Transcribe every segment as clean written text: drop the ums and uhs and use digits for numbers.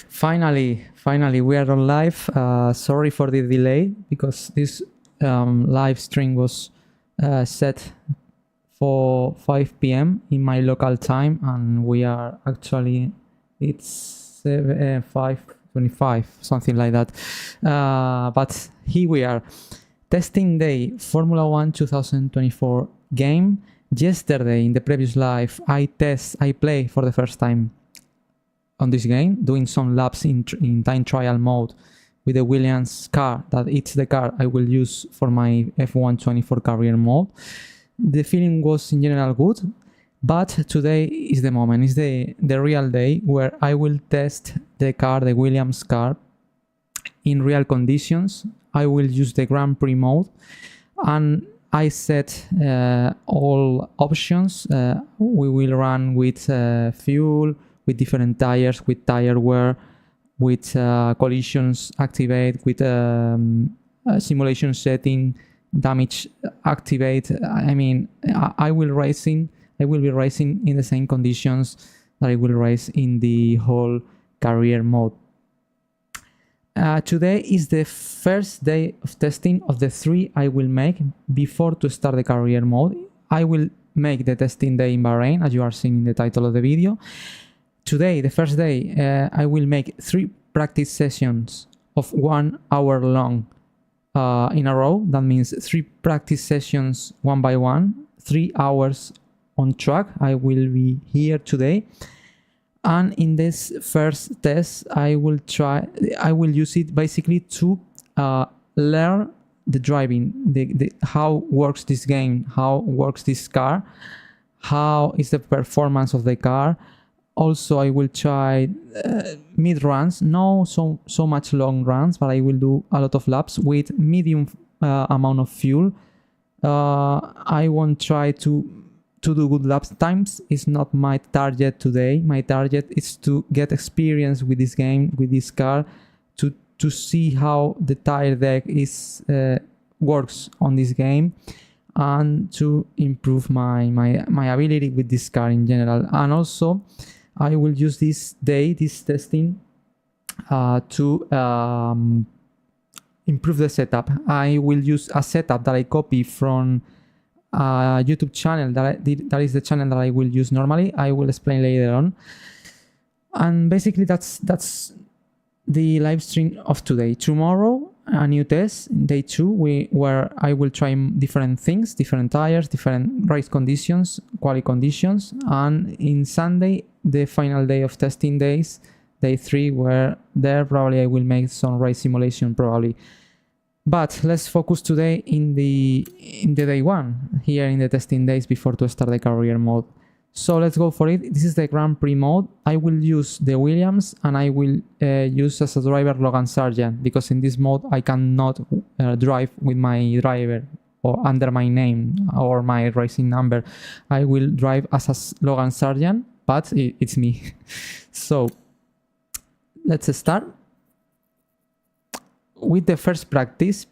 Finally, we are on live. Sorry for the delay because this live stream was set for 5 p.m. in my local time, and we are actually, it's 5:25, something like that. But here we are. Testing day, Formula 1 2024 game. Yesterday, in the previous live, I play for the first time on this game, doing some laps in time trial mode with the Williams car, that it's the car I will use for my F124 career mode. The feeling was in general good, but today is the moment, is the real day where I will test the car, the Williams car, in real conditions. I will use the Grand Prix mode, and I set all options. We will run with fuel, with different tires, with tire wear, with collisions activate, with simulation setting, damage activate. I mean, I will be racing in the same conditions that I will race in the whole career mode. Today is the first day of testing of the 3 I will make before to start the career mode. I will make the testing day in Bahrain, as you are seeing in the title of the video. Today, the first day, I will make 3 practice sessions of 1 hour long in a row. That means 3 practice sessions one by one, 3 hours on track. I will be here today. And in this first test, I will use it basically to learn the driving, how works this game, how works this car, how is the performance of the car. Also, I will try mid runs, no so much long runs, but I will do a lot of laps with medium amount of fuel. I won't try to do good laps times. Is not my target today. My target is to get experience with this game, with this car, to see how the tire deck is works on this game, and to improve my ability with this car in general. And also, I will use this testing to improve the setup. I will use a setup that I copy from a YouTube channel that is the channel that I will use normally. I will explain later on. And basically that's the live stream of today. Tomorrow, a new test, day 2, where I will try different things, different tires, different race conditions, quality conditions. And in Sunday, the final day of testing days, day 3, where there probably I will make some race simulation probably. But let's focus today in the day 1, here in the testing days before to start the career mode. So let's go for it. This is the Grand Prix mode. I will use the Williams, and I will use as a driver Logan Sargent, because in this mode I cannot drive with my driver or under my name or my racing number. I will drive as a Logan Sargent, but it's me. So let's start with the first practice.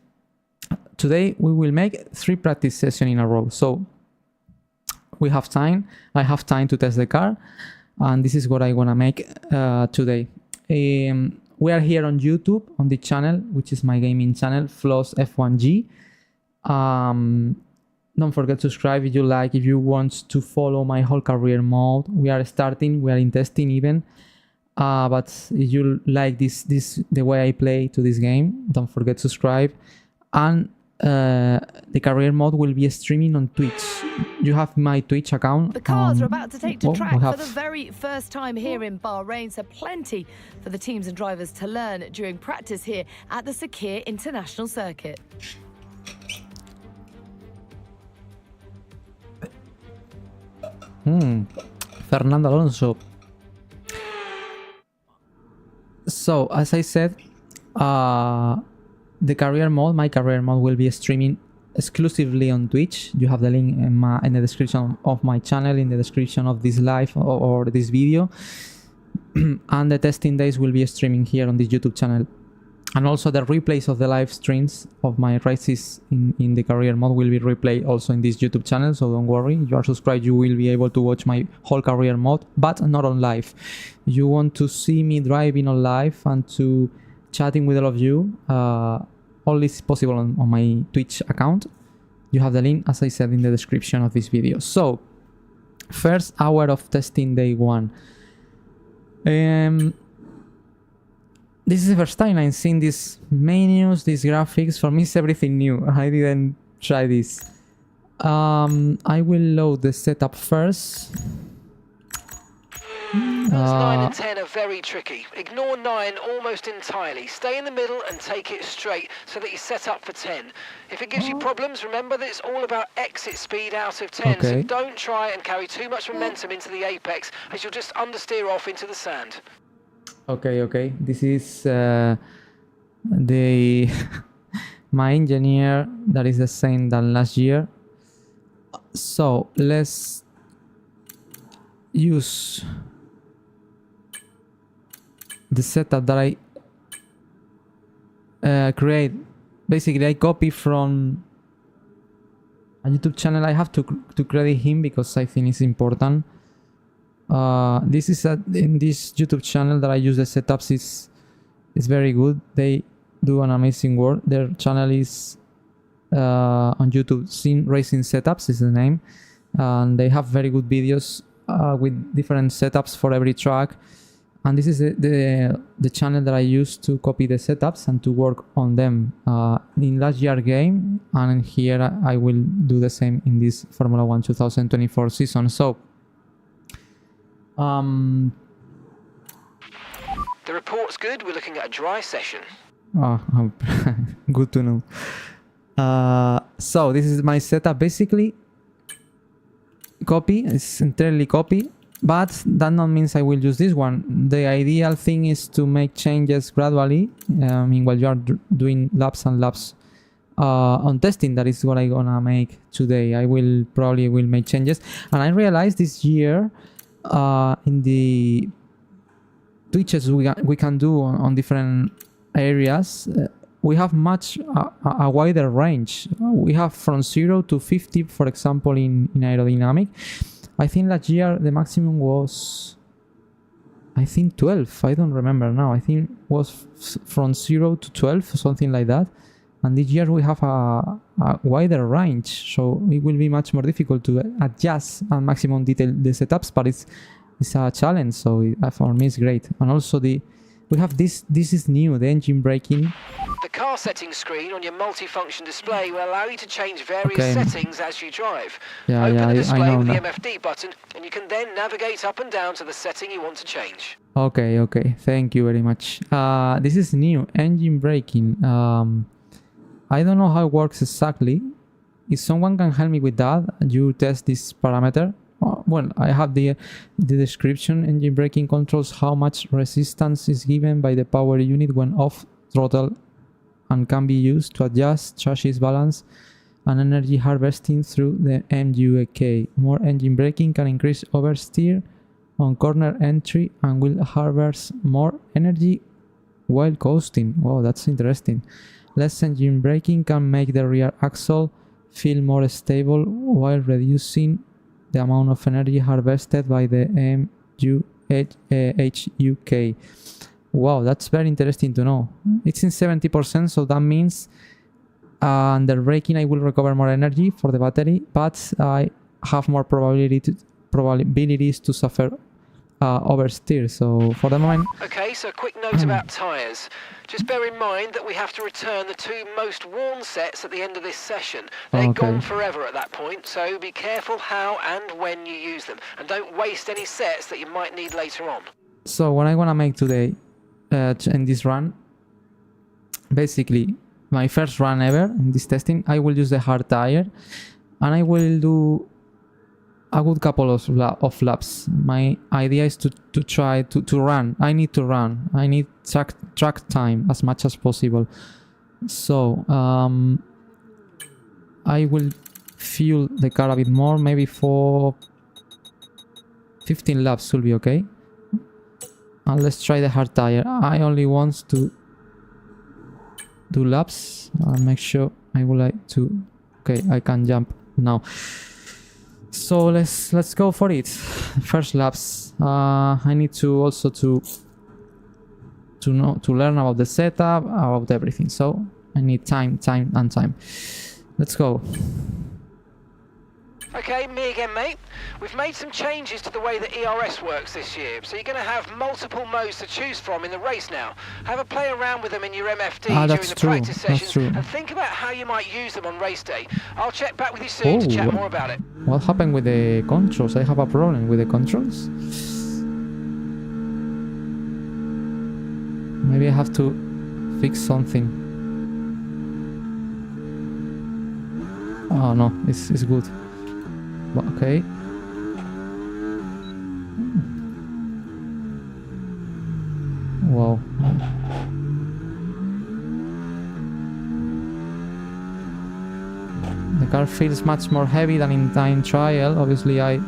Today we will make 3 practice sessions in a row. So we have time. I have time to test the car, and this is what I want to make today. We are here on YouTube on the channel, which is my gaming channel, Floss F1G. Don't forget to subscribe if you like, if you want to follow my whole career mode. We are in testing even. But if you like the way I play to this game, don't forget to subscribe. And the career mode will be streaming on Twitch. You have my Twitch account. The cars are about to take to track for the very first time here in Bahrain, so plenty for the teams and drivers to learn during practice here at the Sakir International Circuit. Fernando Alonso. So, as I said, the career mode, my career mode, will be streaming exclusively on Twitch. You have the link in the description of my channel, in the description of this live or this video. And the testing days will be streaming here on this YouTube channel. And also the replays of the live streams of my races in the career mode will be replayed also in this YouTube channel, so don't worry. If you are subscribed, you will be able to watch my whole career mode, but not on live. You want to see me driving on live and to chatting with all of you, all this is possible on my Twitch account. You have the link, as I said, in the description of this video. So, first hour of testing day 1. This is the first time I'm seeing these menus, these graphics. For me, it's everything new. I didn't try this. I will load the setup first. Turns 9 and 10 are very tricky. Ignore 9 almost entirely. Stay in the middle and take it straight so that you set up for 10. If it gives you problems, remember that it's all about exit speed out of 10. Okay. So don't try and carry too much momentum into the apex, as you'll just understeer off into the sand. Okay. This is the my engineer that is the same than last year. So let's use the setup that I create. Basically, I copy from a YouTube channel. I have to credit him because I think it's important. This is in this YouTube channel that I use the setups is very good. They do an amazing work. Their channel is on YouTube. Sim Racing Setups is the name, and they have very good videos with different setups for every track. And this is the channel that I use to copy the setups and to work on them in last year game, and here I will do the same in this Formula 1 2024 season. So. The report's good. We're looking at a dry session. Oh, good to know. So this is my setup. Basically, copy. It's entirely copy, but that not means I will use this one. The ideal thing is to make changes gradually. While you are doing laps and laps on testing. That is what I'm gonna make today. I will probably make changes, and I realized this year. In the twitches we can do on different areas, we have a wider range. We have from 0 to 50, for example, in aerodynamic. I think last year the maximum was, I think 12. I don't remember now. I think it was from 0 to 12, something like that. And this year we have a wider range, so it will be much more difficult to adjust and maximum detail the setups, but it's a challenge, so for me it's great. And also we have this is new, the engine braking. The car settings screen on your multifunction display will allow you to change various settings as you drive. Open the display with the MFD button, and you can then navigate up and down to the setting you want to change. Okay, thank you very much. This is new, engine braking. I don't know how it works exactly. If someone can help me with that, you test this parameter. Well, I have the description. Engine braking controls how much resistance is given by the power unit when off throttle and can be used to adjust chassis balance and energy harvesting through the MUK. More engine braking can increase oversteer on corner entry and will harvest more energy while coasting. Wow, that's interesting. Less engine braking can make the rear axle feel more stable while reducing the amount of energy harvested by the MUK. Wow, that's very interesting to know. It's in 70%, so that means under braking I will recover more energy for the battery, but I have more probabilities to suffer oversteer. So for the moment. Okay, so a quick note about tyres. Just bear in mind that we have to return the 2 most worn sets at the end of this session. They're gone forever at that point, so be careful how and when you use them, and don't waste any sets that you might need later on. So what I'm gonna make today in this run, basically my first run ever in this testing, I will use the hard tire, and I will do a good couple of laps. My idea is to try to run. I need to run. I need track time as much as possible. So I will fuel the car a bit more, maybe for 15 laps will be okay. And let's try the hard tire. I only want to do laps. I'll make sure. I would like to. Okay, I can jump now. So let's go for it. First laps. I need to also to learn about the setup, about everything. So I need time. Let's go. Okay, me again, mate. We've made some changes to the way that ERS works this year, so you're going to have multiple modes to choose from in the race now. Have a play around with them in your MFD during the practice sessions, and think about how you might use them on race day. I'll check back with you soon to chat more about it. What happened with the controls? I have a problem with the controls. Maybe I have to fix something. Oh no, it's good. Okay. Wow. The car feels much more heavy than in time trial. Obviously, the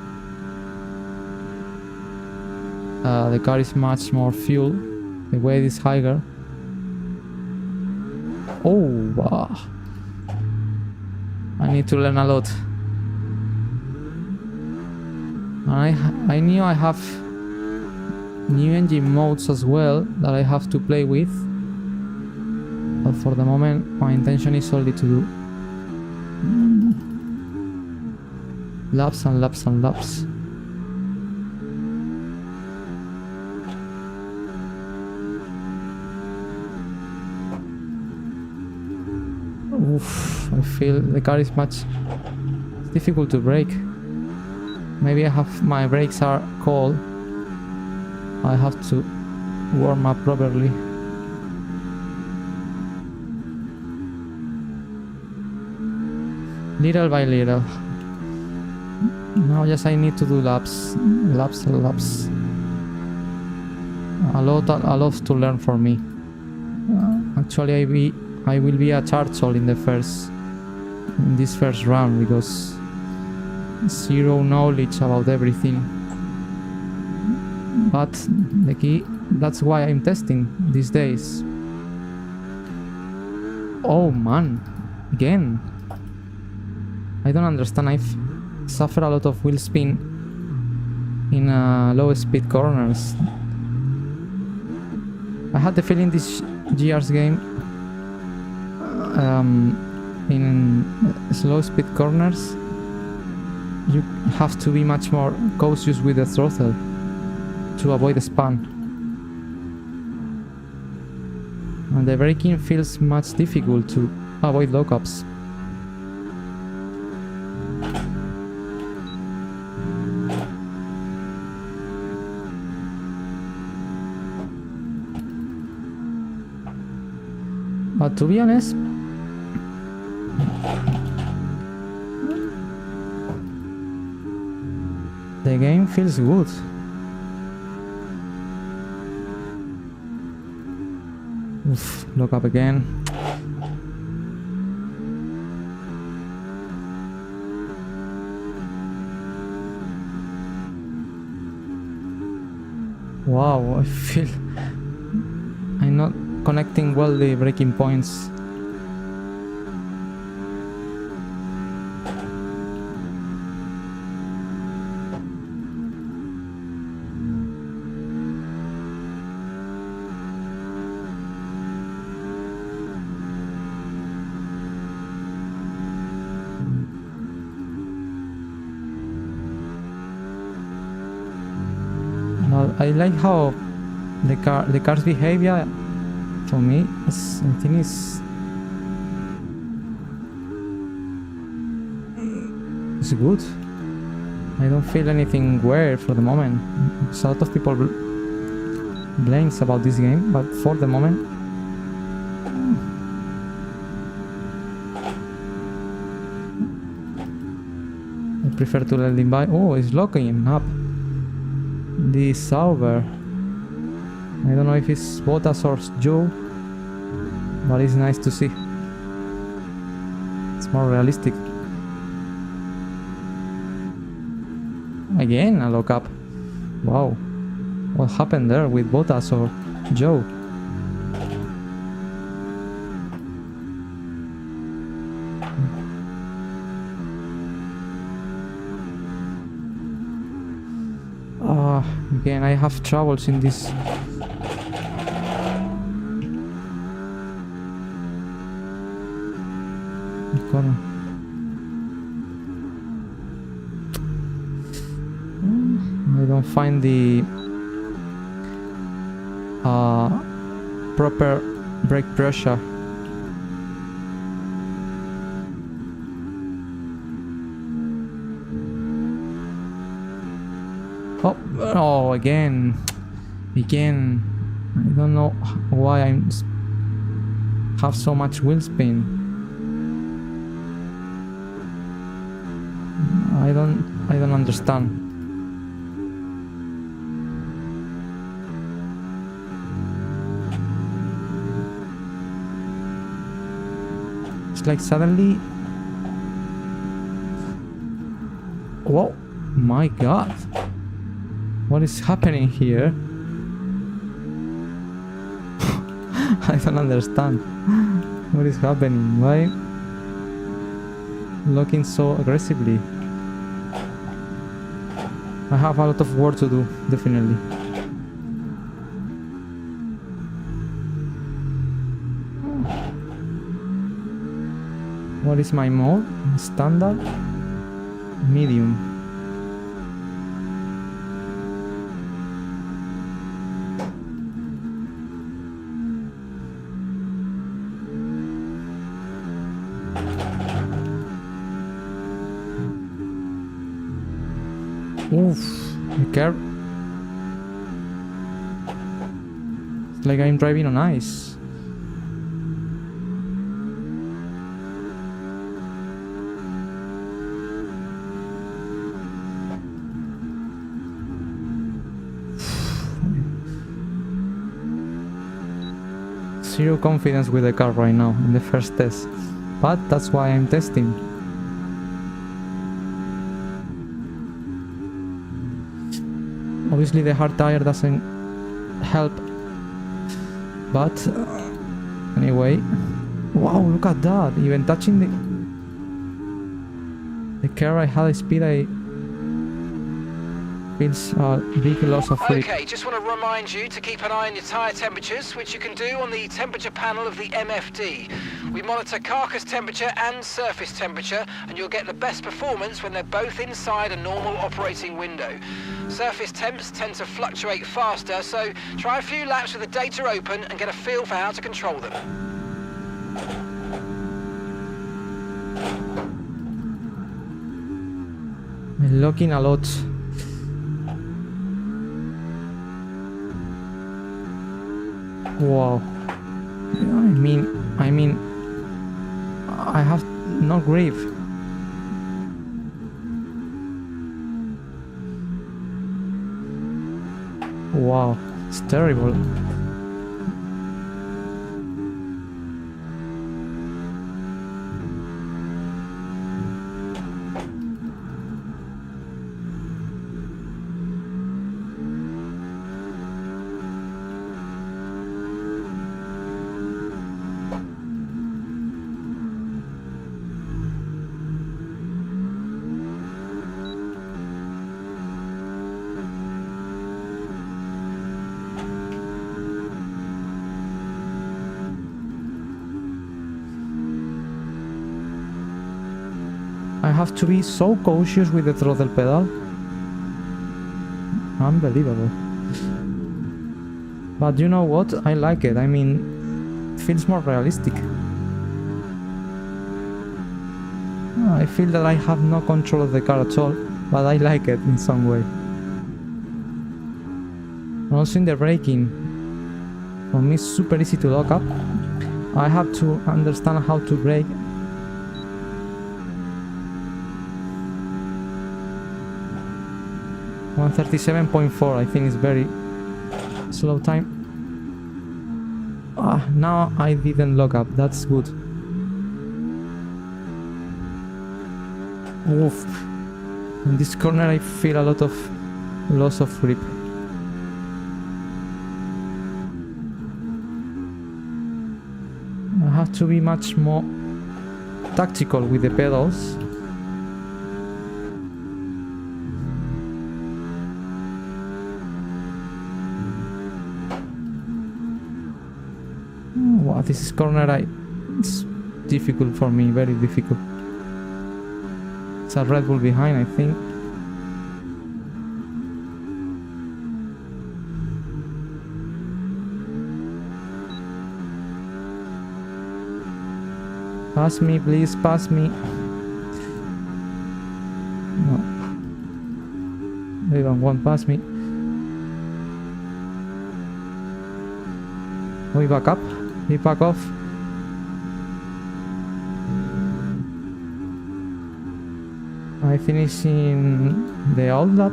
car is much more fuel. The weight is higher. Oh, wow. I need to learn a lot. I knew I have new engine modes as well that I have to play with, but for the moment my intention is only to do laps and laps and laps. Oof, I feel the car is much difficult to brake. Maybe my brakes are cold. I have to warm up properly. Little by little. Now just I need to do laps and laps. A lot to learn for me. Actually, I will be a turtle in this first round because zero knowledge about everything. But the key, that's why I'm testing these days. Oh man, again. I don't understand. I've suffered a lot of wheel spin in low speed corners. I had the feeling this GR's game in slow speed corners you have to be much more cautious with the throttle to avoid the spun. And the braking feels much difficult to avoid lockups. But to be honest, the game feels good. Oof, look up again. Wow, I feel I'm not connecting well the braking points. I like how the car's behavior for me I think it's good. I don't feel anything weird for the moment. There's a lot of people blames about this game, but for the moment I prefer to let him by. Oh, it's locking up. This Sauber. I don't know if it's Bottas or Joe, but it's nice to see. It's more realistic. Again, a lock up. Wow. What happened there with Bottas or Joe? Again, I have troubles in this. Corner. I don't find the proper brake pressure. Oh, again. I don't know why I have so much wheel spin. I don't understand. It's like suddenly. Whoa, my God. What is happening here? I don't understand. What is happening? Why looking so aggressively? I have a lot of work to do, definitely. What is my mode? Standard? Medium. Oof, the car. It's like I'm driving on ice. Zero confidence with the car right now in the first test, but that's why I'm testing. Obviously the hard tire doesn't help, but anyway. Wow, look at that. Even touching the car, I had a speed I feels a big loss of grip. Okay, just want to remind you to keep an eye on your tyre temperatures, which you can do on the temperature panel of the MFD. We monitor carcass temperature and surface temperature, and you'll get the best performance when they're both inside a normal operating window. Surface temps tend to fluctuate faster, so try a few laps with the data open and get a feel for how to control them. I'm looking a lot. Wow. I mean, I have no grip. Wow, it's terrible. I have to be so cautious with the throttle pedal. Unbelievable. But you know what? I like it. I mean, it feels more realistic. I feel that I have no control of the car at all, but I like it in some way. Also in the braking, for me it's super easy to lock up. I have to understand how to brake. 137.4, I think is very slow time. Now I didn't lock up, that's good. Oof. In this corner I feel a lot of loss of grip. I have to be much more tactical with the pedals. Oh, this is corner. It's difficult for me, very difficult. It's a Red Bull behind, I think. Pass me, please, pass me. No. They don't want pass me. We back up. We back off. I finish in the old lap.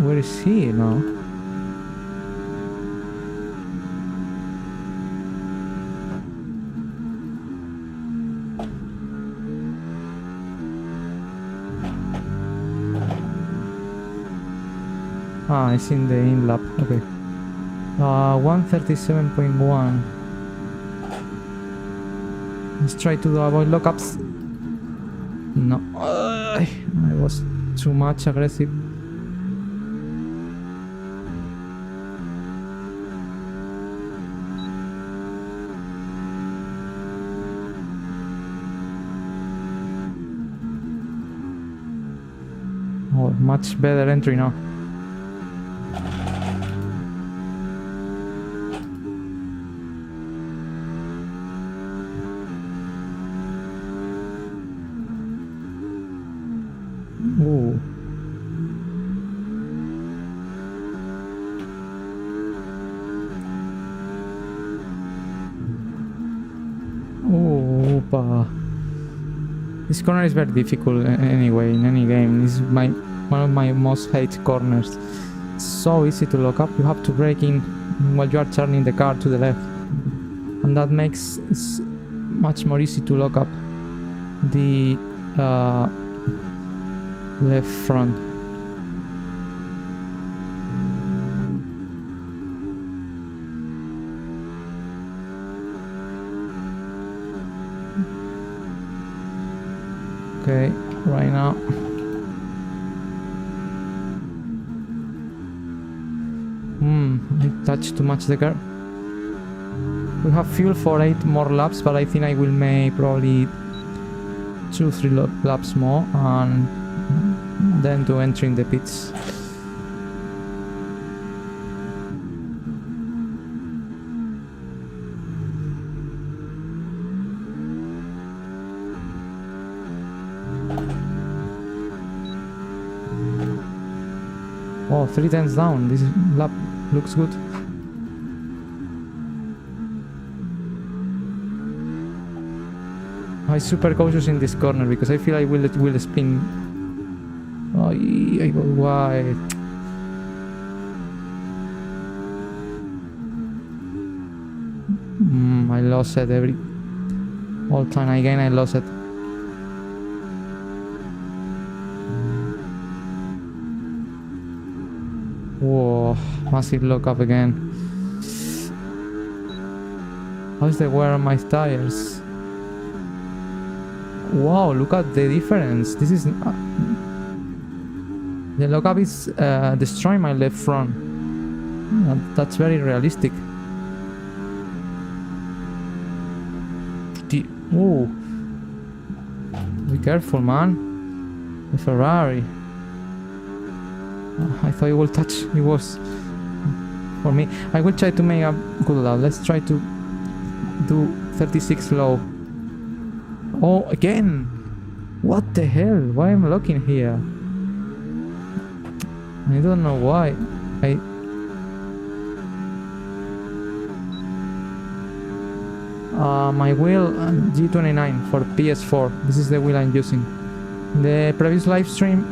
Where is he now? Ah, it's in the in lap. Okay. 137.1. Let's try to avoid lockups. No, I was too much aggressive. Oh, much better entry now. Ooh. Opa. This corner is very difficult anyway in any game. This is one of my most hated corners. It's so easy to lock up. You have to brake in while you are turning the car to the left, and that makes it much more easy to lock up the left front. Okay, right now. I touched too much the car. We have fuel for 8 more laps, but I think I will make probably 2-3 laps more and then to entering the pits. Oh, 3 tenths down. This lap looks good. I'm super cautious in this corner because I feel I will spin. Oh, I go wide. I lost it all time again. I lost it. Whoa, massive lock up again. How's the wear on my tires? Wow, look at the difference. This is the lockup is destroying my left front. That's very realistic. Oh, be careful, man. The Ferrari. I thought it will touch. It was for me. I will try to make a good lap. Let's try to do 36 low. Oh, again! What the hell? Why am I locking here? I don't know why. My wheel G29 for PS4. This is the wheel I'm using. The previous live stream,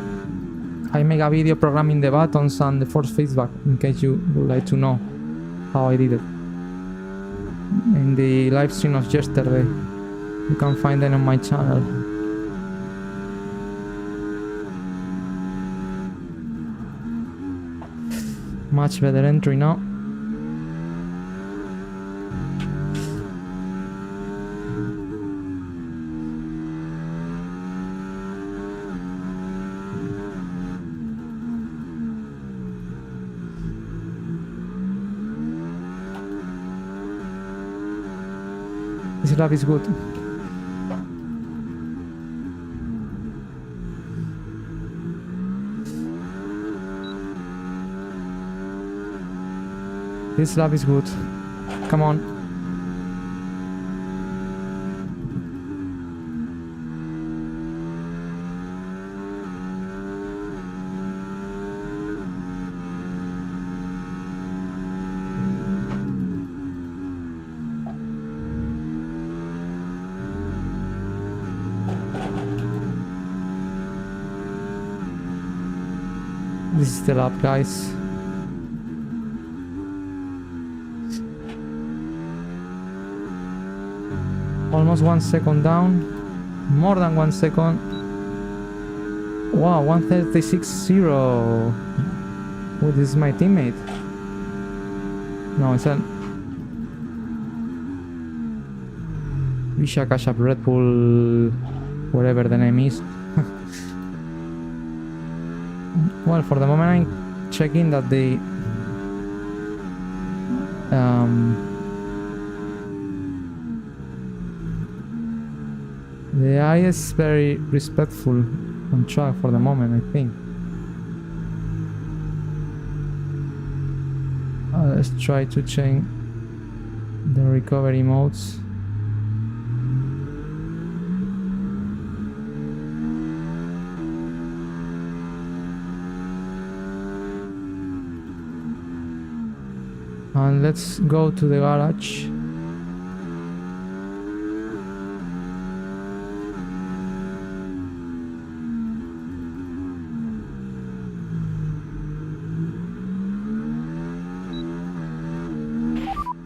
I make a video programming the buttons and the force feedback in case you would like to know how I did it. In the live stream of yesterday. You can find them on my channel. Much better entry now. This lap is good. This lap is good. Come on. This is the lap, guys. Almost 1 second down. More than 1 second. Wow, 1:36.0. Oh, this is my teammate. No, it's a Visha Cash Up Red Bull, whatever the name is. Well, for the moment I'm checking that the AI is very respectful on track for the moment, I think. Let's try to change the recovery modes. And let's go to the garage.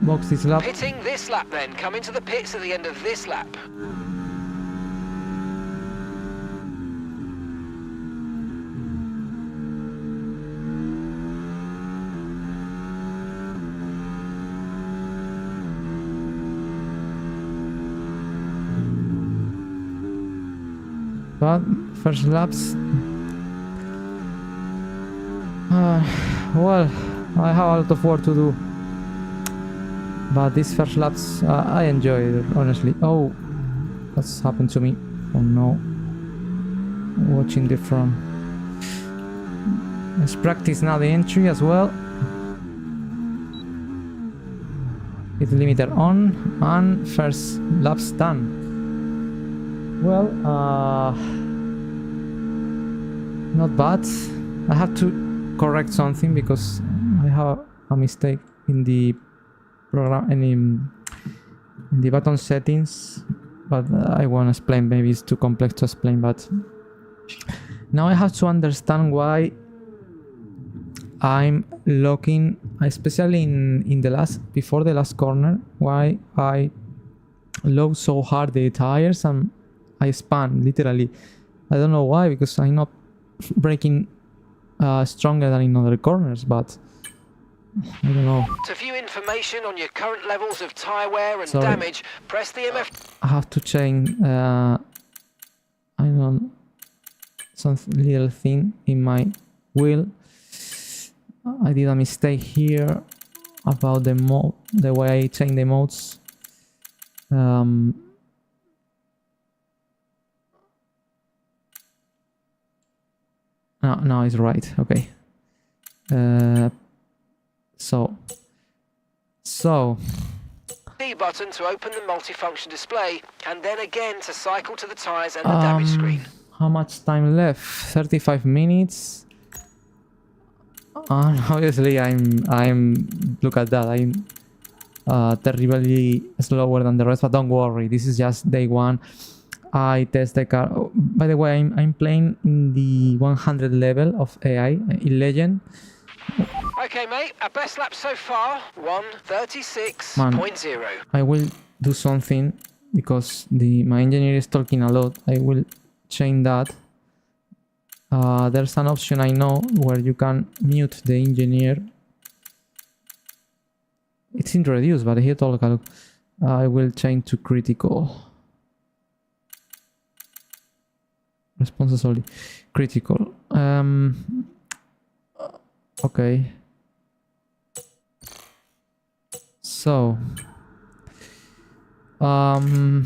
Box this lap. Pitting this lap then. Come into the pits at the end of this lap. But first laps, well, I have a lot of work to do, but these first laps I enjoy it, honestly. Oh, what's happened to me? Oh no, watching the front. Let's practice now the entry as well. Hit the limiter on, and first laps done. Well, not bad. I have to correct something because I have a mistake in the program and in the button settings, but I won't explain. Maybe it's too complex to explain, but now I have to understand why I'm locking, especially in the before the last corner, why I load so hard the tires and I spun literally. I don't know why, because I'm not braking stronger than in other corners, but I don't know. To view information on your current levels of tire wear and damage, press the MF. I have to change I don't know, some little thing in my wheel. I did a mistake here about the mode, the way I change the modes. No, it's right. Okay. So D button to open the multifunction display, and then again to cycle to the tires and the damage screen. How much time left? 35 minutes. And obviously I'm look at that. I'm terribly slower than the rest, but don't worry. This is just day one. I test the car. Oh, by the way, I'm playing in the 100 level of AI in Legend. Okay, mate. Our best lap so far, 1:36.0. I will do something because my engineer is talking a lot. I will change that. There's an option I know where you can mute the engineer. It's introduced, but here talk. I will change to critical. Responses only. Critical. Okay. So Being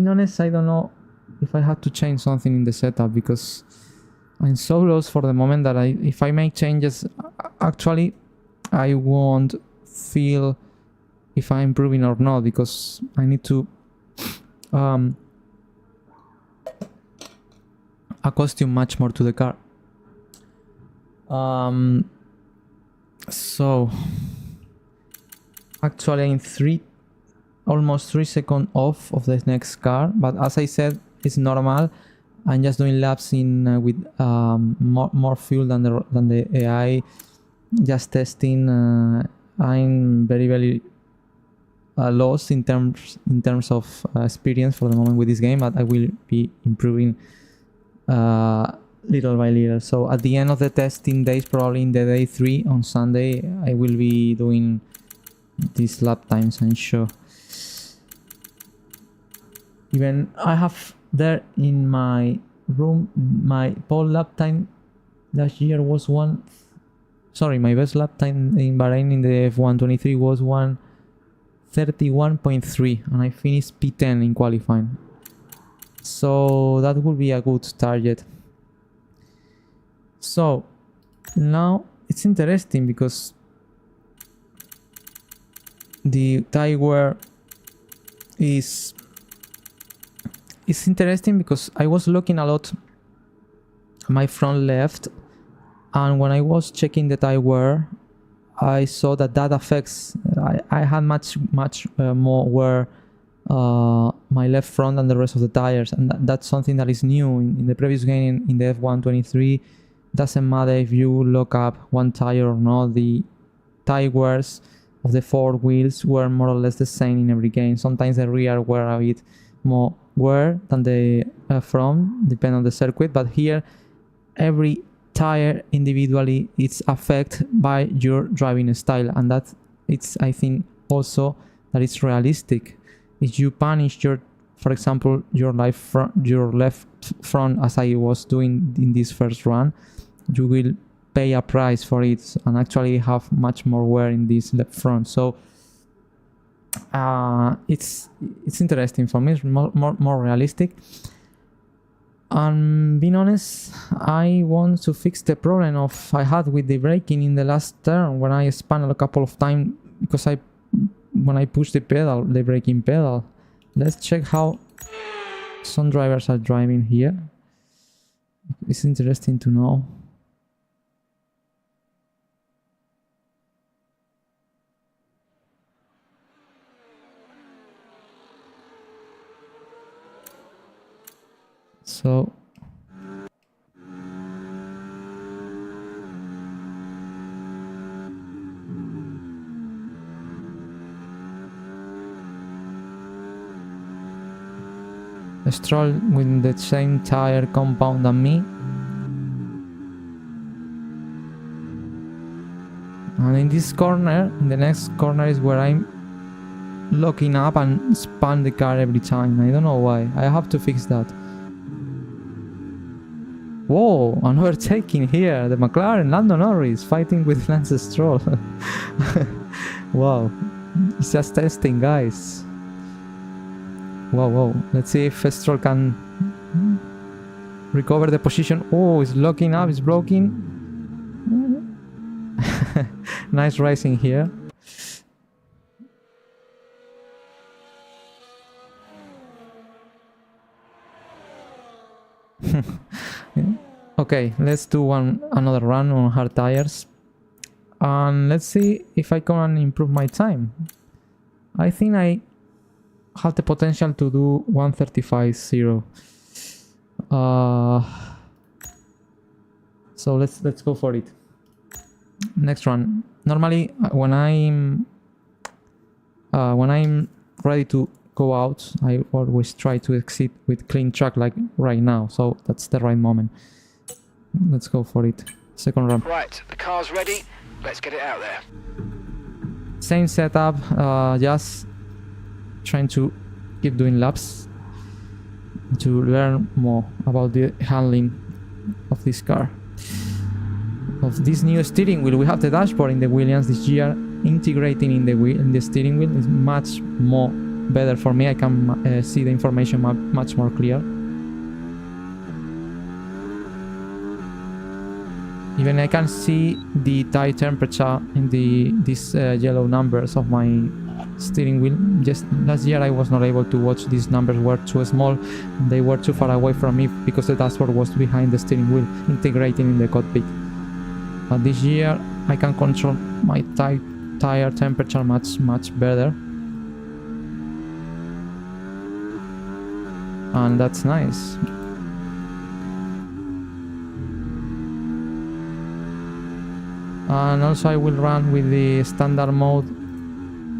honest, I don't know if I have to change something in the setup, because I'm so lost for the moment that if I make changes, actually I won't feel if I'm improving or not, because I need to accustom much more to the car. So actually I'm almost 3 seconds off of the next car, but as I said, it's normal. I'm just doing laps in with more fuel than the AI, just testing. I'm very lost in terms of experience for the moment with this game, but I will be improving little by little. So at the end of the testing days, probably in the day 3 on Sunday, I will be doing these lap times, I'm sure. Even I have there in my room, my pole lap time last year was my best lap time in Bahrain in the F123 was 1:31.3, and I finished P10 in qualifying. So that would be a good target. So now it's interesting because the tire wear is interesting, because I was looking a lot my front left, and when I was checking the tire wear, I saw that affects. I had much more wear my left front than the rest of the tires, and that's something that is new in the previous game. In the F123, doesn't matter if you lock up one tire or not, the tire wears of the 4 wheels were more or less the same in every game. Sometimes the rear were a bit more wear than the front, depending on the circuit, but here every tire individually is affected by your driving style, and that it's, I think, also that it's realistic. If you punish for example, your left front, as I was doing in this first run, you will pay a price for it and actually have much more wear in this left front. So it's interesting for me. It's more realistic. And being honest, I want to fix the problem I had with the braking in the last turn when I spun a couple of times, because when I push the braking pedal. Let's check how some drivers are driving here. It's interesting to know. So Stroll with the same tire compound than me, and in this corner, in the next corner, is where I'm locking up and spun the car every time. I don't know why. I have to fix that. Whoa, an overtaking here. The McLaren, Lando Norris fighting with Lance Stroll. Wow, it's just testing, guys. Whoa. Let's see if Stroll can recover the position. Oh, it's locking up, it's blocking. Nice racing here. Okay, let's do another run on hard tires, and let's see if I can improve my time. I think I have the potential to do 1:35.0. So let's go for it. Next run. Normally, when I'm ready to go out, I always try to exit with clean track, like right now. So that's the right moment. Let's go for it. Second run. Right, the car's ready. Let's get it out there. Same setup, just trying to keep doing laps to learn more about the handling of this car. of this new steering wheel. We have the dashboard in the Williams this year. Integrating in the steering wheel is much more better for me. I can see the information much more clear. Even I can see the tire temperature in these yellow numbers of my steering wheel. Just last year I was not able to watch. These numbers were too small. They were too far away from me because the dashboard was behind the steering wheel, integrating in the cockpit. But this year I can control my tire temperature much better, and that's nice. And also I will run with the standard mode,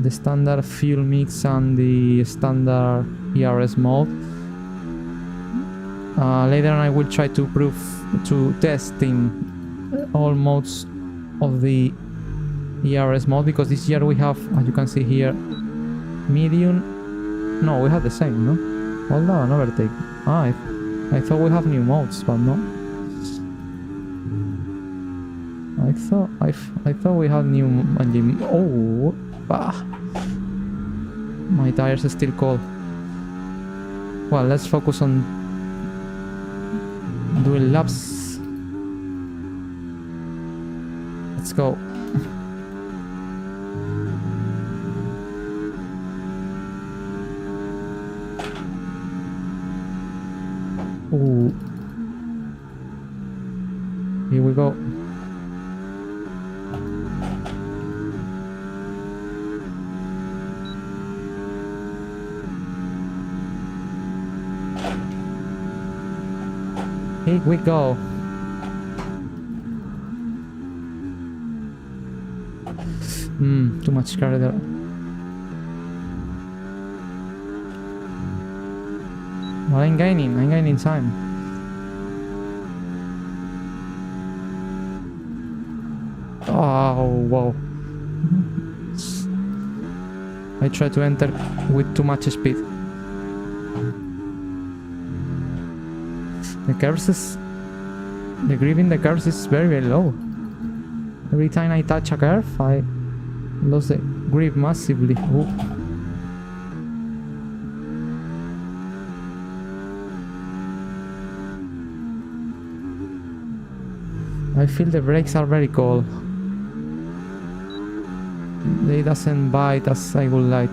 the standard fuel mix, and the standard ERS mode. Later on I will try to test in all modes of the ERS mode, because this year we have, as you can see here, medium. No, we have the same, no? Hold on, overtake. I thought we have new modes, but no. I thought we had new engine. Oh, my tires are still cold. Well, let's focus on doing laps. Let's go. Ooh. Here we go. Here we go. Too much car there. Well, I'm gaining time. Oh, wow. I try to enter with too much speed. The grip in the curves is very low. Every time I touch a curve, I lose the grip massively. Ooh. I feel the brakes are very cold. They doesn't bite as I would like,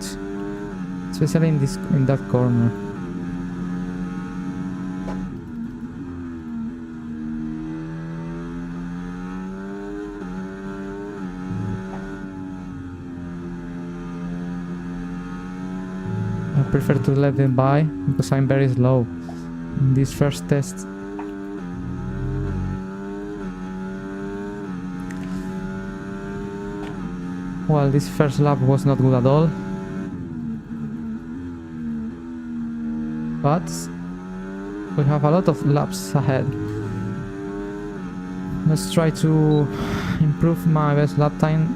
especially in that corner. I prefer to let them by because I'm very slow in this first test. Well, this first lap was not good at all, but we have a lot of laps ahead. Let's try to improve my best lap time.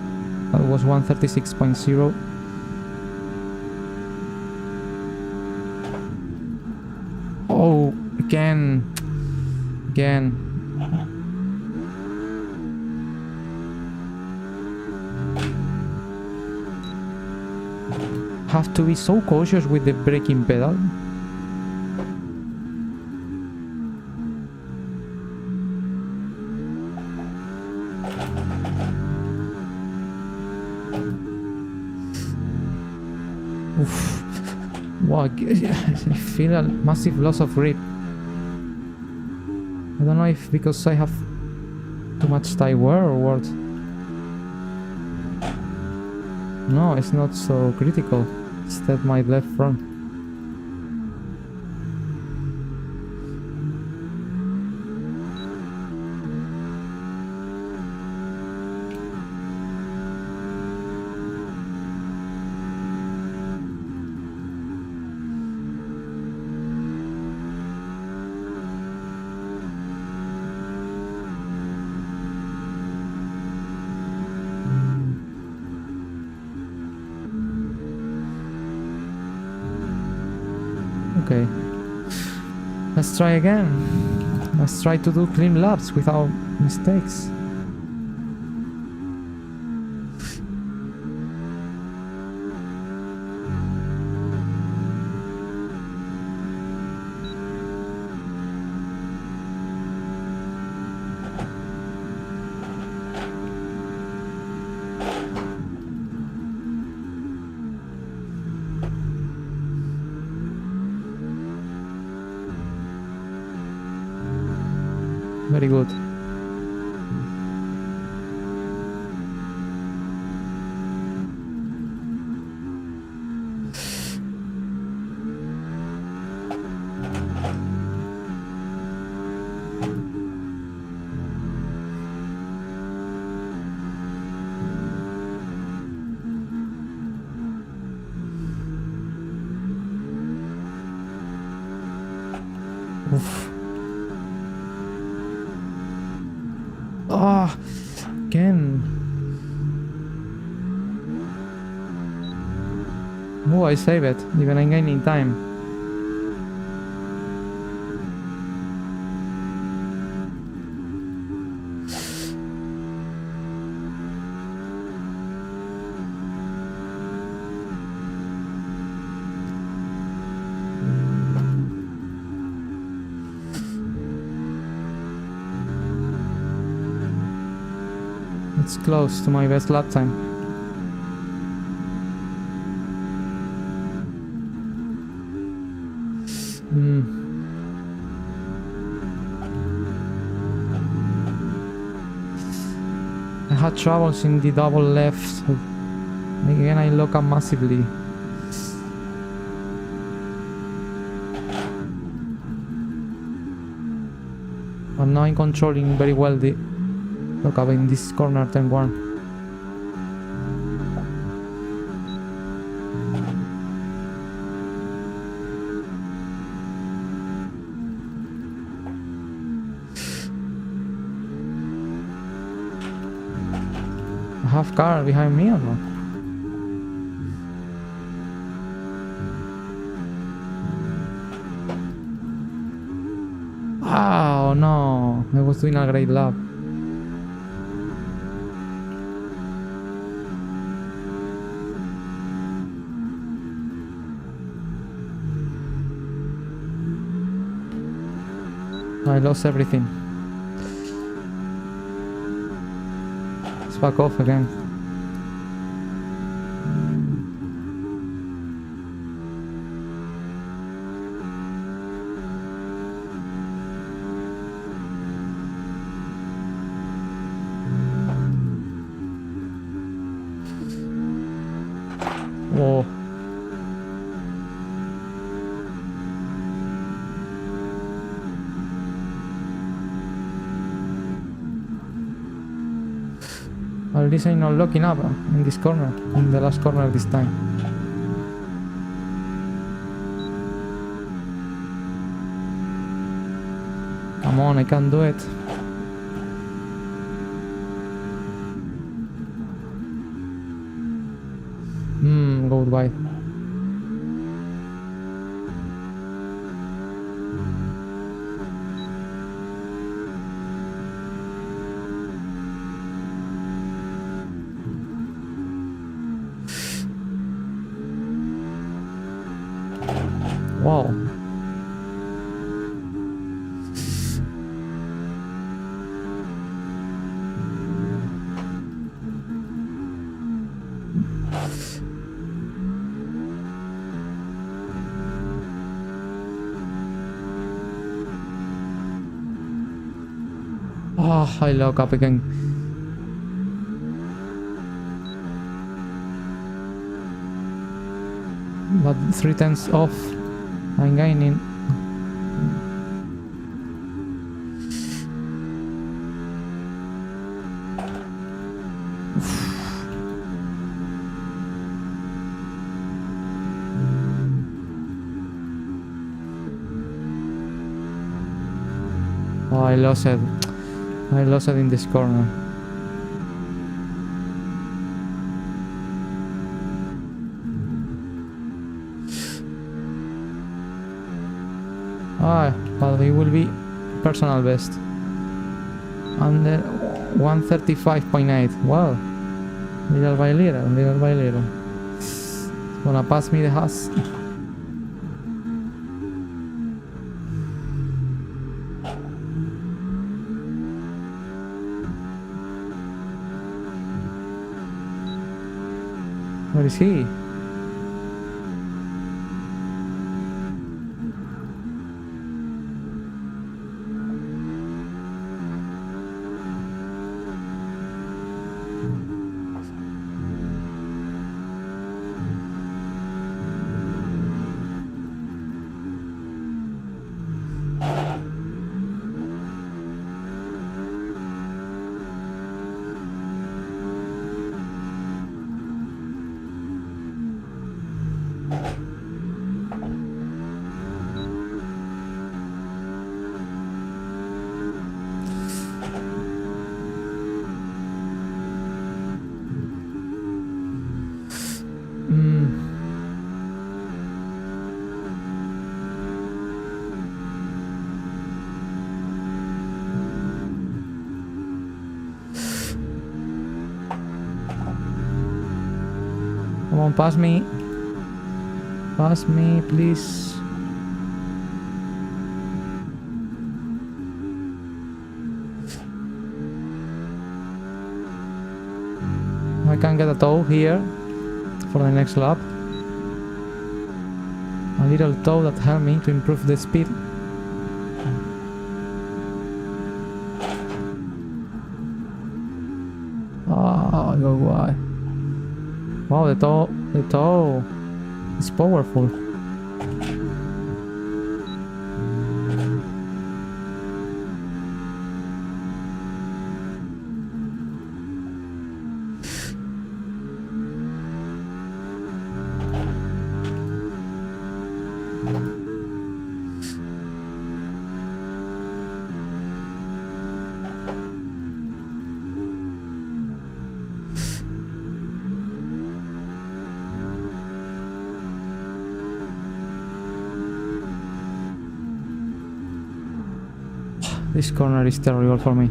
That was 1:36.0. Oh, again. Have to be so cautious with the braking pedal. Oof. Wow, I feel a massive loss of grip. I don't know if because I have too much tire wear or what. No, it's not so critical. Instead, my left front. Okay, let's try again. Let's try to do clean laps without mistakes. Very good. Oof. Ah, again. Oh, I save it. Even I'm gaining time. It's close to my best lap time. I had troubles in the double left. Again, I lock up massively. But now I'm controlling very well the lock up in this corner turn 1. Have car behind me or not? Oh no, I was doing a great lap. I lost everything. Back off again. Whoa. At least I'm not locking up in this corner, in the last corner this time. Come on, I can do it. Goodbye. Wow. Oh, I lock up again. But 3/10 off. I'm gaining. Oh, I lost it. I lost it in this corner. But it will be personal best. Under 135.8. Wow. Little by little, little by little. It's gonna pass me the Haas. Where is he? on, pass me. Pass me, please. I can get a tow here for the next lap. A little tow that helped me to improve the speed. Oh, go wide. Wow, the tow is powerful. This corner is terrible for me.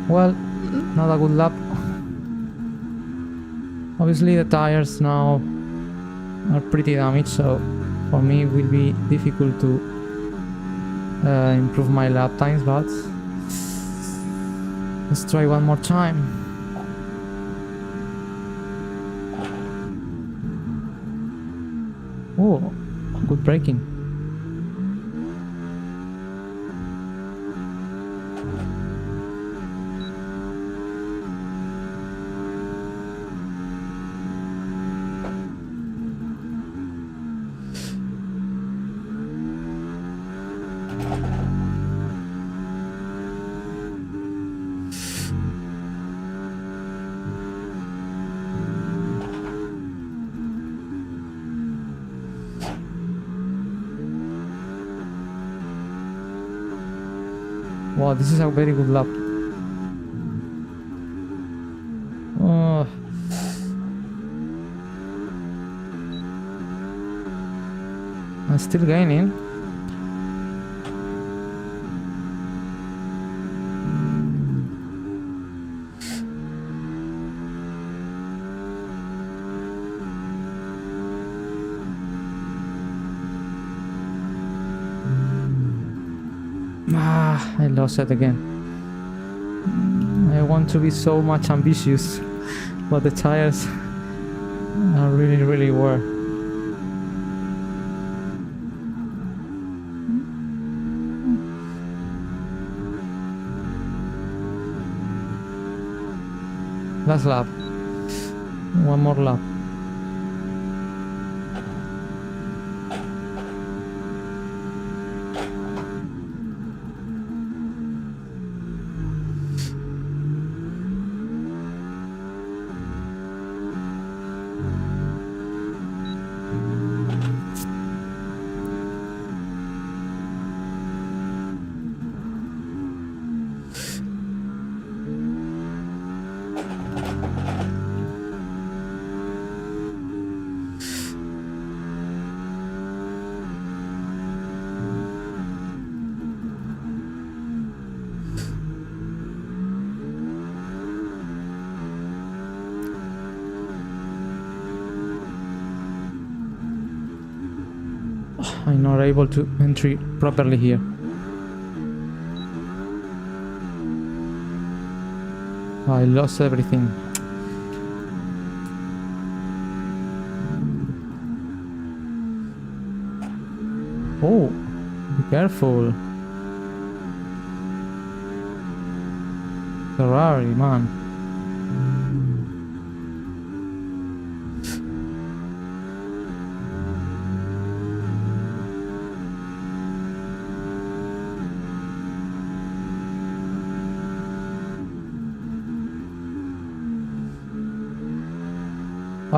Well, not a good lap. Obviously the tires now are pretty damaged, so for me it will be difficult to improve my lap times, but let's try one more time. Oh, good braking. Wow, this is a very good lap. Oh. I'm still gaining. I lost it again. I want to be so much ambitious, but the tires are really wear. Last lap. One more lap. I'm not able to enter properly here. I lost everything. Oh, be careful. Ferrari, man.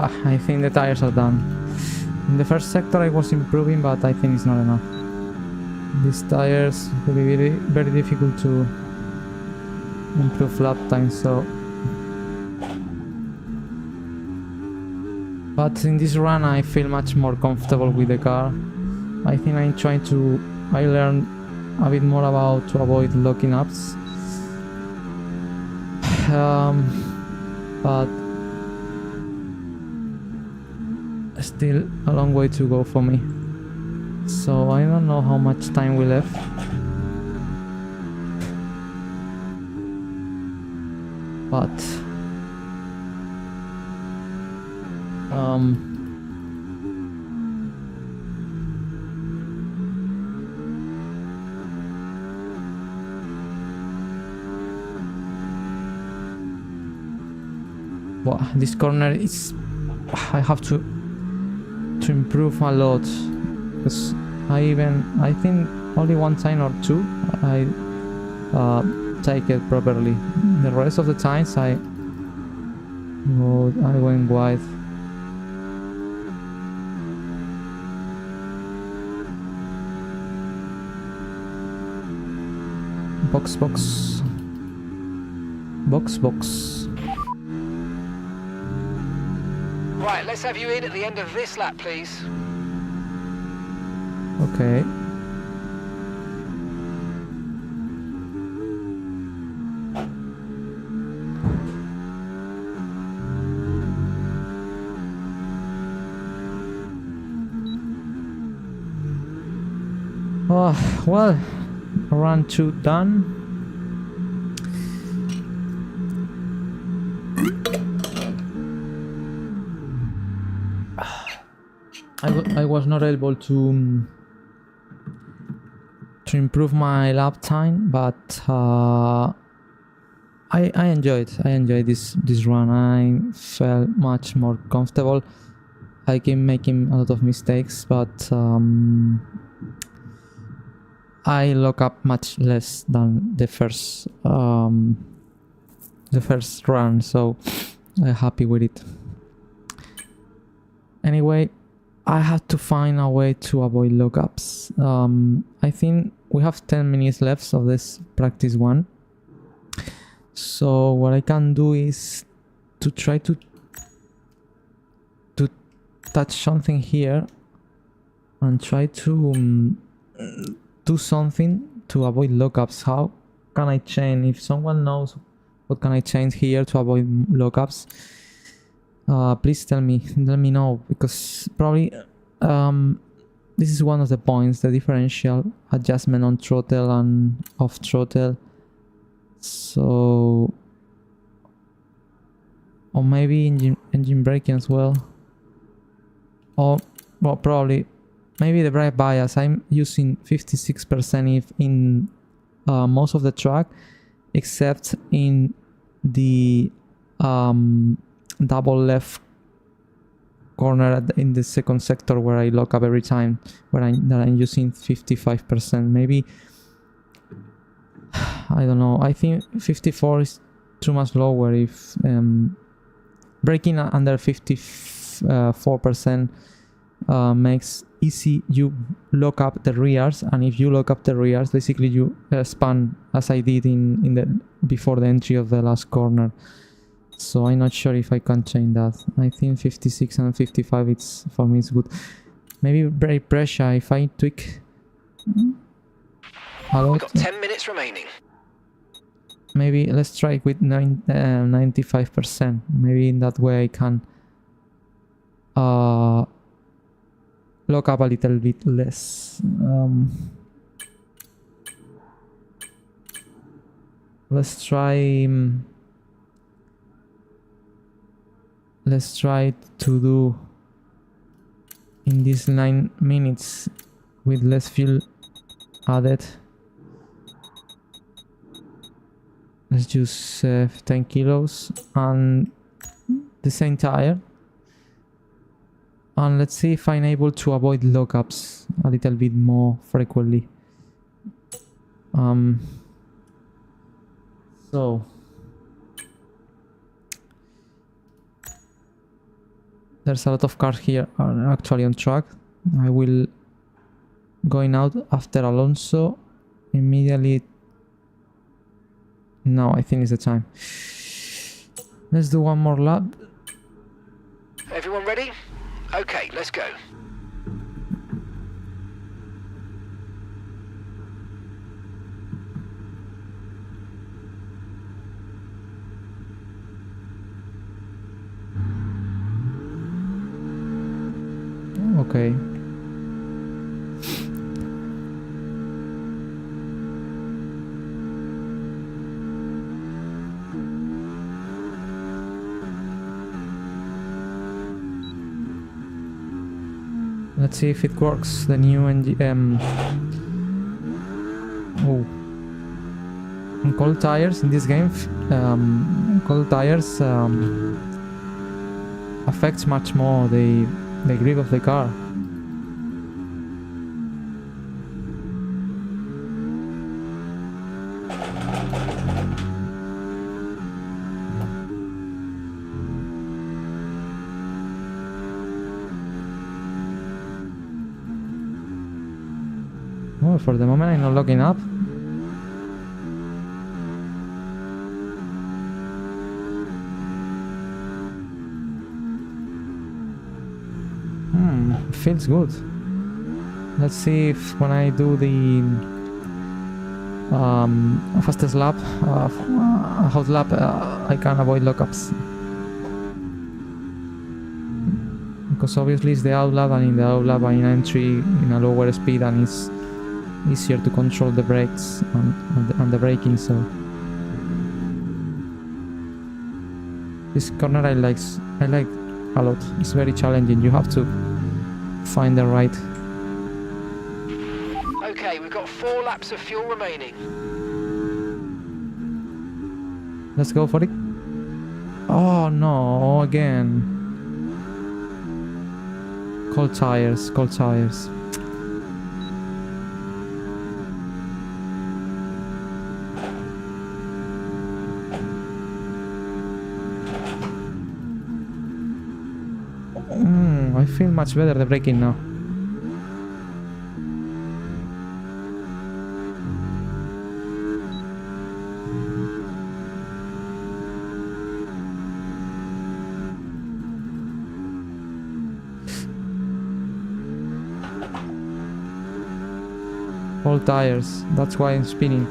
I think the tires are done. In the first sector I was improving, but I think it's not enough. These tires will be very, very difficult to improve lap time, so... But in this run I feel much more comfortable with the car. I think I learned a bit more about to avoid locking ups. But still a long way to go for me. So I don't know how much time we left. But wow, this corner is... I have to improve a lot, because I think only one time or two I take it properly. The rest of the times I went wide. Box. Right, let's have you in at the end of this lap, please. Okay. Oh, well, run 2 done. I was not able to improve my lap time, but I enjoyed this run. I felt much more comfortable. I keep making a lot of mistakes, but I lock up much less than the first run, so I'm happy with it. Anyway, I had to find a way to avoid lockups. I think we have 10 minutes left of this practice one. So what I can do is to try to touch something here and try to do something to avoid lockups. How can I change? If someone knows what can I change here to avoid lockups, please tell me know, because probably this is one of the points, the differential adjustment on throttle and off throttle. So, or maybe engine braking as well, or well, probably maybe the brake bias. I'm using 56% if in most of the track, except in the double left corner in the second sector where I lock up every time, where I'm using 55%. Maybe, I don't know, I think 54 is too much lower. If braking under 54% makes easy, you lock up the rears, and if you lock up the rears, basically you span, as I did in the before the entry of the last corner. So I'm not sure if I can change that. I think 56 and 55, it's for me it's good. Maybe brake pressure, if I tweak a lot. We've got 10 minutes remaining. Maybe let's try it with 95%. Maybe in that way I can lock up a little bit less. Let's try to do in these 9 minutes with less fuel added. Let's use 10 kilos and the same tire, and let's see if I'm able to avoid lockups a little bit more frequently. So There's a lot of cars here are actually on track. I will going out after Alonso immediately. No, I think it's the time. Let's do one more lap. Everyone ready? Okay, let's go. Okay. Let's see if it works. The new oh, in cold tires in this game, cold tires affects much more the grip of the car. Oh, for the moment I'm not locking up. Feels good. Let's see if when I do the fastest lap, hot lap, I can avoid lockups. Because obviously it's the out lap, and in the out lap I'm entry in a lower speed, and it's easier to control the brakes and the braking. So this corner I like a lot. It's very challenging. You have to find the right. Okay, we've got 4 laps of fuel remaining. Let's go for it. Oh no, again. Cold tires, cold tires. I feel much better the braking now. All tires, that's why I'm spinning.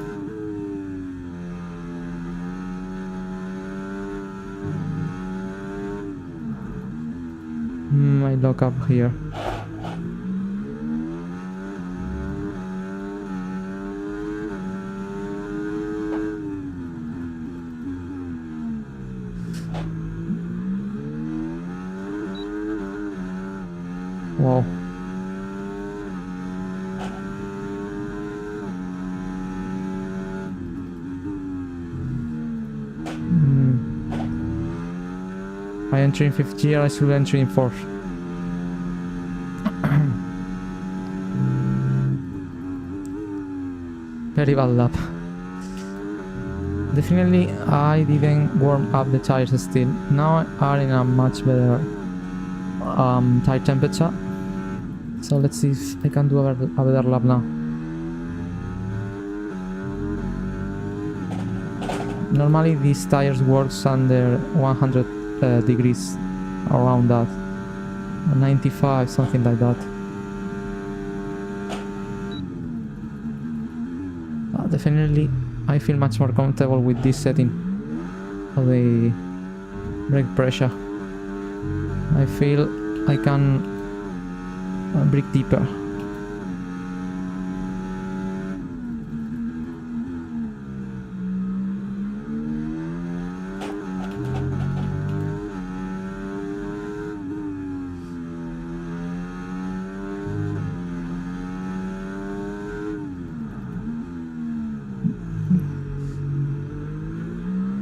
I lock up here. Wow. I enter in 5th gear, I should enter in 4th. Very bad lap. Definitely I didn't warm up the tires still. Now are in a much better tire temperature. So let's see if I can do a better lap now. Normally these tires works under 100 degrees, around that. 95, something like that. Definitely I feel much more comfortable with this setting of the brake pressure. I feel I can brake deeper.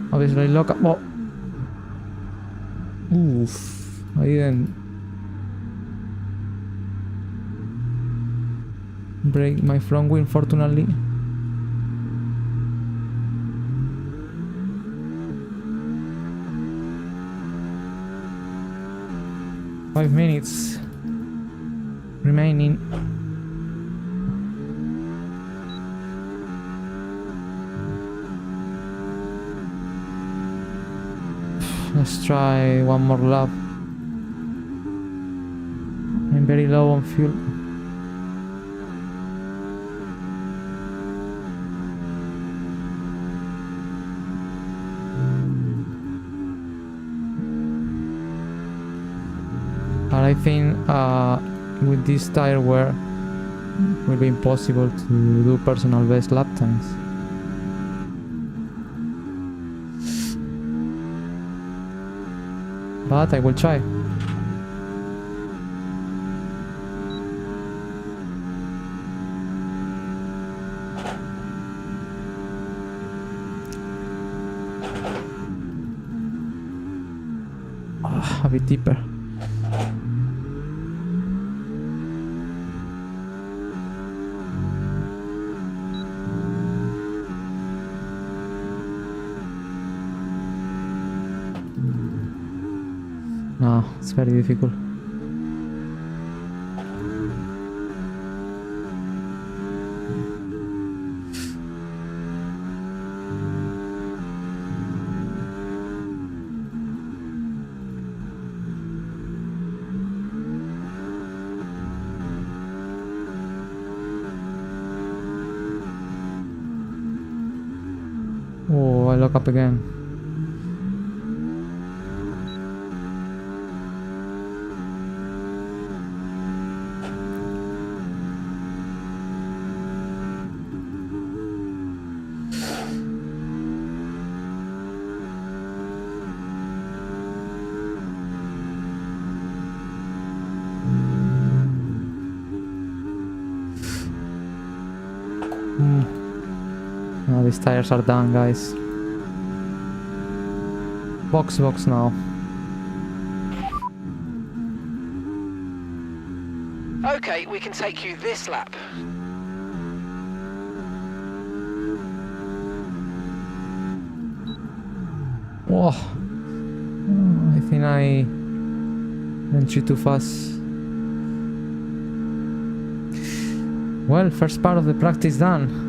Obviously lock up. Oh. Oof. I didn't break my front wheel, fortunately. 5 minutes remaining. Let's try one more lap. I'm very low on fuel. But I think with this tire wear it will be impossible to do personal best lap times. But I will try. A bit deeper. No, it's very difficult. Oh, I lock up again. Now these tires are done, guys. Box now. Okay, we can take you this lap. Whoa. I think I went too fast. Well, first part of the practice done.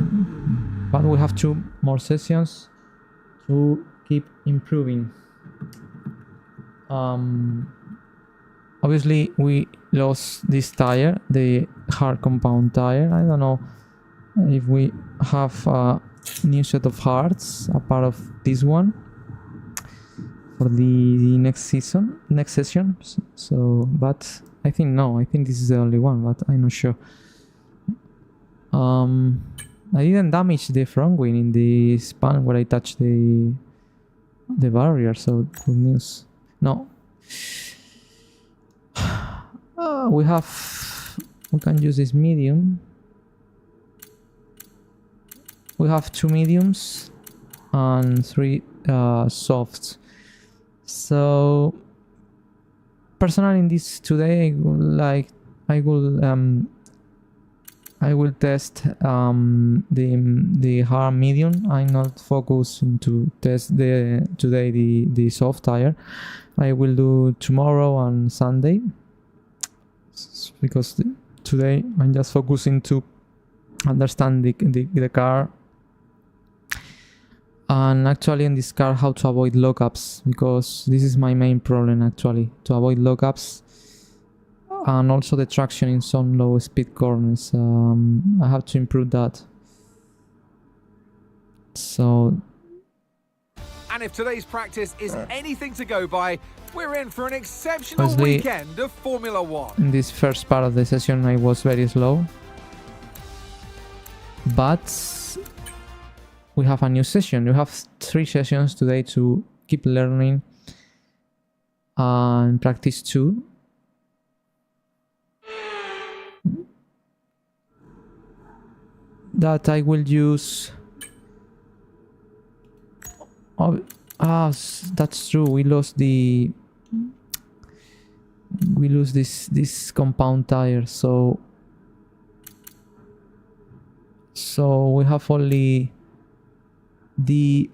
But we have 2 more sessions to keep improving. Obviously we lost this tire, the hard compound tire. I don't know if we have a new set of hards, a part of this one for the next session. So, but I think no, I think this is the only one, but I'm not sure. I didn't damage the front wing in the span where I touched the barrier, so good news. No. We can use this medium. We have 2 mediums and 3 softs. So personally in this today I will test the hard medium. I'm not focusing to test today the soft tire. I will do tomorrow and Sunday, because today I'm just focusing to understand the car, and actually in this car how to avoid lockups, because this is my main problem actually, to avoid lockups. And also the traction in some low speed corners. I have to improve that. So, and if today's practice is anything to go by, we're in for an exceptional weekend of Formula 1. In this first part of the session I was very slow, but we have a new session. We have 3 sessions today to keep learning and practice 2. That I will use. Oh, that's true. We lost this compound tire, so we have only the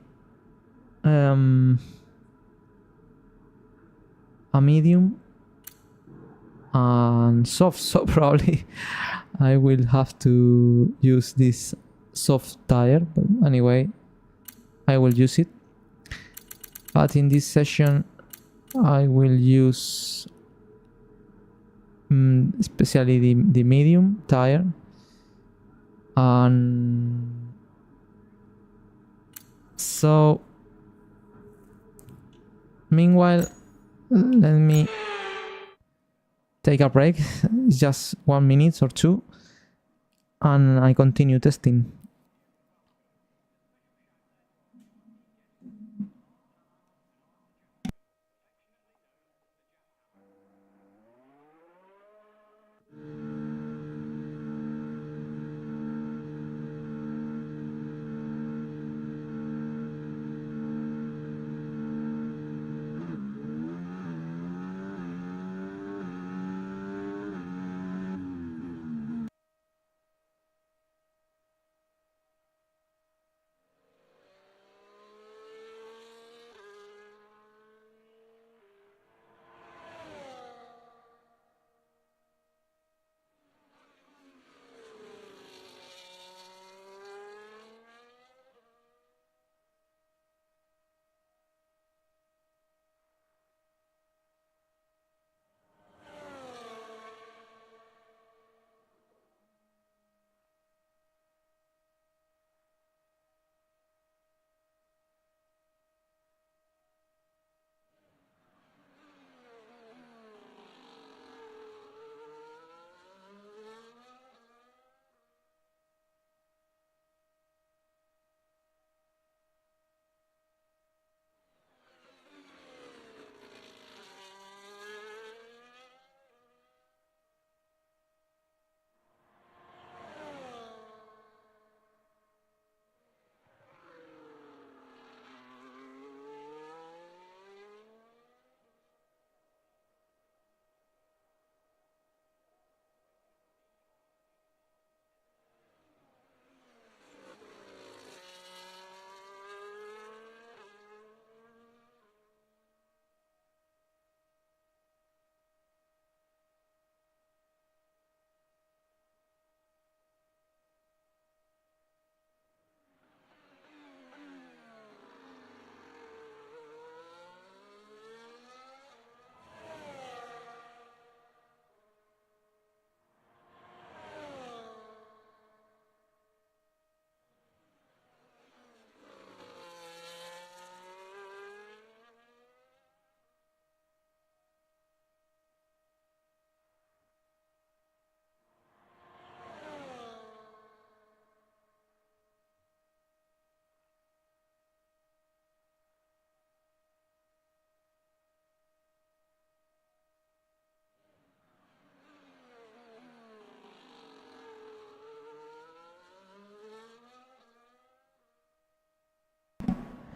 a medium and soft, so probably I will have to use this soft tire, but anyway, I will use it. But in this session I will use especially the medium tire, and so meanwhile let me take a break. It's just 1 minute or 2 and I continue testing.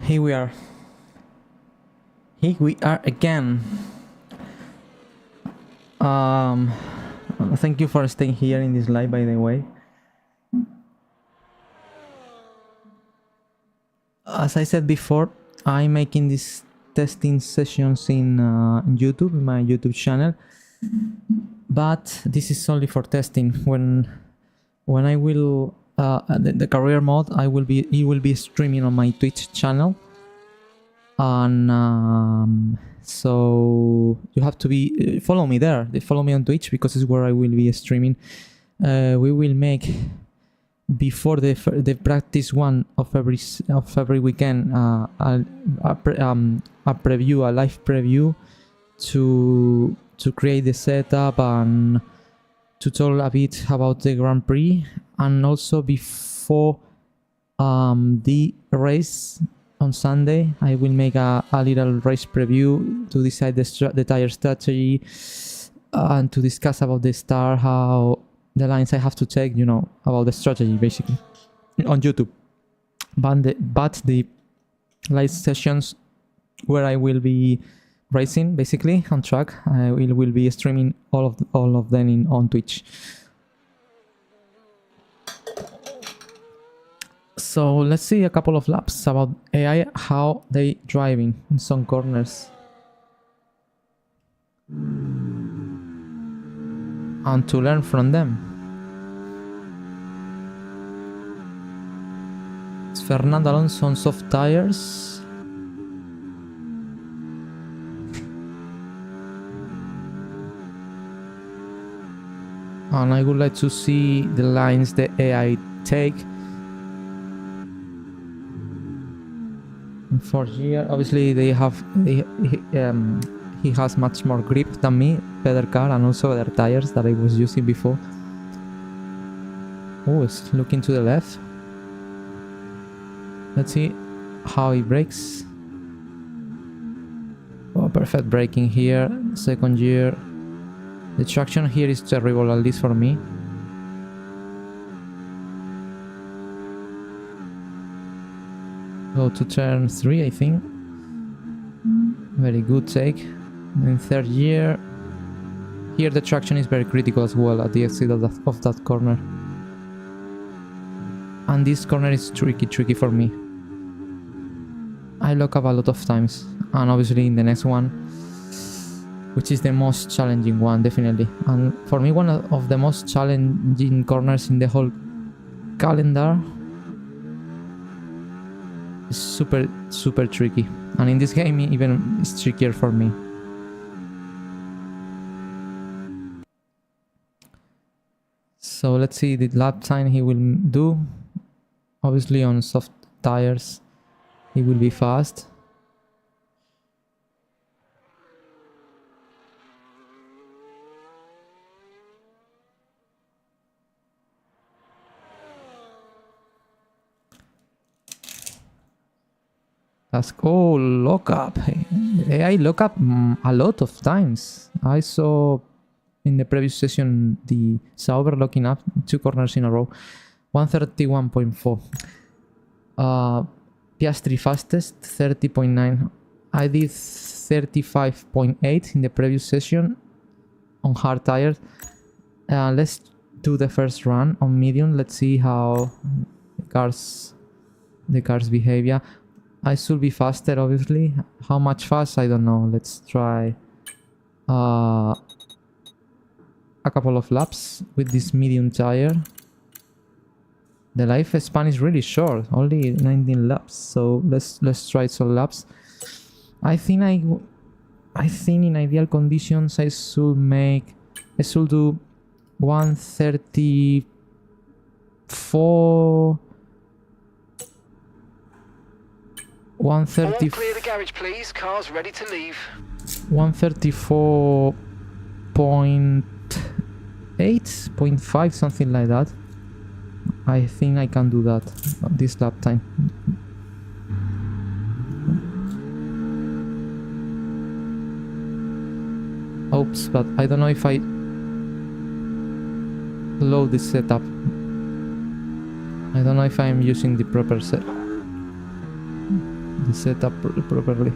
Here we are. Here we are again. Thank you for staying here in this live, by the way. As I said before, I'm making these testing sessions in YouTube, my YouTube channel, but this is only for testing. When I will the career mode, it will be streaming on my Twitch channel, and so you have to be follow me there. Follow me on Twitch because it's where I will be streaming. We will make before the practice one of every weekend a preview, a live preview to create the setup and to talk a bit about the Grand Prix, and also before the race on Sunday I will make a little race preview to decide the tire strategy and to discuss about the start, how the lines I have to take, you know, about the strategy basically on YouTube. But the live sessions where I will be racing basically on track, I will be streaming all of them on Twitch. So let's see a couple of laps about AI, how they driving in some corners. and to learn from them. It's Fernando Alonso on soft tires. And I would like to see the lines the AI take. In 4th year, obviously he has much more grip than me, better car, and also better tires that I was using before. Oh, it's looking to the left. Let's see how he brakes. Oh, perfect braking here. 2nd year. The traction here is terrible, at least for me. Go to turn 3, I think. Very good take. In 3rd year, here the traction is very critical as well at the exit of that corner. And this corner is tricky for me. I lock up a lot of times, and obviously in the next one, which is the most challenging one, definitely. And for me, one of the most challenging corners in the whole calendar. Is super tricky, and in this game even it's trickier for me. So let's see the lap time he will do. Obviously on soft tires he will be fast. That's cool. Lock up. AI lock up a lot of times. I saw in the previous session the Sauber locking up 2 corners in a row. 131.4. Piastri fastest 30.9. I did 35.8 in the previous session on hard tires. Let's do the first run on medium. Let's see how the cars behave. I should be faster, obviously. How much fast? I don't know. Let's try a couple of laps with this medium tire. The lifespan is really short, only 19 laps. So let's try some laps. I think in ideal conditions I should do 134. 130. Clear the garage, please. Cars ready to leave. 134.8.5, something like that. I think I can do that this lap time. Oops, but I don't know if I load this setup. I don't know if I am using the proper setup properly.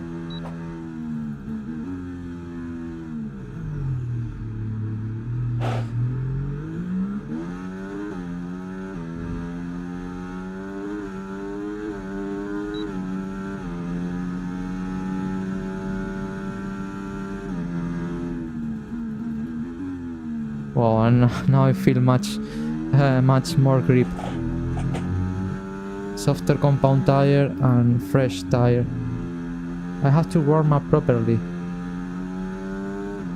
Wow, and now I feel much more grip. Softer compound tire and fresh tire. I have to warm up properly.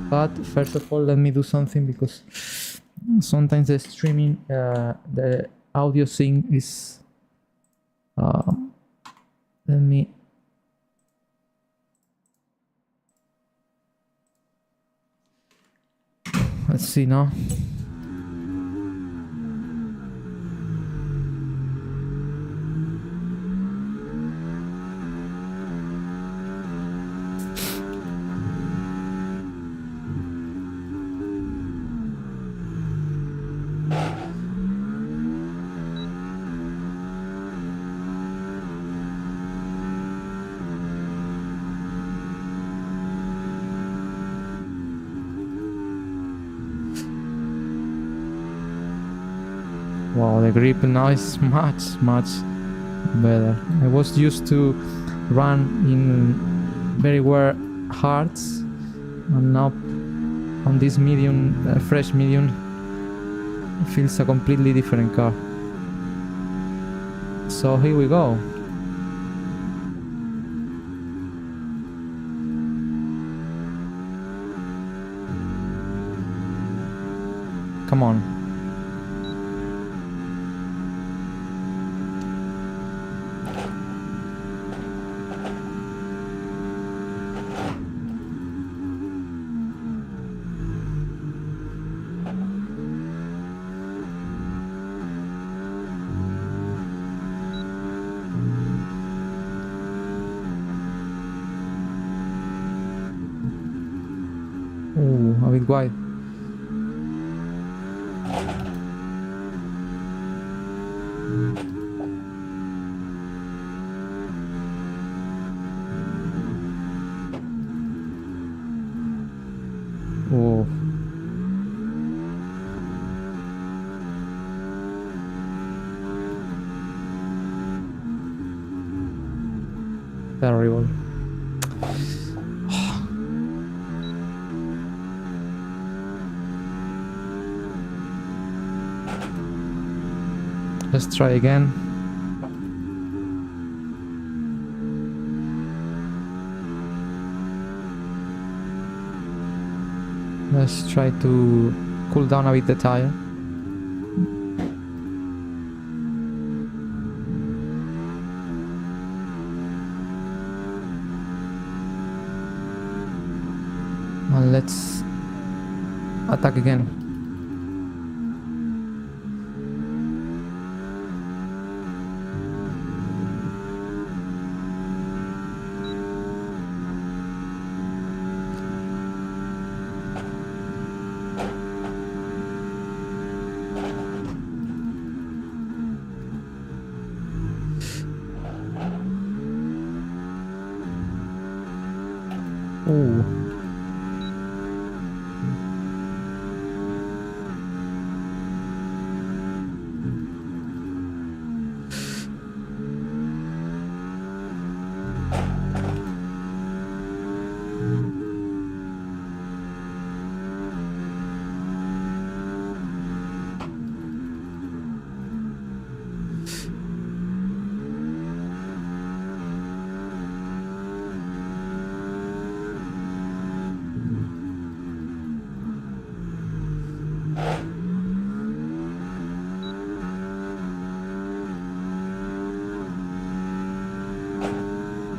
But first of all, let me do something, because sometimes the streaming, the audio sync is... let me... Let's see now. Wow, the grip now is much better. I was used to run in very hards, and now on this medium, fresh medium, feels a completely different car. So here we go. Come on. Ooh, a bit wide. Oh. Terrible. Let's try again. Let's try to cool down a bit the tire. And let's attack again. Ooh.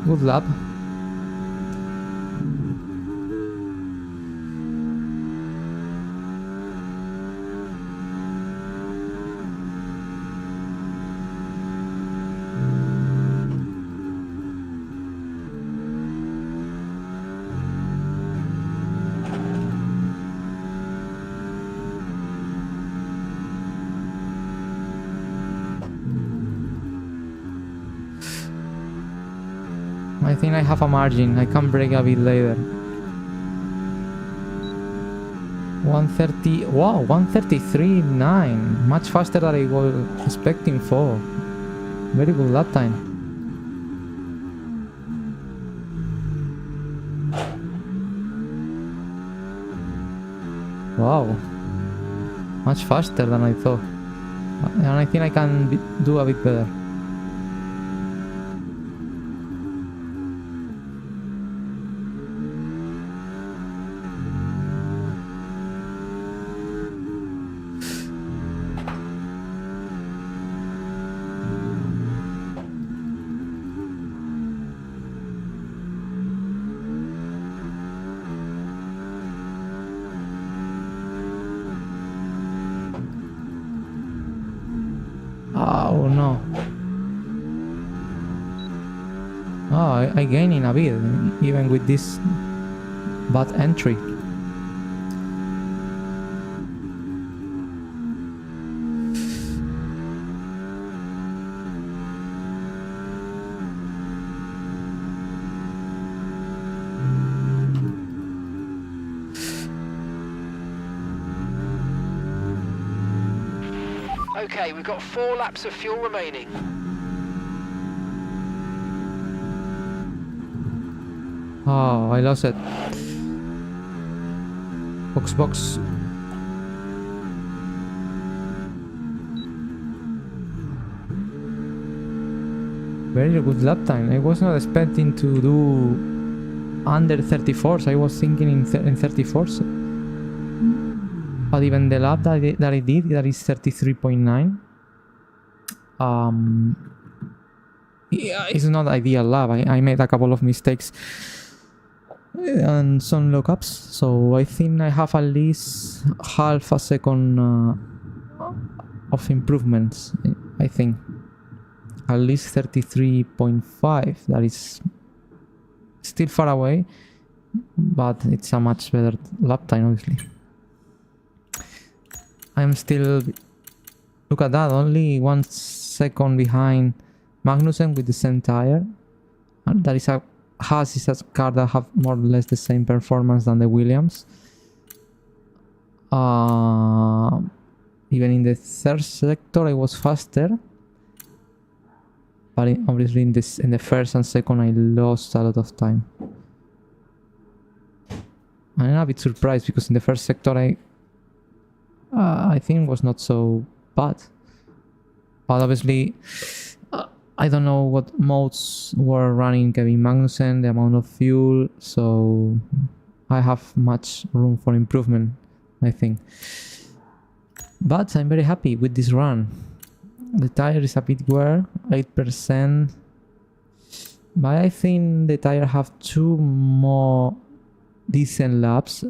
Good lap. I think I have a margin. I can break a bit later. 130. Wow, 133.9. Much faster than I was expecting for. Very good lap time. Wow. Much faster than I thought. And I think I can do a bit better. Oh no. Oh, I gaining a bit, even with this bad entry. Okay, we've got 4 laps of fuel remaining. Oh, I lost it. Box. Very good lap time. I was not expecting to do under 34s. I was thinking in 34s. But even the lap that I did, that is 33.9. Yeah, it's not ideal lap. I made a couple of mistakes and some lockups. So I think I have at least half a second of improvements. I think. At least 33.5. That is still far away, but it's a much better lap time, obviously. I'm still, look at that, only 1 second behind Magnussen with the same tire. And that is a Haas is a car that have more or less the same performance than the Williams. Even in the third sector I was faster. But obviously in the first and second I lost a lot of time. I'm a bit surprised because in the first sector I think was not so bad. But obviously I don't know what modes were running Kevin Magnussen, the amount of fuel, so I have much room for improvement, I think. But I'm very happy with this run. The tire is a bit wear, 8%, but I think the tire have 2 more decent laps,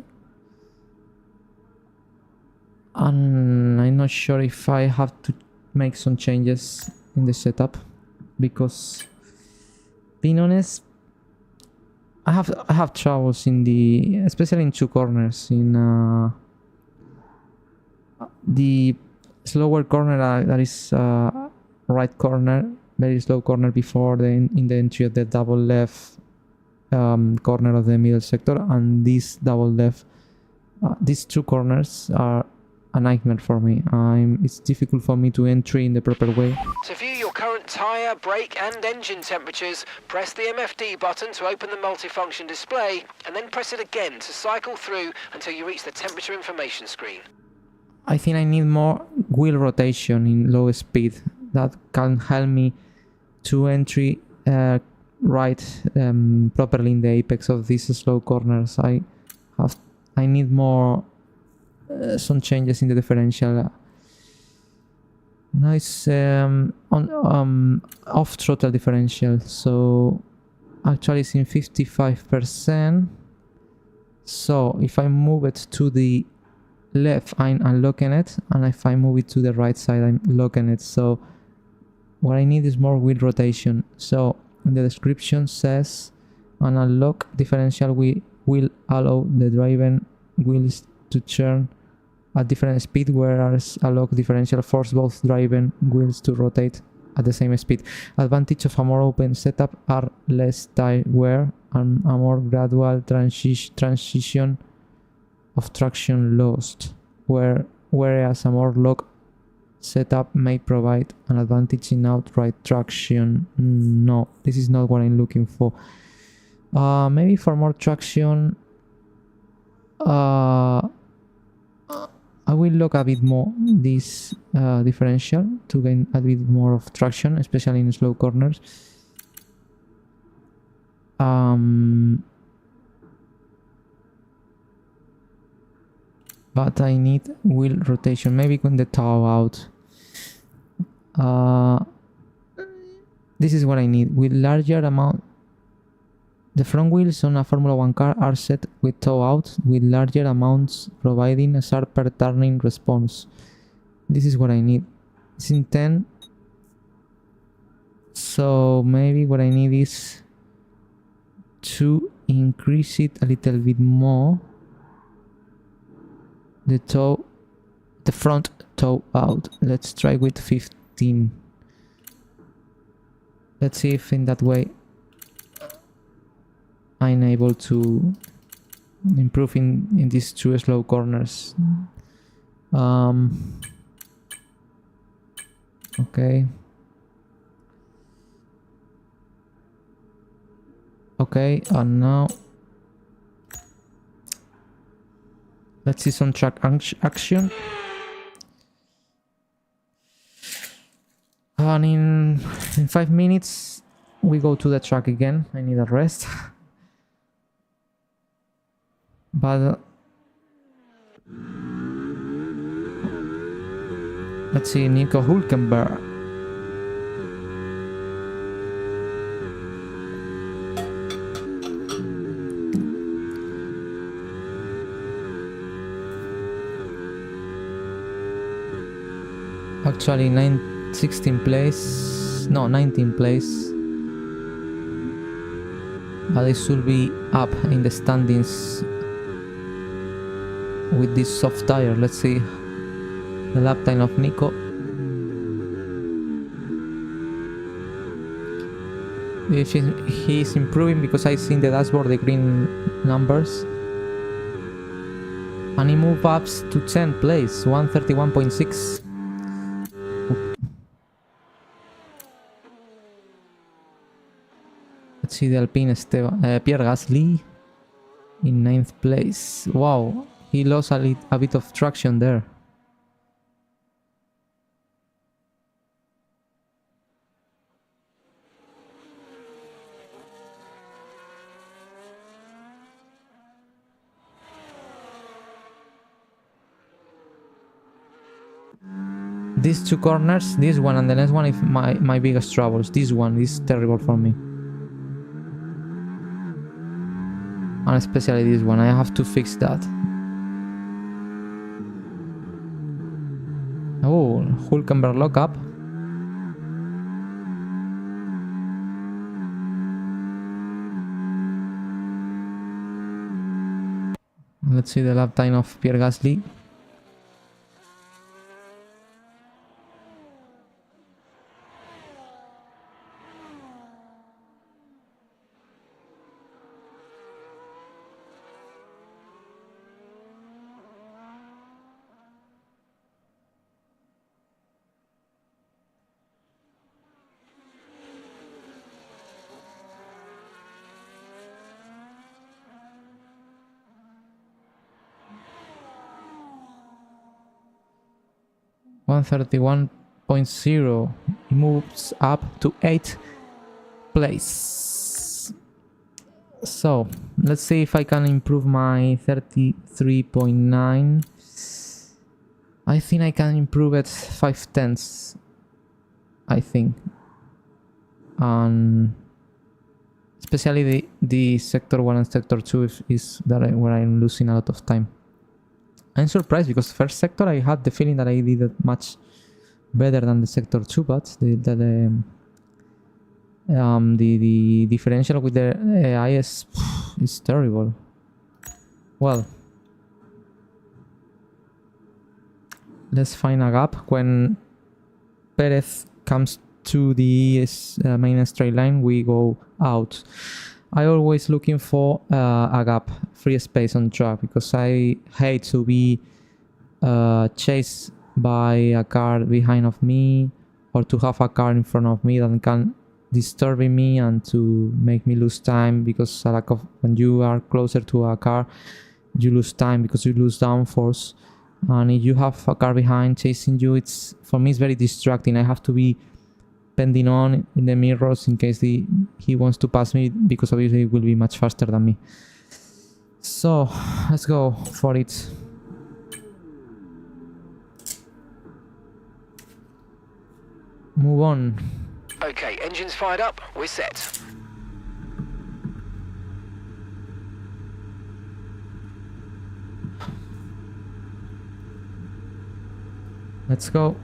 and I'm not sure if I have to make some changes in the setup, because being honest, I have troubles especially in 2 corners, in the slower corner that is right corner, very slow corner before in the entry of the double left corner of the middle sector, and this double left, these 2 corners are a nightmare for me. It's difficult for me to enter in the proper way. To view your current tyre, brake and engine temperatures, press the MFD button to open the multifunction display, and then press it again to cycle through until you reach the temperature information screen. I think I need more wheel rotation in low speed. That can help me to entry right properly in the apex of these slow corners. I need more some changes in the differential. Nice on off throttle differential. So actually it's in 55%. So if I move it to the left, I'm unlocking it, and if I move it to the right side, I'm locking it. So what I need is more wheel rotation. So in the description says an unlock differential will allow the driven wheels to turn at different speed, whereas a lock differential forces both driven wheels to rotate at the same speed. Advantage of a more open setup are less tire wear and a more gradual transition of traction lost, whereas a more locked setup may provide an advantage in outright traction. No, this is not what I'm looking for. Maybe for more traction, I will look a bit more this differential to gain a bit more of traction, especially in slow corners. But I need wheel rotation, maybe with the toe out. This is what I need, with larger amount. The front wheels on a Formula 1 car are set with toe out, with larger amounts providing a sharper turning response. This is what I need. It's in 10. So maybe what I need is to increase it a little bit more. The front toe out. Let's try with 15. Let's see if in that way I'm able to improve in these 2 slow corners. Okay. Okay, and now let's see some track action. And in 5 minutes we go to the track again. I need a rest. But let's see, Nico Hülkenberg. Actually 16th place, no, 19th place. But it should be up in the standings with this soft tire. Let's see the lap time of Nico. If he's improving, because I see in the dashboard the green numbers. And he moved up to 10th place, 131.6. Let's see the Alpine Pierre Gasly in 9th place. Wow, he lost a bit of traction there. These two corners, this one and the next one, is my biggest troubles. This one is terrible for me. And especially this one, I have to fix that. Oh, Hülkenberg lock up. Let's see the lap time of Pierre Gasly. .0 moves up to 8th place. So let's see if I can improve my 33.9. I think I can improve it 5/10, I think. And especially the sector 1 and sector 2 is where I'm losing a lot of time. I'm surprised because first sector I had the feeling that I did it much better than the sector 2, but the differential with the IS is terrible. Well, let's find a gap when Perez comes to the main straight line. We go out. I always looking for a gap, free space on track, because I hate to be chased by a car behind of me, or to have a car in front of me that can disturb me and to make me lose time, because when you are closer to a car you lose time because you lose downforce, and if you have a car behind chasing you, for me it's very distracting. I have to be bending on in the mirrors in case he wants to pass me, because obviously he will be much faster than me. So let's go for it. Move on. Okay, engines fired up, we're set. Let's go.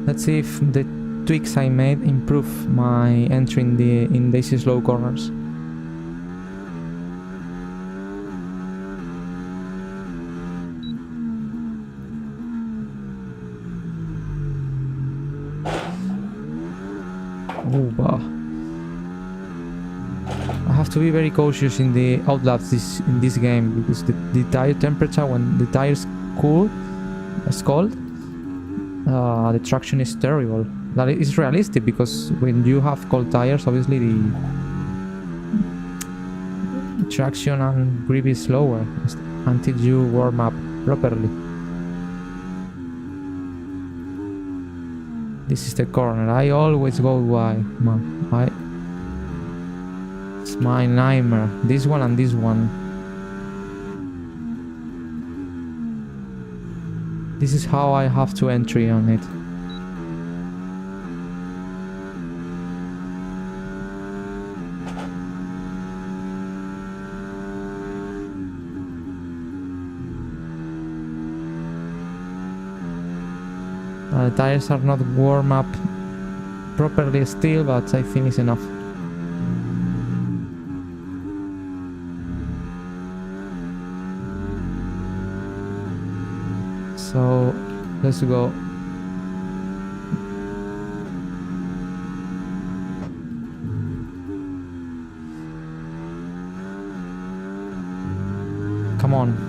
Let's see if the tweaks I made improve my entry in these slow corners. I have to be very cautious in the outlaps in this game, because the tire temperature, when the tires cold, the traction is terrible. That is realistic, because when you have cold tires, obviously the traction and grip is lower until you warm up properly. This is the corner. I always go wide, man. It's my nightmare. This one and this one. This is how I have to entry on it. The tires are not warm up properly still, but I think it's enough. So let's go. Come on.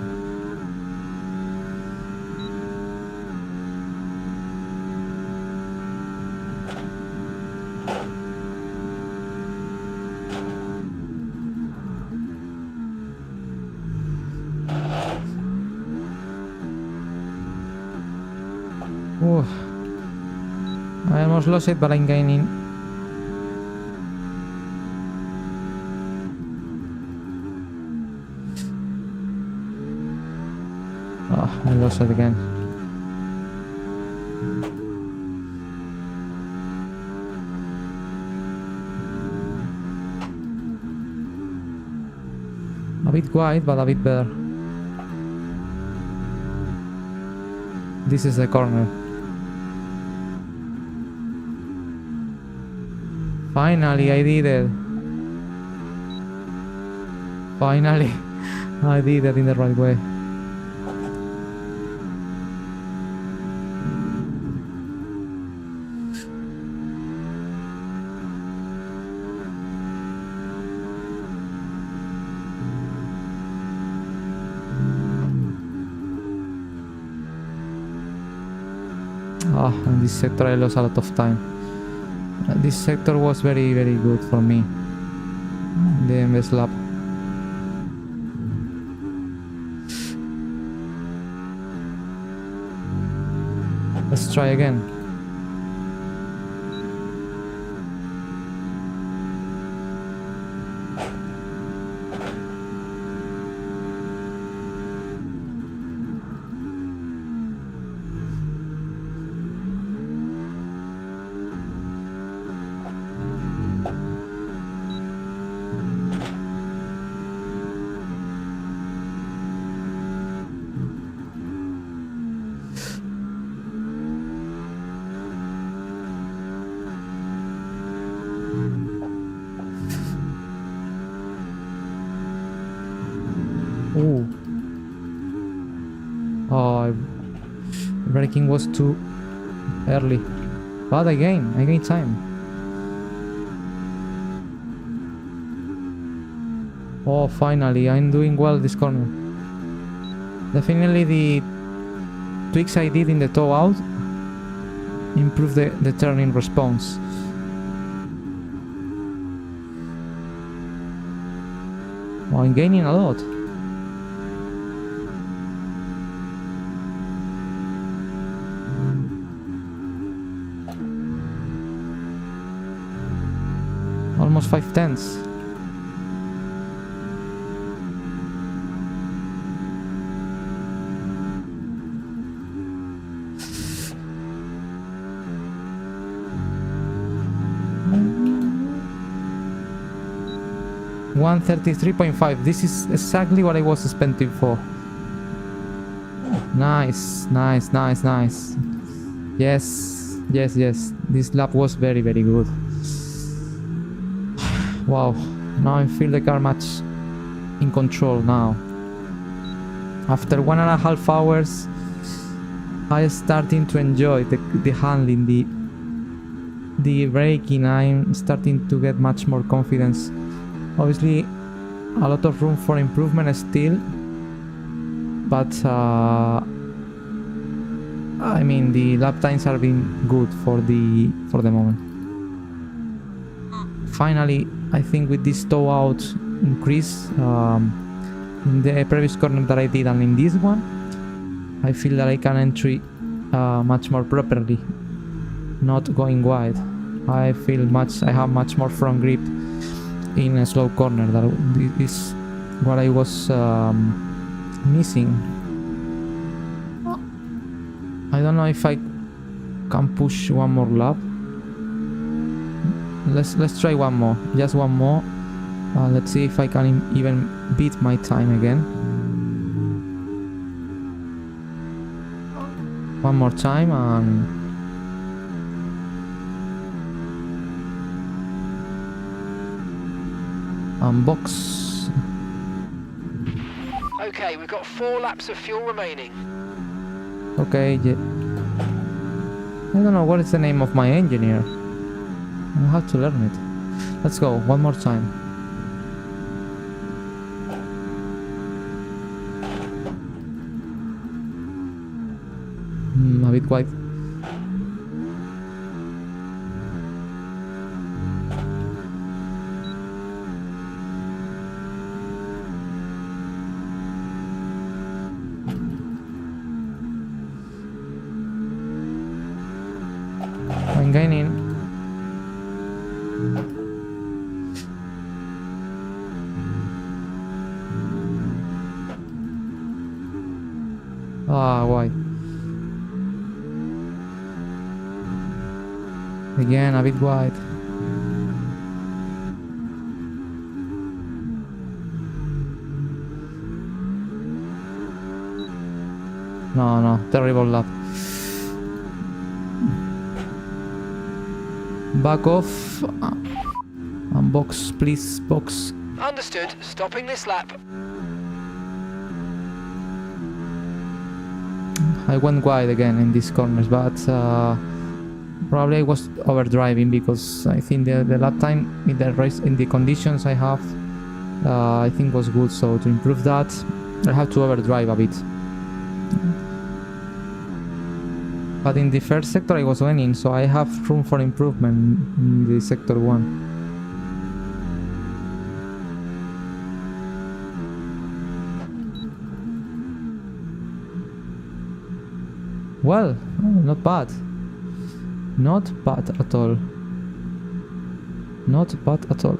Ooh. I almost lost it, but I'm gaining. Oh, I lost it again. A bit wide, but a bit better. This is the corner. Finally, I did it. Finally, I did it in the right way. And this sector I lost a lot of time. This sector was very good for me. The MS lap. Let's try again. Ooh. Oh, braking was too early. But I gain time. Oh, finally, I'm doing well this corner. Definitely the tweaks I did in the toe out improved the turning response. Oh, I'm gaining a lot. Almost 5/10. $133.5. This is exactly what I was expecting for. Nice. Yes. This lap was very good. Wow, now I feel the car much in control now. After 1.5 hours, I'm starting to enjoy the handling, the braking. I'm starting to get much more confidence. Obviously, a lot of room for improvement still, but I mean the lap times are being good for the moment. Finally, I think with this toe out increase in the previous corner that I did and in this one, I feel that I can entry much more properly. not going wide. I have much more front grip in a slow corner. That is what I was missing. I don't know if I can push one more lap. Let's try one more, just one more. Let's see if I can even beat my time again. One more time and box. Okay, we've got 4 laps of fuel remaining. Okay, yeah. I don't know what is the name of my engineer. I have to learn it. Let's go, one more time. A bit wide. I'm gaining. Why? Again, a bit wide. No, terrible lap. Back off. And box, please, box. Understood. Stopping this lap. I went wide again in these corners, but probably I was overdriving because I think the lap time in the race, in the conditions I have, I think was good. So to improve that, I have to overdrive a bit. But in the first sector I was winning, so I have room for improvement in the sector 1. Well, not bad. Not bad at all. Not bad at all.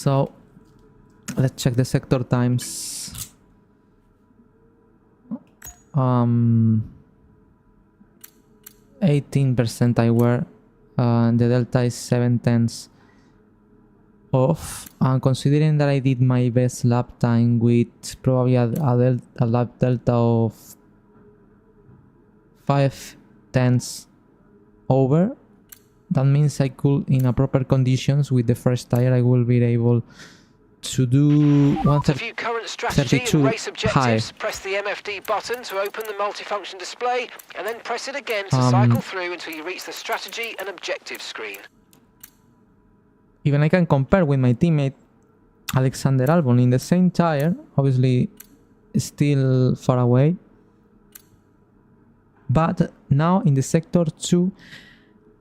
So let's check the sector times. 18% I were. The delta is 7/10 off. And considering that I did my best lap time with probably a lap delta of 5/10 over. That means I could, in a proper conditions with the first tire, I will be able to do 132 race objectives. high. Press the MFD button to open the multifunction display, and then press it again to cycle through until you reach the strategy and objective screen. Even I can compare with my teammate Alexander Albon in the same tire, obviously still far away. But now in the sector 2,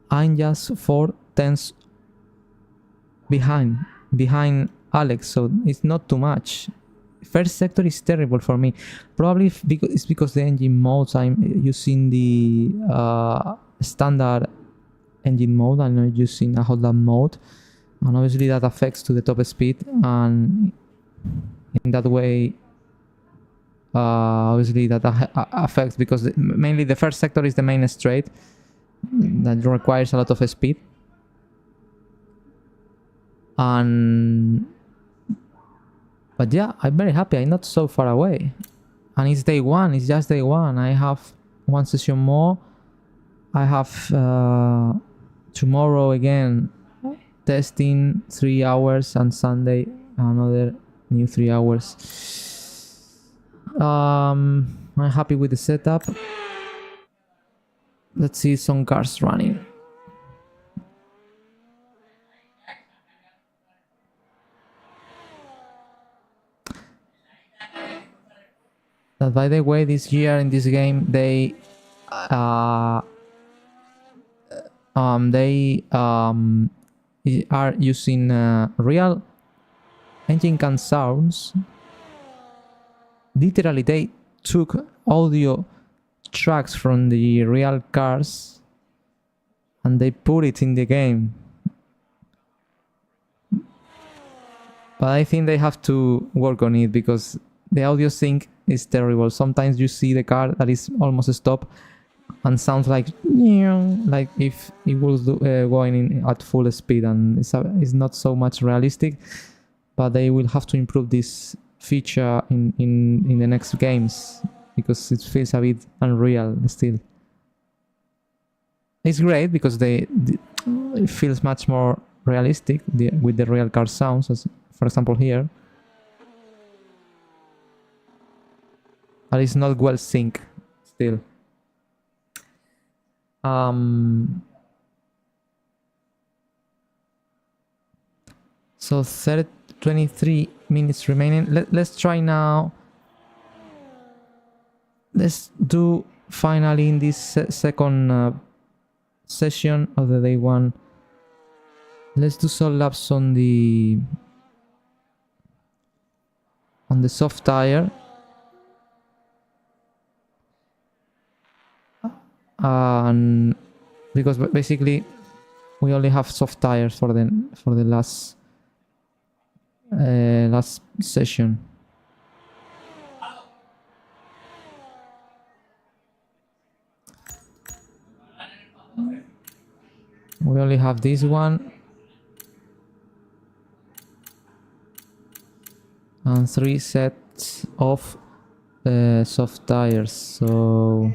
I'm just 4/10 behind Alex, so it's not too much. First sector is terrible for me. Probably it's because the engine modes I'm using the standard engine mode. I'm not using a hot lap mode, and obviously that affects to the top speed, and in that way obviously that affects because mainly the first sector is the main straight that requires a lot of speed, but yeah, I'm very happy. I'm not so far away, and it's day 1. It's just day 1. I have one session more. I have tomorrow again testing 3 hours, and Sunday another new 3 hours. I'm happy with the setup. Let's see some cars running. That, by the way, this year in this game they are using real engine can sounds. Literally, they took audio tracks from the real cars and they put it in the game. But I think they have to work on it because the audio sync is terrible. Sometimes you see the car that is almost stopped and sounds like if it was going in at full speed, and it's not so much realistic. But they will have to improve this feature in the next games because it feels a bit unreal still. It's great because it feels much more realistic with the real car sounds, as for example here. But it's not well synced still. So 23 minutes remaining. Let's try now. Let's do finally in this second session of the day one. Let's do some laps on the soft tire. And because basically we only have soft tires for the last session. We only have this one and 3 sets of soft tires, so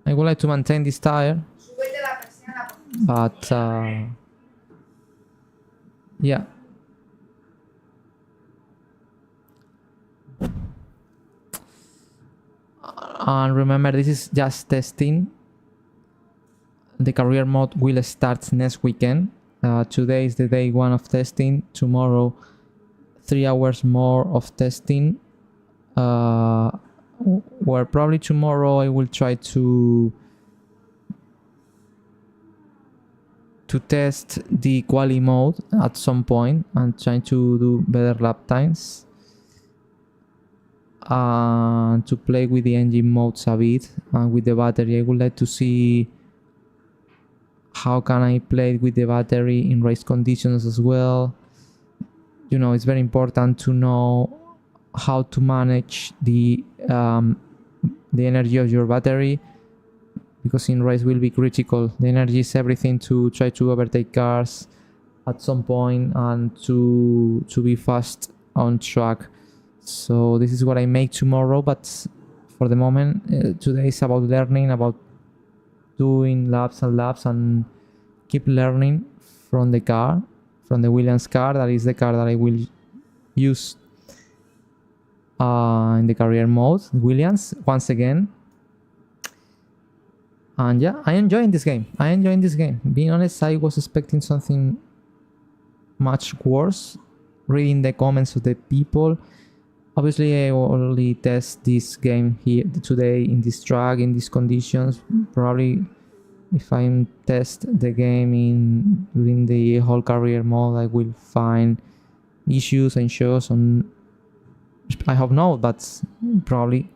I would like to maintain this tire, but yeah. And remember, this is just testing. The career mode will start next weekend. Today is the day one of testing. Tomorrow, 3 hours more of testing. Where probably tomorrow I will try to test the quali mode at some point and try to do better lap times. To play with the engine modes a bit and with the battery. I would like to see how can I play with the battery in race conditions as well. You know, it's very important to know how to manage the energy of your battery, because in race will be critical. The energy is everything to try to overtake cars at some point and to be fast on track. So this is what I make tomorrow, but for the moment today is about learning, about doing laps and laps and keep learning from the car, from the Williams car. That is the car that I will use in the career mode, Williams, once again. And yeah, I enjoying this game. Being honest, I was expecting something much worse. Reading the comments of the people, obviously I only test this game here today in this track, in these conditions. Probably if I test the game during the whole career mode, I will find issues and shows on. I hope not, but probably.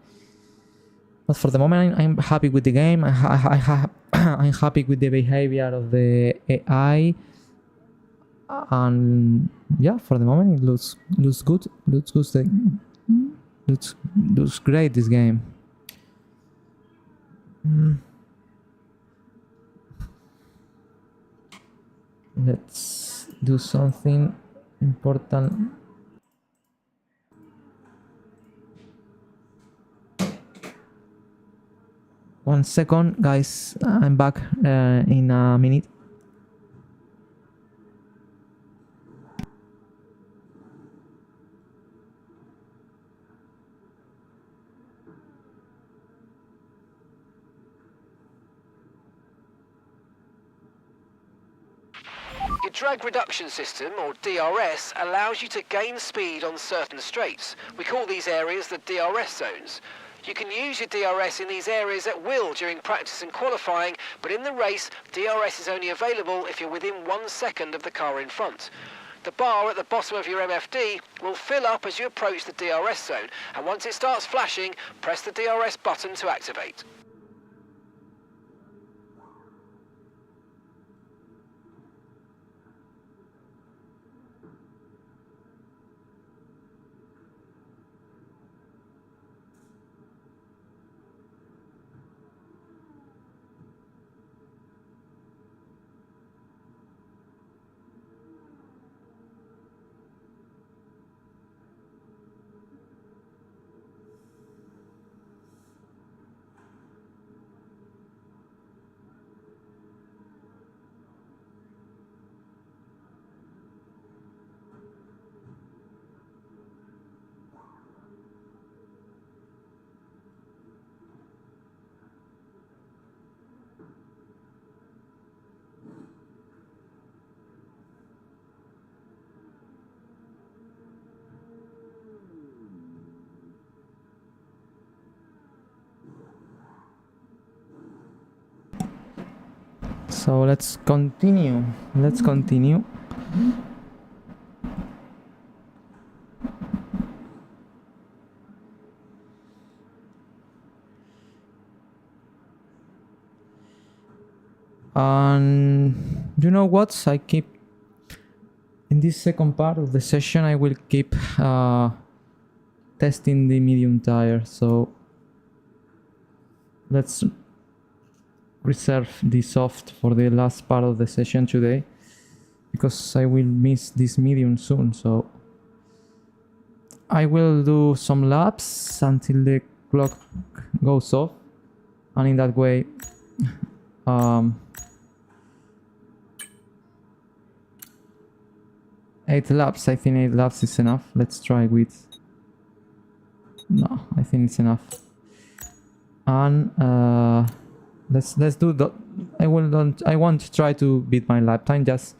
But for the moment, I'm happy with the game. I'm happy with the behavior of the AI, and yeah, for the moment it looks good. Looks great, this game. Let's do something important. One second, guys. I'm back in a minute. Your drag reduction system, or DRS, allows you to gain speed on certain straights. We call these areas the DRS zones. You can use your DRS in these areas at will during practice and qualifying, but in the race, DRS is only available if you're within 1 second of the car in front. The bar at the bottom of your MFD will fill up as you approach the DRS zone, and once it starts flashing, press the DRS button to activate. So let's continue. And you know what? I keep in this second part of the session, I will keep testing the medium tire. So let's reserve the soft for the last part of the session today, because I will miss this medium soon. So I will do some laps until the clock goes off, and in that way 8 laps. I think 8 laps is enough. Let's try with... No, I think it's enough. And let's do the... I won't try to beat my lap time. Just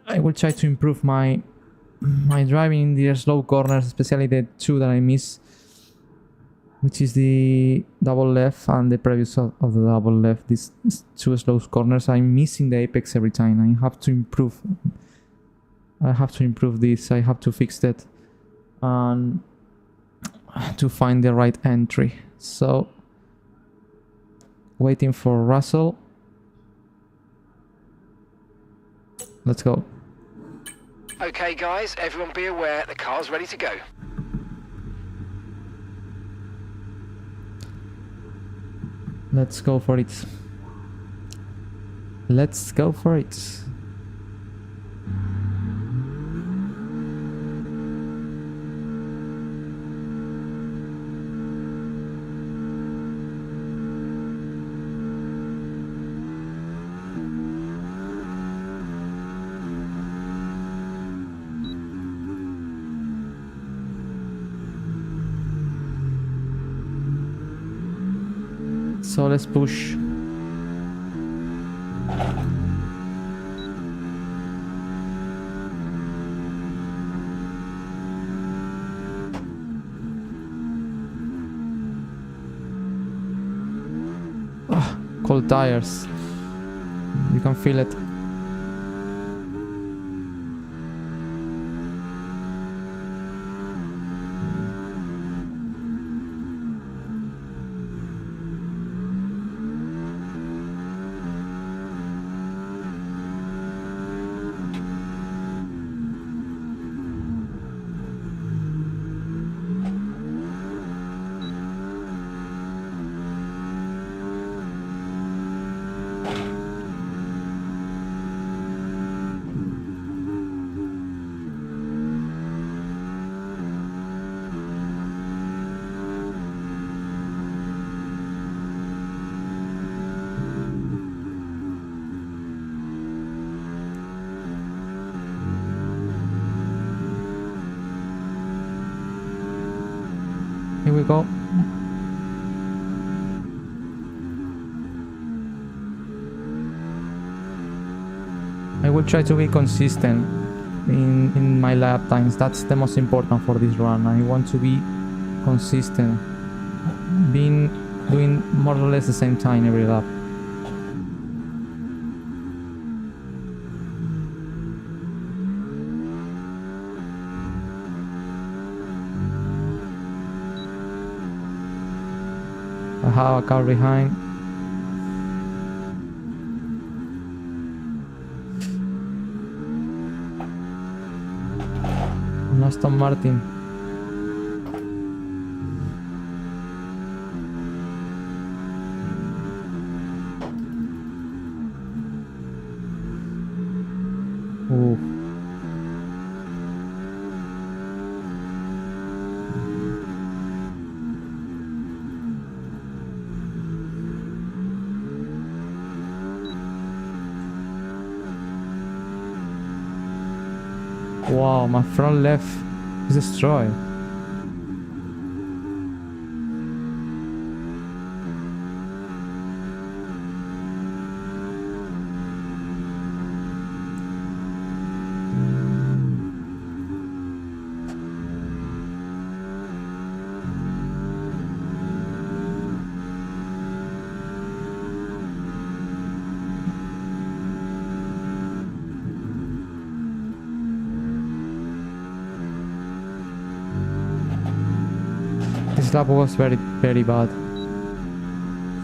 I will try to improve my driving in the slow corners, especially the 2 that I miss, which is the double left and the previous of the double left. These 2 slow corners, I'm missing the apex every time. I have to improve this. I have to fix that and to find the right entry. So waiting for Russell. Let's go. Okay guys, everyone be aware, the car's ready to go. Let's go for it. Let's go for it. So let's push. Cold tires. You can feel it. Here we go. I will try to be consistent in my lap times. That's the most important for this run. I want to be consistent, doing more or less the same time every lap. I have a car behind. An Aston Martin. Ooh. Wow, my front left is destroyed. This lap was very bad.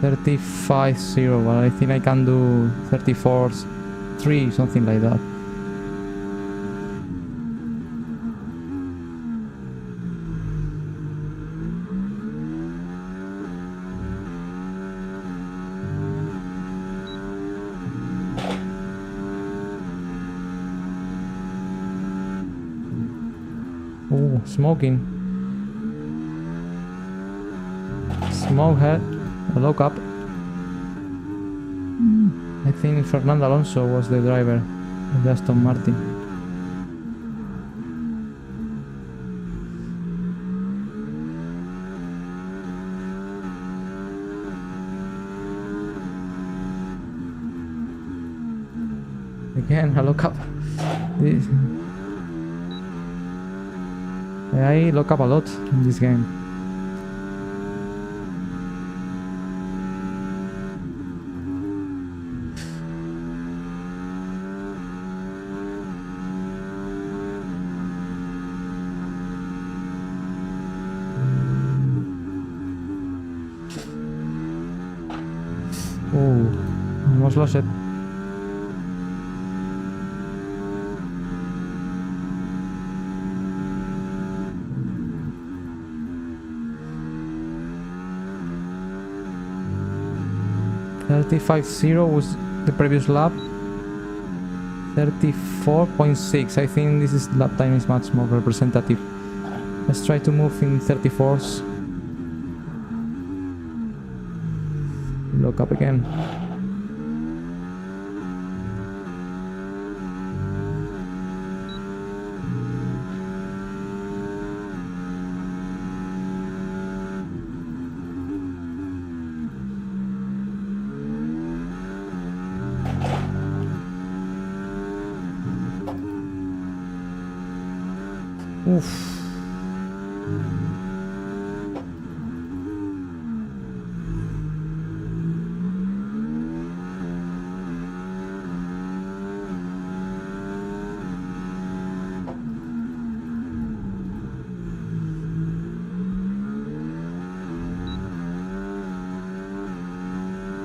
35.0, but I think I can do 34.3, something like that. Oh, smoking. Smoke head, a lock up. I think Fernando Alonso was the driver of the Aston Martin. Again, a lock up. I lock up a lot in this game. Oh, almost lost it. .35.0 was the previous lap. 34.6. I think this is lap time is much more representative. Let's try to move in 34s. Lock up again. Oof.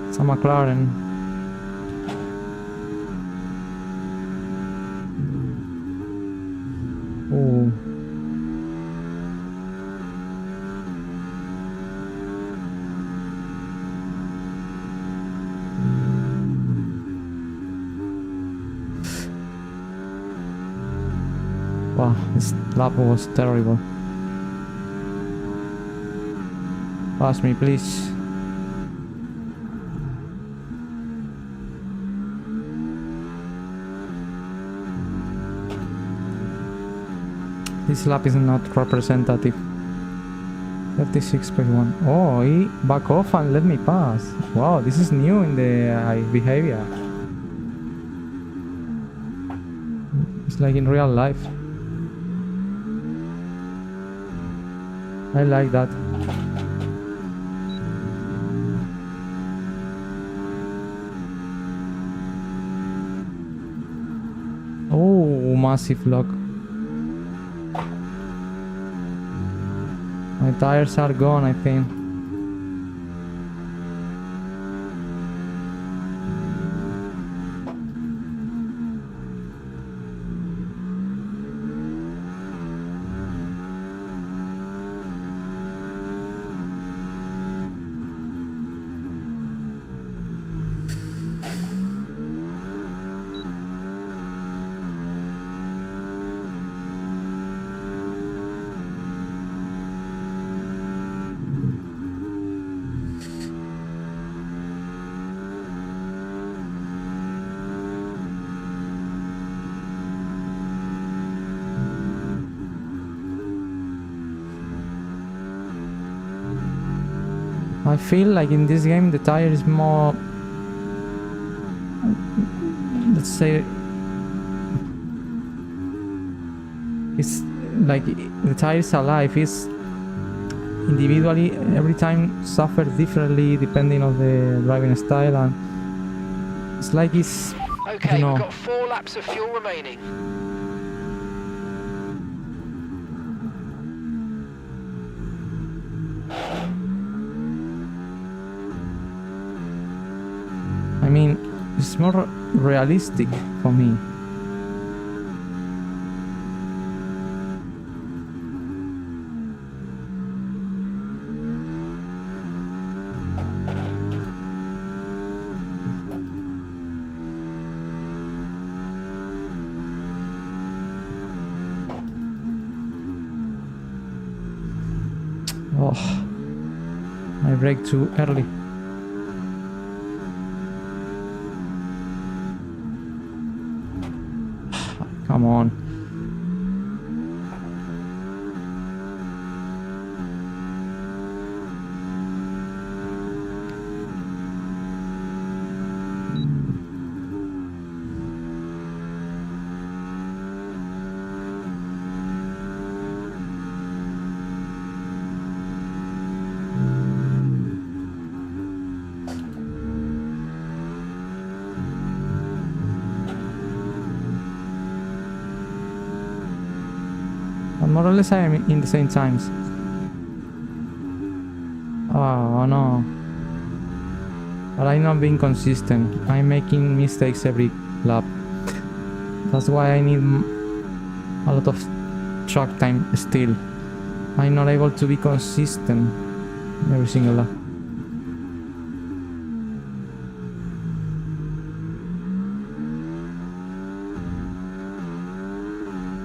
It's a McLaren. Oh. Wow, this lap was terrible. Pass me, please. This lap is not representative. 36.1. Oh, he back off and let me pass. Wow, this is new in the behavior. It's like in real life. I like that. Oh, massive lock. My tires are gone, I think. I feel like in this game the tire is more, let's say, it's like the tire is alive. It's individually every time suffers differently depending on the driving style, and it's like it's, okay, you know, we've got 4 laps of fuel remaining. I mean, it's more realistic for me. Oh, I braked too early. Come on. More or less I am in the same times. Oh no. But I'm not being consistent. I'm making mistakes every lap. That's why I need a lot of track time still. I'm not able to be consistent every single lap.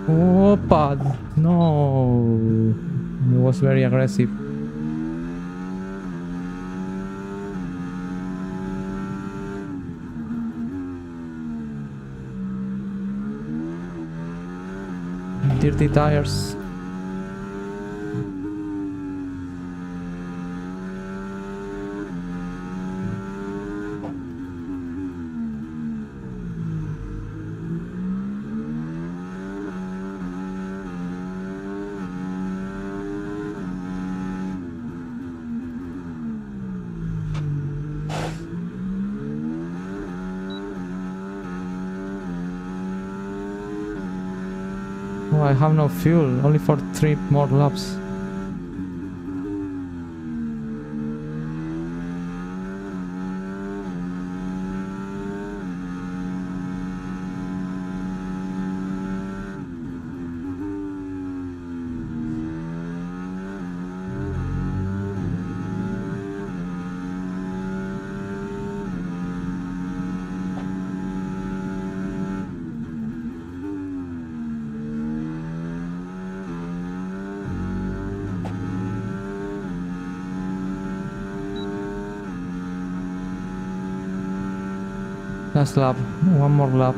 Opa! No! It was very aggressive. Dirty tires. Oh, I have no fuel, only for 3 more laps. Last lap, one more lap.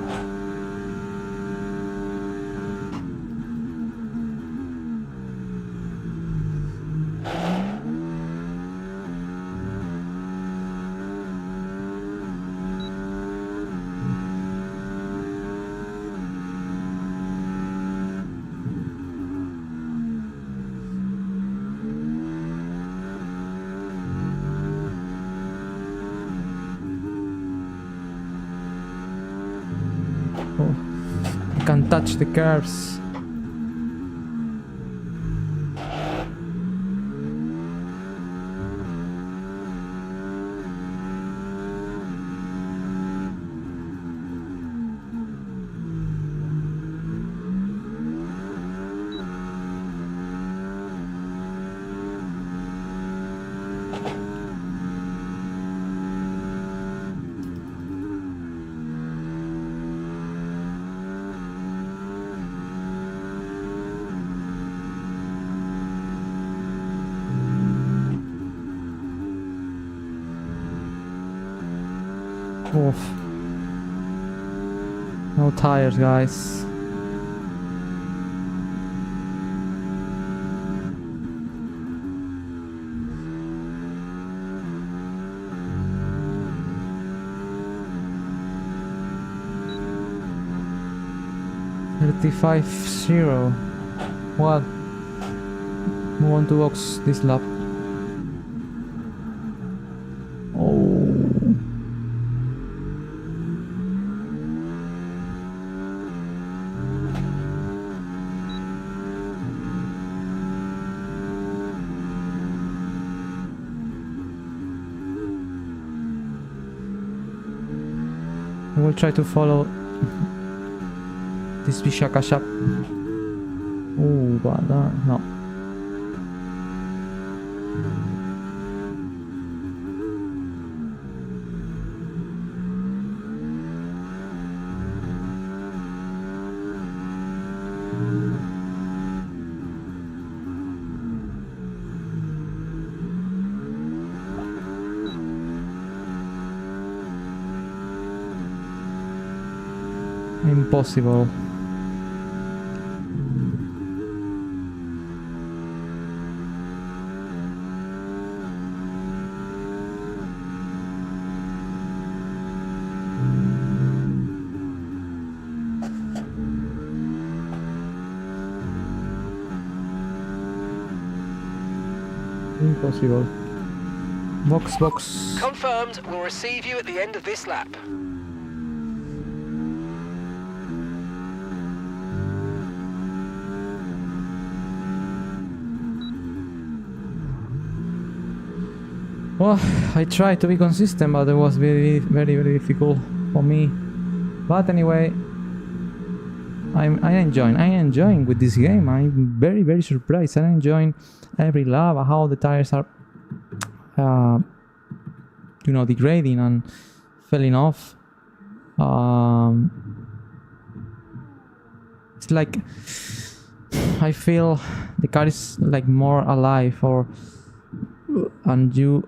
Oh, I can't touch the curves. Oof. No tires, guys. $35.0. What? Move on to box this lap. Oh. We'll try to follow this Vishaka shop. Oh, but no. Impossible. Impossible. Box. Confirmed. We'll receive you at the end of this lap. Well, I tried to be consistent, but it was very difficult for me. But anyway, I'm enjoying with this game. I'm very surprised. I'm enjoying every lap, how the tires are, degrading and falling off. It's like I feel the car is like more alive, and you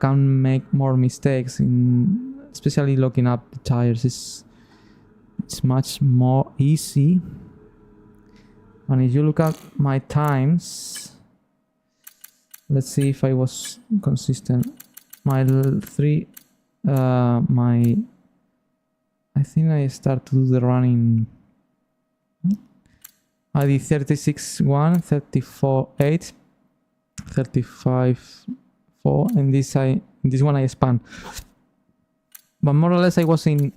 can make more mistakes especially looking up the tires. It's much more easy. And if you look at my times, let's see if I was consistent. I think I start to do the running. I did 36.1, 34.8, 35.4, and this one I spun. But more or less I was in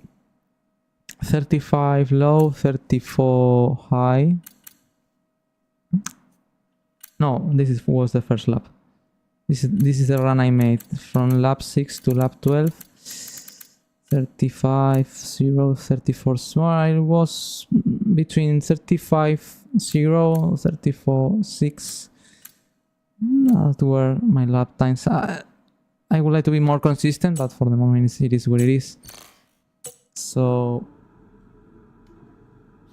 35 low, 34 high. No, was the first lap. This is the run I made from lap 6 to lap 12. 35.0, 34 small. I was between 35.0, 34.6. That were my lap times. I would like to be more consistent, but for the moment it is what it is. So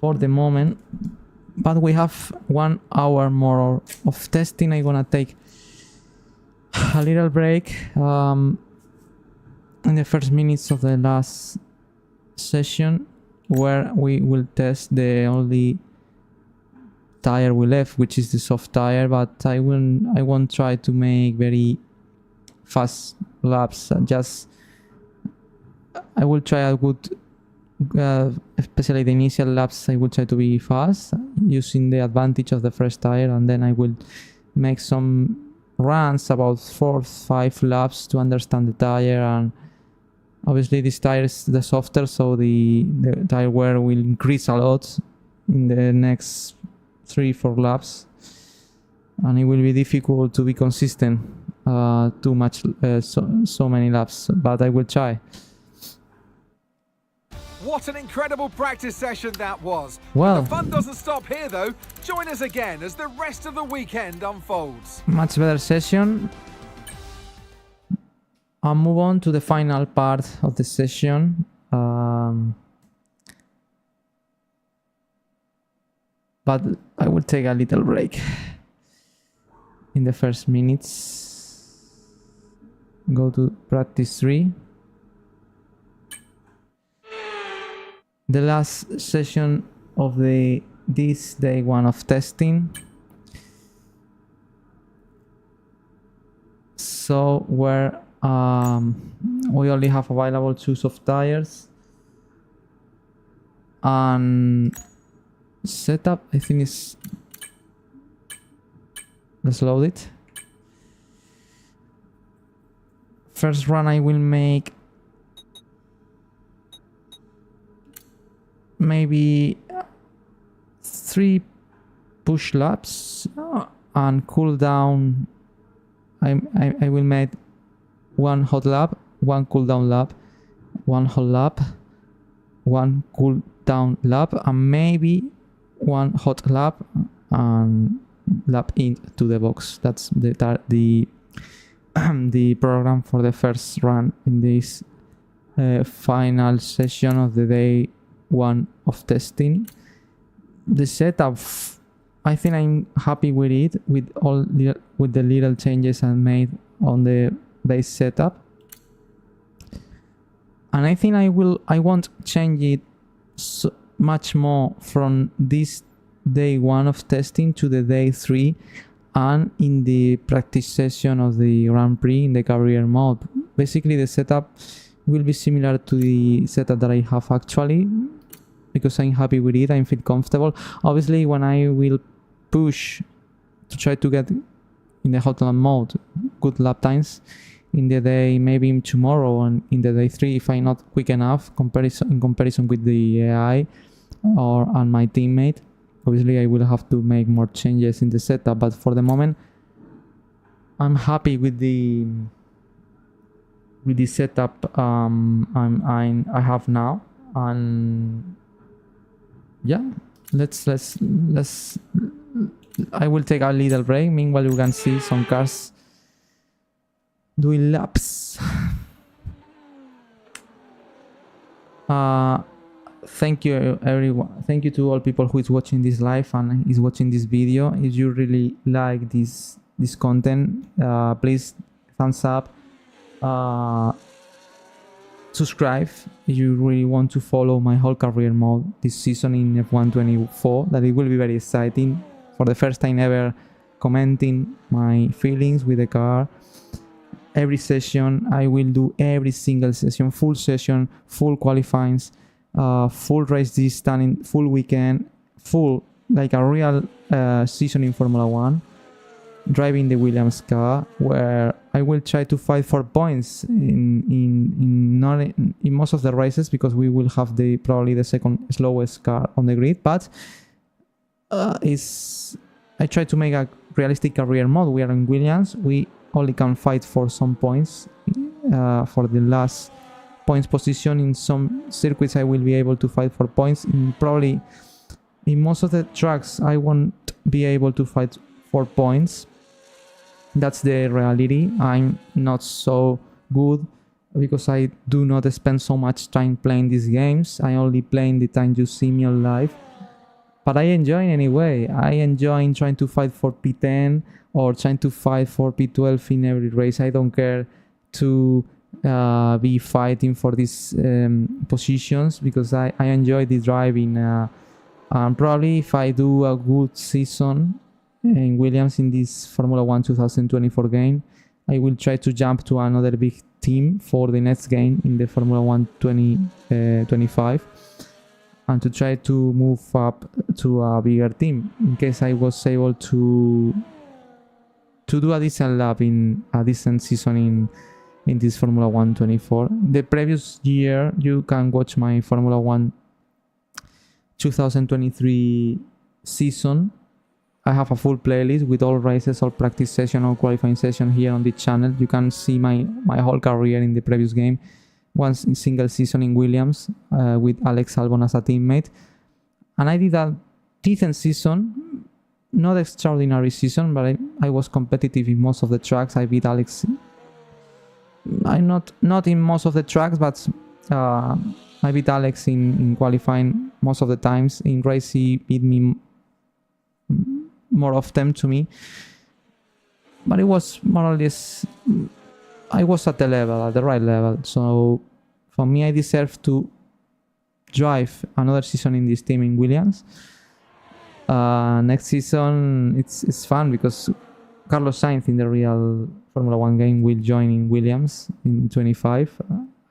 for the moment, but we have 1 hour more of testing. I'm gonna take a little break in the first minutes of the last session, where we will test the only tire we left, which is the soft tire. But I won't try to make very fast laps. I will try a good, especially the initial laps, I will try to be fast, using the advantage of the first tire, and then I will make some runs about 4 or 5 laps to understand the tire Obviously this tire is the softer, so the tire wear will increase a lot in the next 3-4 laps, and it will be difficult to be consistent too much, so many laps, but I will try. What an incredible practice session that was. Well, the fun doesn't stop here though. Join us again as the rest of the weekend unfolds. Much better session. I'll move on to the final part of the session. But I will take a little break in the first minutes. Go to practice 3. The last session of this day 1 of testing. So where we only have available 2 soft tires, and setup I think is, let's load it. First run I will make maybe 3 push laps and cool down. I will make 1 hot lap, 1 cool down lap, 1 hot lap, 1 cool down lap, and maybe 1 hot lap and lap into the box. That's the the program for the first run in this final session of the day 1 of testing. The setup, I think I'm happy with it, with the little changes I made on the base setup, and I think I won't change it so much more from this day 1 of testing to the day 3 and in the practice session of the Grand Prix in the career mode. Basically the setup will be similar to the setup that I have actually, because I'm happy with it, I feel comfortable. Obviously when I will push to try to get in the hot lap mode good lap times in the day, maybe tomorrow and in the day 3, if I'm not quick enough in comparison with the AI and my teammate, obviously I will have to make more changes in the setup. But for the moment I'm happy with the setup I have now, and yeah, let's I will take a little break. Meanwhile you can see some cars doing laps. Thank you everyone, thank you to all people who is watching this live and is watching this video. If you really like this content, please thumbs up, subscribe if you really want to follow my whole career mode this season in F124, that it will be very exciting. For the first time ever, commenting my feelings with the car. Every session I will do, every single session, full qualifyings, full race distance, full weekend, full, like a real season in Formula 1, driving the Williams car, where I will try to fight for points in most of the races, because we will have probably the second slowest car on the grid. But I try to make a realistic career mode. We are in Williams, we only can fight for some points, for the last points position. In some circuits I will be able to fight for points, probably in most of the tracks I won't be able to fight for points. That's the reality. I'm not so good because I do not spend so much time playing these games. I only play in the time you see me on live, but I enjoy it anyway. I enjoy trying to fight for P10 or trying to fight for P12 in every race. I don't care to be fighting for these positions, because I enjoy the driving. And probably if I do a good season in Williams in this Formula 1 2024 game, I will try to jump to another big team for the next game in the Formula 1 2025, and to try to move up to a bigger team, in case I was able to do a decent lap in a decent season in this Formula 1 24. The previous year, you can watch my Formula 1 2023 season. I have a full playlist with all races, all practice session, all qualifying session here on the channel. You can see my whole career in the previous game. One single season in Williams with Alex Albon as a teammate. And I did a decent season, not extraordinary season, but I was competitive in most of the tracks. I beat Alex. I'm not in most of the tracks, but I beat Alex in qualifying most of the times. In race, he beat me more often to me. But it was more or less, I was at the right level. So for me, I deserve to drive another season in this team in Williams. Next season, it's fun because Carlos Sainz in the real Formula 1 game will join in Williams in 25.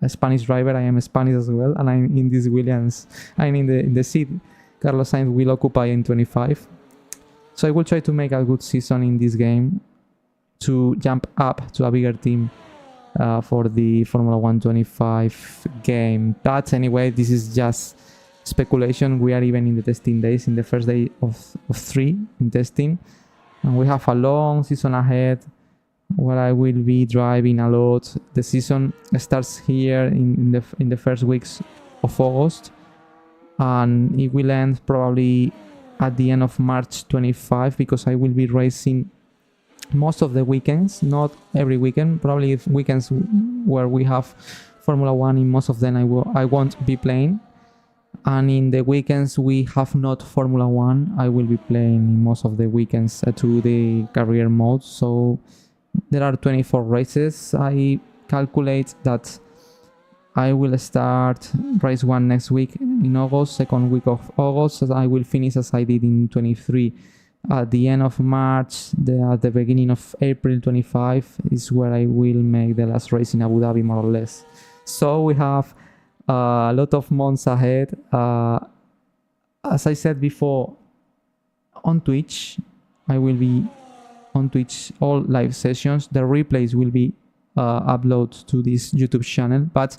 A Spanish driver, I am Spanish as well, and I'm in this Williams. I'm in the seat Carlos Sainz will occupy in 25. So I will try to make a good season in this game to jump up to a bigger team for the Formula 1 25 game. But anyway, this is just speculation. We are even in the testing days, in the first day of 3 in testing. And we have a long season ahead where I will be driving a lot. The season starts here in the first weeks of August, and it will end probably at the end of March 25, because I will be racing most of the weekends, not every weekend. Probably weekends where we have Formula 1, in most of them I won't be playing. And in the weekends we have not Formula 1, I will be playing in most of the weekends to the career mode. So there are 24 races. I calculate that I will start race 1 next week in August, second week of August. So I will finish as I did in 23. At the end of March, at the beginning of April 25 is where I will make the last race in Abu Dhabi, more or less. So we have a lot of months ahead. As I said before, on Twitch, I will be on Twitch all live sessions. The replays will be uploaded to this YouTube channel, but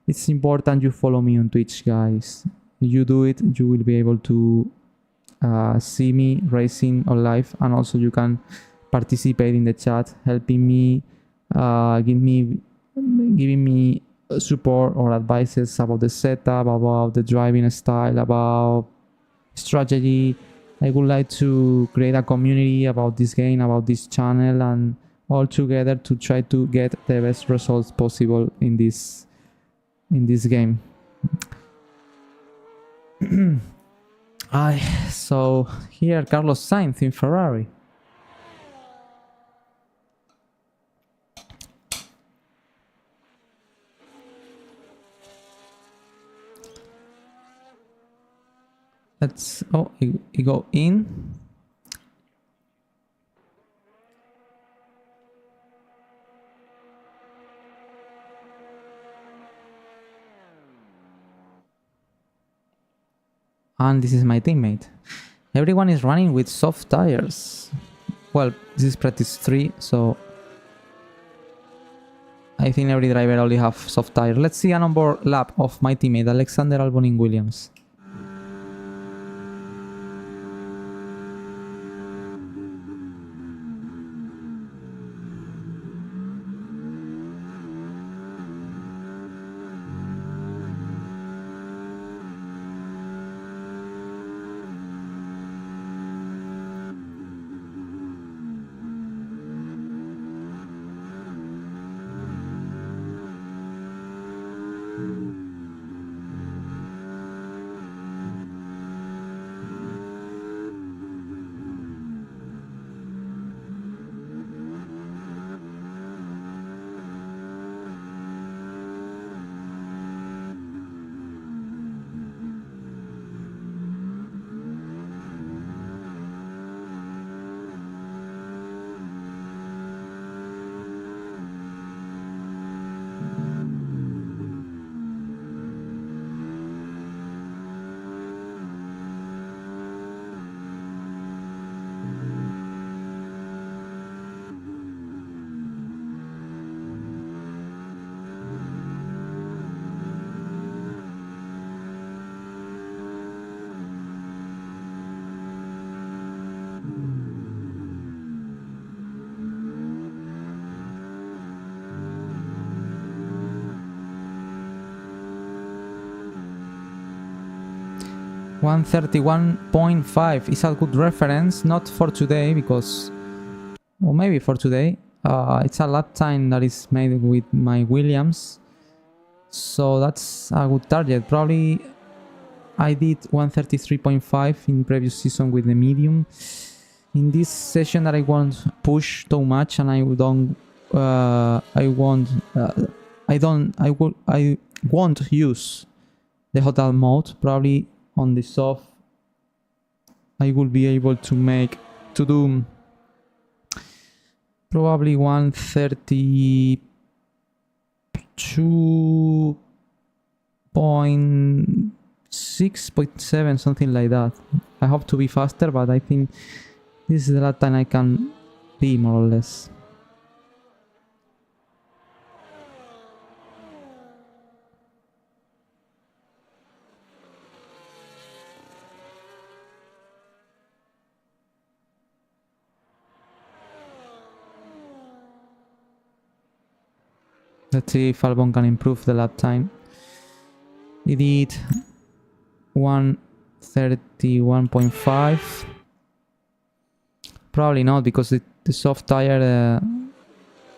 it's important you follow me on Twitch, guys. If you do it, you will be able to see me racing on live, and also you can participate in the chat, helping me, giving me support or advices about the setup, about the driving style, about strategy. I would like to create a community about this game, about this channel, and all together to try to get the best results possible in this game. So here Carlos Sainz in Ferrari. Let's you go in. And this is my teammate. Everyone is running with soft tires. Well, this is practice 3, so I think every driver only have soft tires. Let's see an onboard lap of my teammate Alexander Albon in Williams. 131.5 is a good reference, not for today because, or maybe for today. It's a lap time that is made with my Williams, so that's a good target. Probably I did 133.5 in previous season with the medium. In this session that I won't push too much, and I won't use the hotel mode. Probably on the soft I will be able to do probably 132.6.7, something like that. I hope to be faster, but I think this is the last time I can be, more or less. Let's see if Albon can improve the lap time. He did 131.5. Probably not, because the soft tire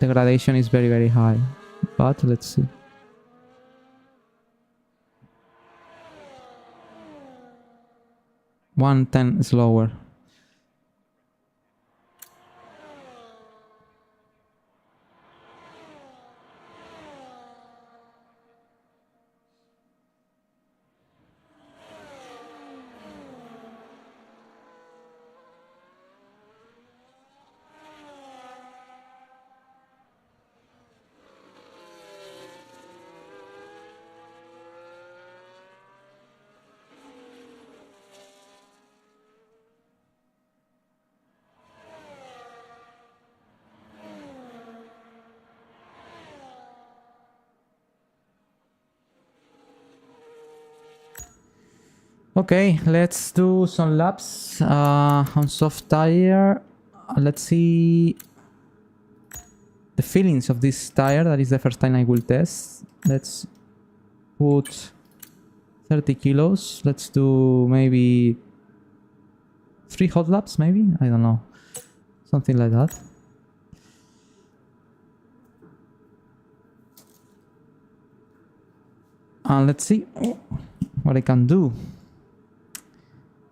degradation is very, very high. But let's see. .110 slower. Okay, let's do some laps on soft tire. Let's see the feelings of this tire. That is the first time I will test. Let's put 30 kilos. Let's do maybe 3 hot laps, maybe? I don't know. Something like that. And let's see what I can do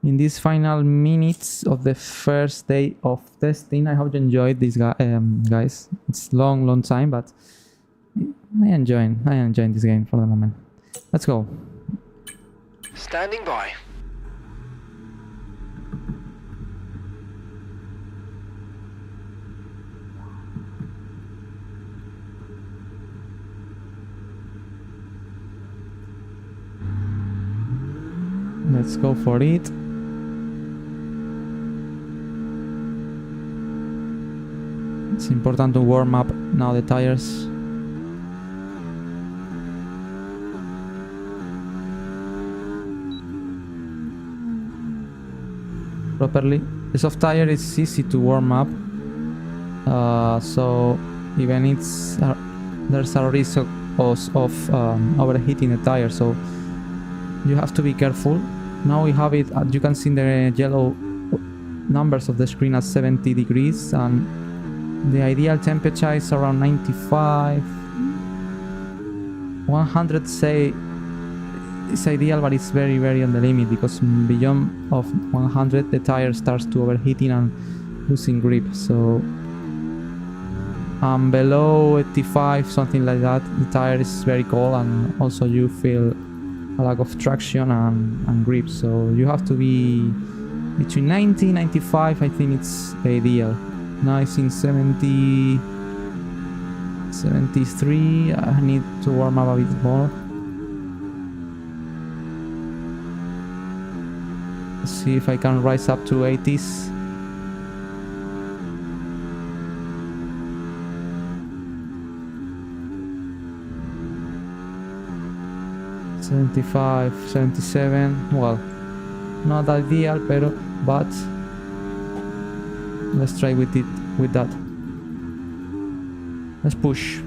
in these final minutes of the first day of testing. I hope you enjoyed this, guys. It's long time, but I enjoying this game for the moment. Let's go. Standing by. Let's go for it. It's important to warm up now the tires. Properly. The soft tire is easy to warm up, so even there's a risk of overheating the tire, so you have to be careful. Now we have it, you can see the yellow numbers of the screen at 70 degrees, and the ideal temperature is around 95. 100 say it's ideal, but it's very, very on the limit, because beyond of 100 the tire starts to overheating and losing grip. So below 85, something like that, the tire is very cold, and also you feel a lack of traction and grip. So you have to be between 90 95. I think it's ideal. Now it's in 70 73. I need to warm up a bit more. Let's see if I can rise up to 80s. $75, $77. Well, not ideal, but let's try with that. Let's push.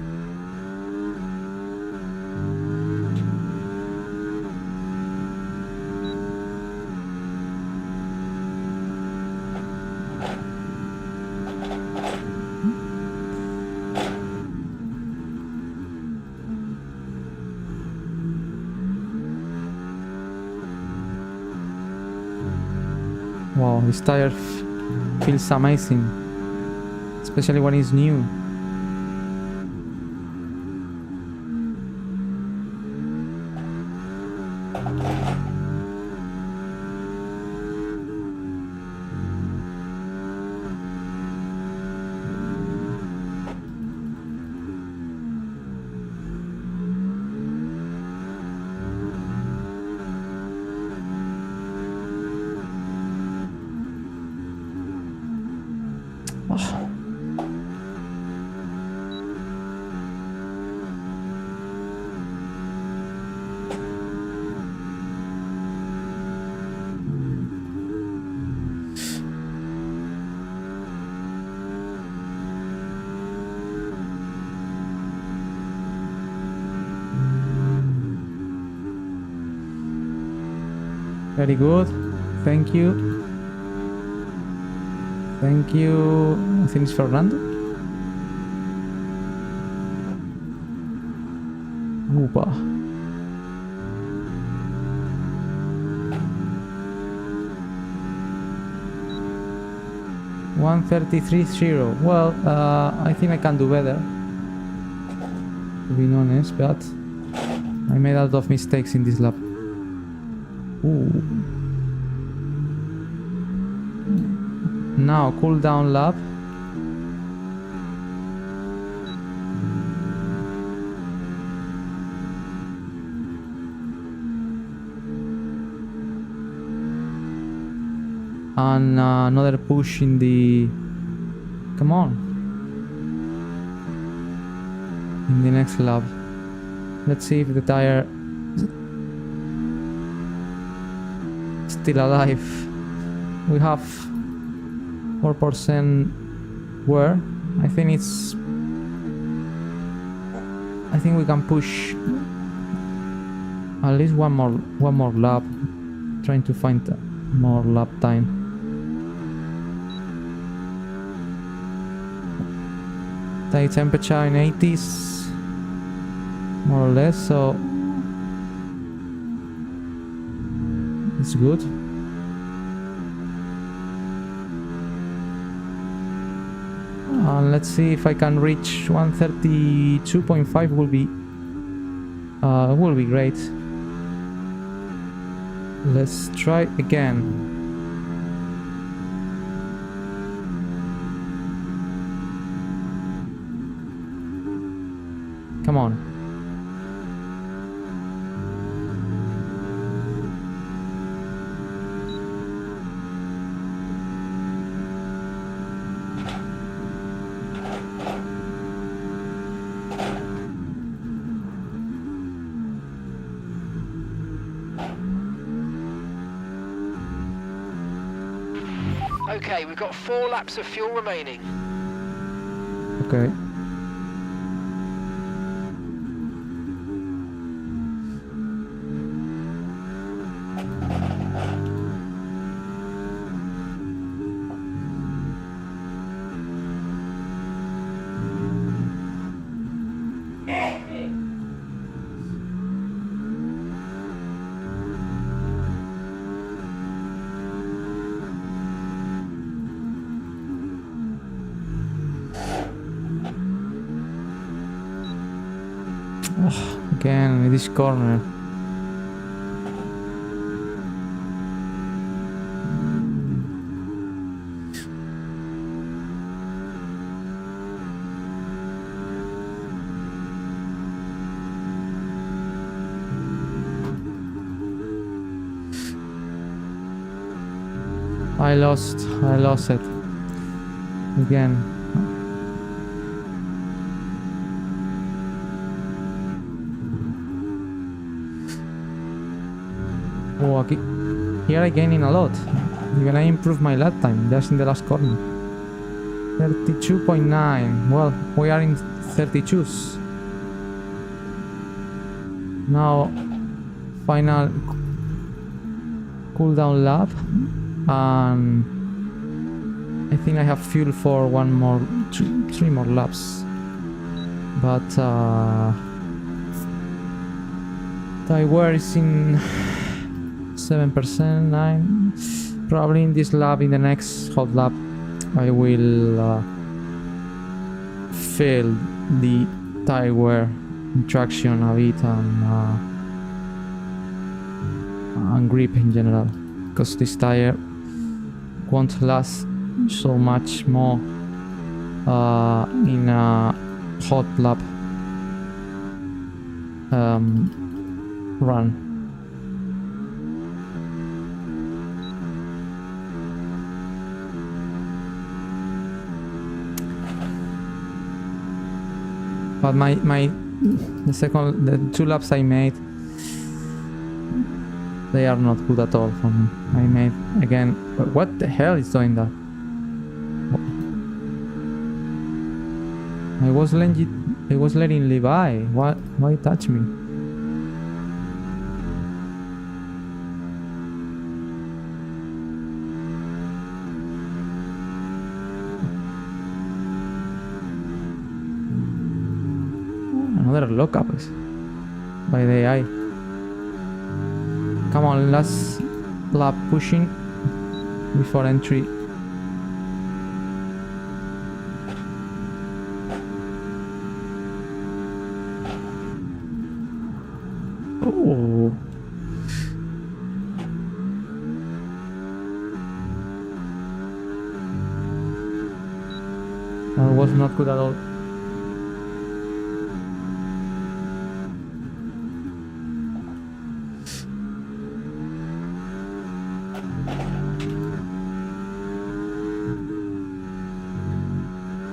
Wow, this tire feels amazing, especially when it's new. Very good. Thank you. Thank you. I think it's Fernando. Oopa. $1:33.0. Well, I think I can do better, to be honest, but I made a lot of mistakes in this lap. Ooh. Now cool down lap. And another push in the... Come on. In the next lap. Let's see if the tire still alive. We have 4% wear. I think we can push at least one more lap, trying to find more lap time. Tire temperature in 80s, more or less, so it's good. And let's see if I can reach 132.5. Will be great. Let's try again. Come on. Okay, we've got 4 laps of fuel remaining. Okay. Again in this corner. I lost it again. Oh, okay. Here I gaining a lot. Even I improved my lap time just in the last corner. 32.9. Well, we are in 32s. Now, final cooldown lap, and I think I have fuel for 3 more laps. But tire wear is in 7%, 9. Probably in this lap, in the next hot lap, I will fill the tire wear traction a bit and grip in general, because this tire won't last so much more in a hot lap run. But the 2 laps I made, they are not good at all for me. I made again. What the hell is doing that? I was letting Levi. What? Why touch me? Another lockup by the AI. Come on, last lap pushing before entry. Oh. That was not good at all.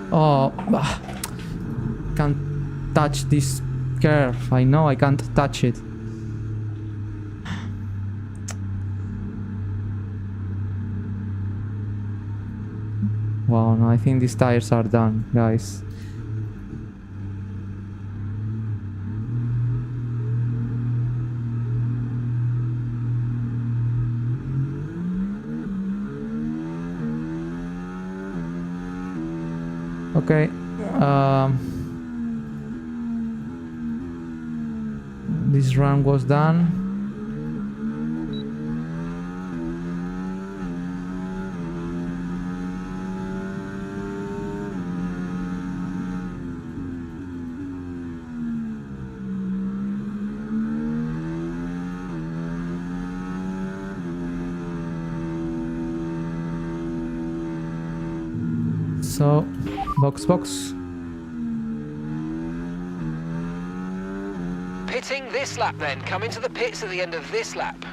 Oh, can't touch this curve. I know I can't touch it. Wow, no, I think these tires are done, guys. Okay, this run was done. So, box. Pitting this lap then. Come into the pits at the end of this lap.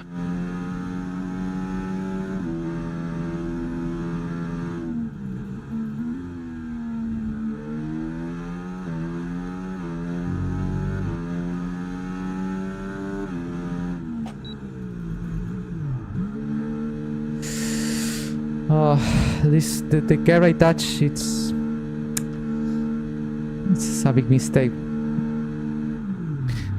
The gear I touch, it's a big mistake.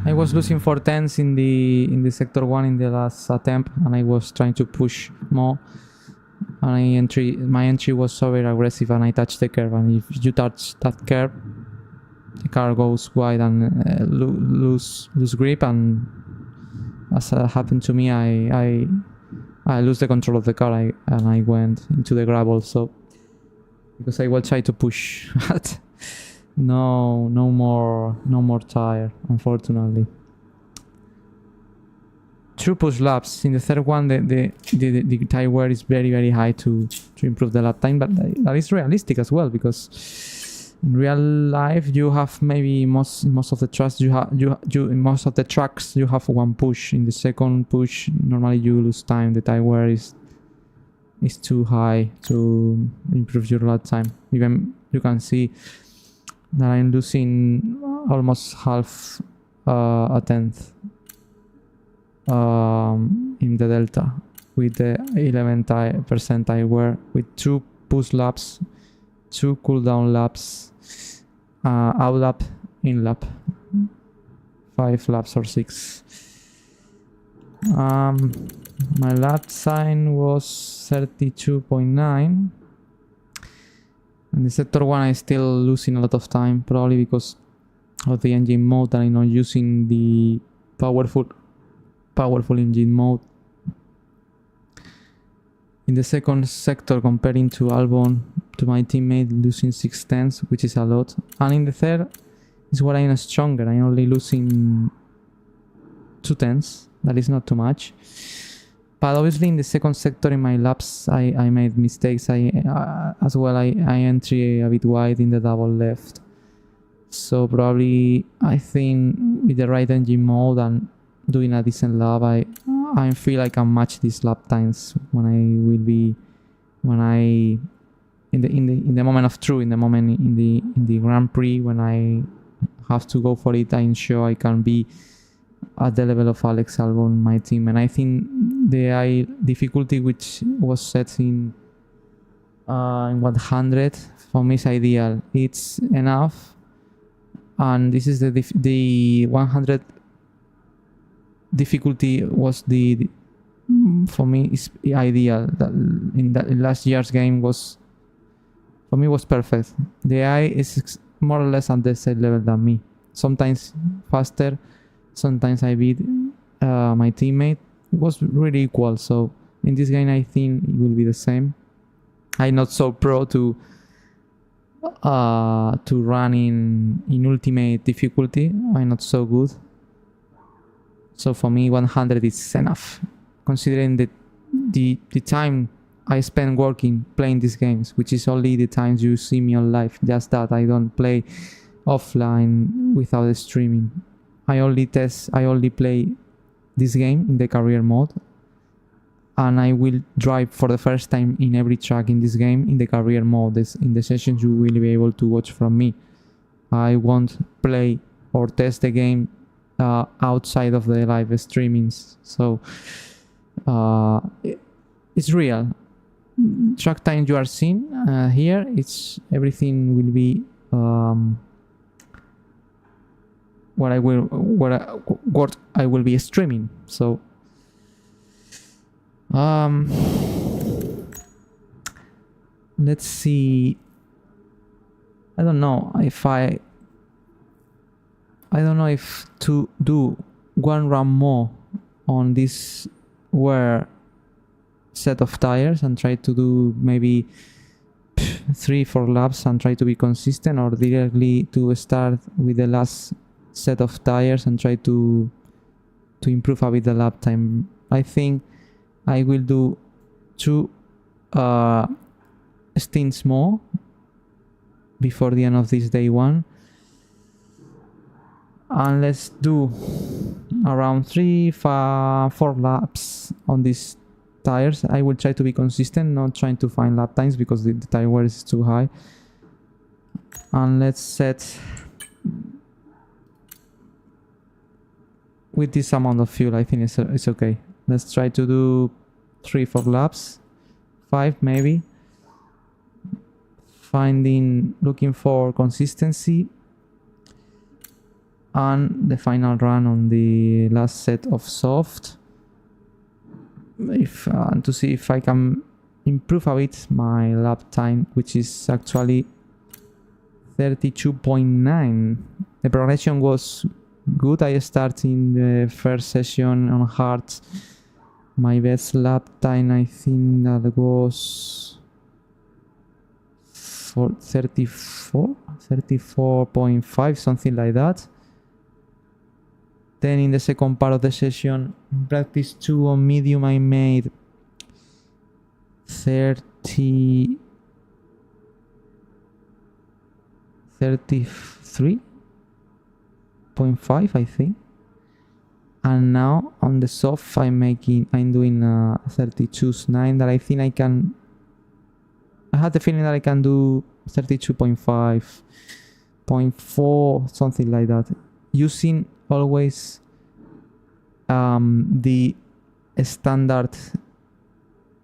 I was losing 4 tenths in the sector 1 in the last attempt, and I was trying to push more. And my entry was so very aggressive, and I touched the curve. And if you touch that curve, the car goes wide and lose grip. And as happened to me, I lose the control of the car, and I went into the gravel. So because I will try to push, but no more tire, unfortunately. 2 push laps. In the third one, the tire wear is very high to improve the lap time, but that is realistic as well, because in real life you have maybe most of the tracks in most of the tracks you have 1 push. In the second push, normally you lose time. The tire wear is too high to improve your lap time. Even you can see that I'm losing almost half a tenth in the delta with the 11% tire wear, with 2 push laps, 2 cool down laps, out lap, in lap, 5 laps or 6. My lap time was 32.9. In the sector 1 I'm still losing a lot of time, probably because of the engine mode, and I'm not using the powerful engine mode. in the second sector comparing to Albon, to my teammate, losing 6 tenths, which is a lot. And in the third is where I'm stronger. I'm only losing 2 tenths. That is not too much. But obviously in the second sector in my laps, I made mistakes. As well, I entry a bit wide in the double left. So probably, I think with the right engine mode and doing a decent lap, I feel I can match these lap times when in the moment of truth, in the Grand Prix, when I have to go for it. I'm sure I can be at the level of Alex Albon, my team. And I think the difficulty which was set in 100 for me is ideal. It's enough, and this is the 100 difficulty was the for me is ideal. That in last year's game was for me was perfect. The AI is more or less at the same level than me. Sometimes faster, sometimes I beat my teammate. It was really equal. So in this game, I think it will be the same. I'm not so pro to run in ultimate difficulty. I'm not so good. So for me, 100 is enough, considering the time I spend working playing these games, which is only the times you see me on live. Just that I don't play offline without streaming. I only play this game in the career mode, and I will drive for the first time in every track in this game in the career mode. In the sessions you will be able to watch from me. I won't play or test the game outside of the live streamings. So it's real. Track time you are seeing here, it's everything will be what I will be streaming. So let's see. I don't know if to do one run more on this set of tires and try to do maybe 3-4 laps and try to be consistent, or directly to start with the last set of tires and try to improve a bit the lap time. I think I will do 2 stints more before the end of this day 1, and let's do around 3-4 laps on these tires. I will try to be consistent, not trying to find lap times because the tire wear is too high. And let's set with this amount of fuel. I think it's okay. Let's try to do 3-4 laps, 5 maybe, looking for consistency, and the final run on the last set of soft, to see if I can improve a bit my lap time, which is actually 32.9. The progression was good. I started in the first session on hard. My best lap time, I think that was for 34.5, something like that. Then in the second part of the session, in practice 2 on medium, I made 33.5, I think. And now on the soft, I'm doing 32.9 that I think I can. I had the feeling that I can do 32.5, 0.4, something like that, using always the standard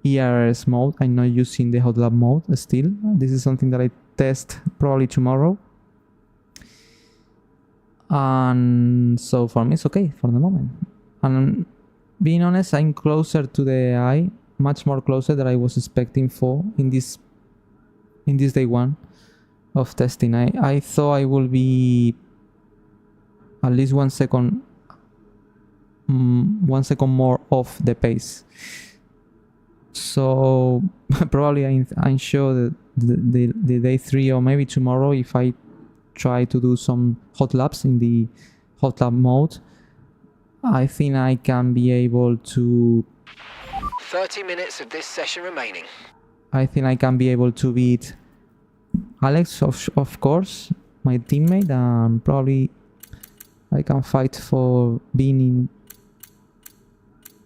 ERS mode. I'm not using the hot lap mode still. This is something that I test probably tomorrow. And so for me it's okay for the moment. And being honest, I'm closer to the AI, much more closer than I was expecting for in this day 1 of testing. I thought I will be at least 1 second more off the pace. So probably I'm sure that the day 3 or maybe tomorrow, if I try to do some hot laps in the hot lap mode, I think I can be able to 30 minutes of this session remaining. I think I can be able to beat Alex, of course, my teammate, and probably I can fight for being in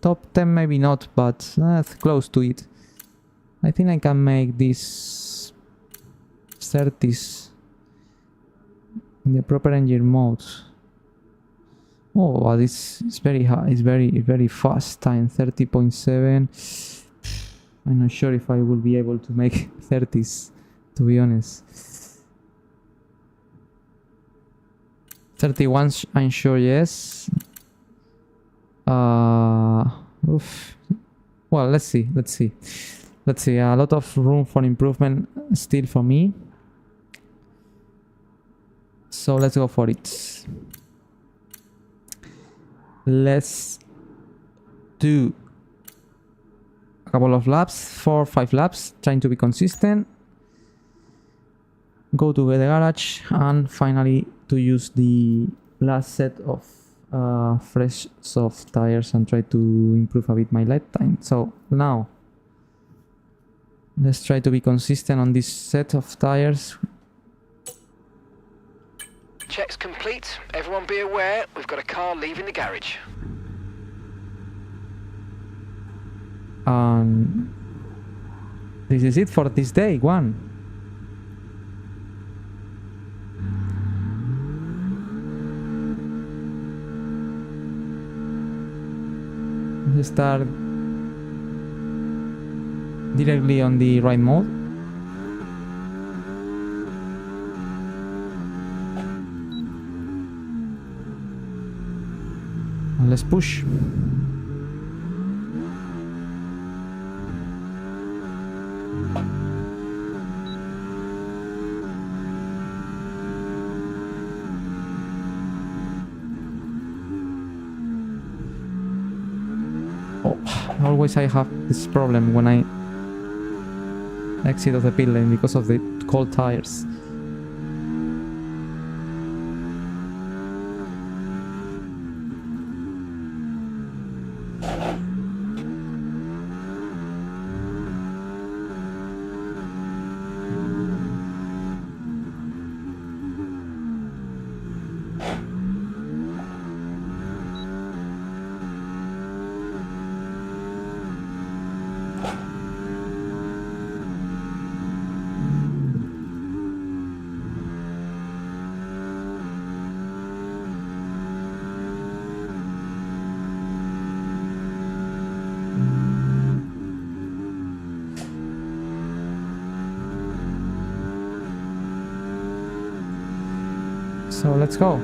top 10, maybe not, but close to it. I think I can make these 30s in the proper engine mode. Oh, but it's very high. It's very fast time. 30.7. I'm not sure if I will be able to make 30s, to be honest. 31, I'm sure, yes. Oof. Well, let's see. A lot of room for improvement still for me. So let's go for it. Let's do a couple of laps, 4 or 5 laps, trying to be consistent. Go to the garage and finally to use the last set of fresh soft tires and try to improve a bit my lap time. So now let's try to be consistent on this set of tires. Checks complete. Everyone be aware, we've got a car leaving the garage. And this is it for this day 1. Let's start directly on the ride mode. And let's push. Always I have this problem when I exit of the pit lane because of the cold tires. So let's go.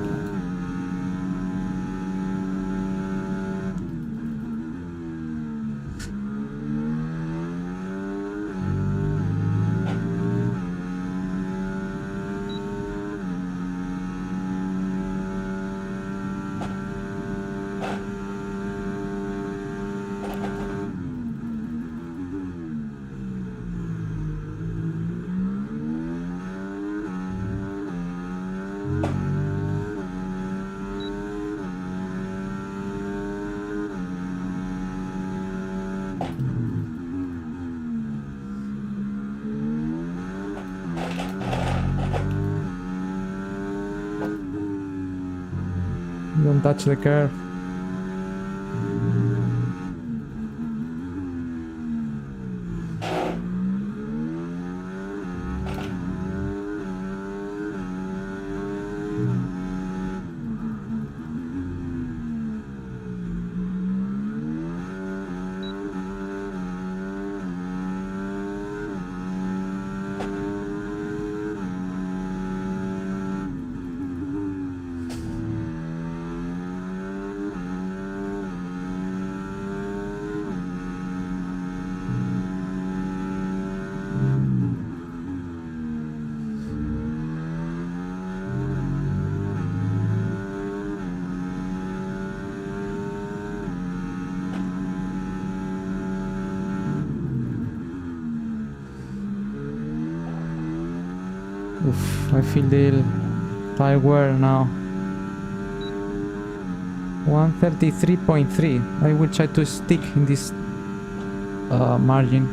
Don't touch the curve. Oof, I feel the tire wear now. 133.3. I will try to stick in this margin.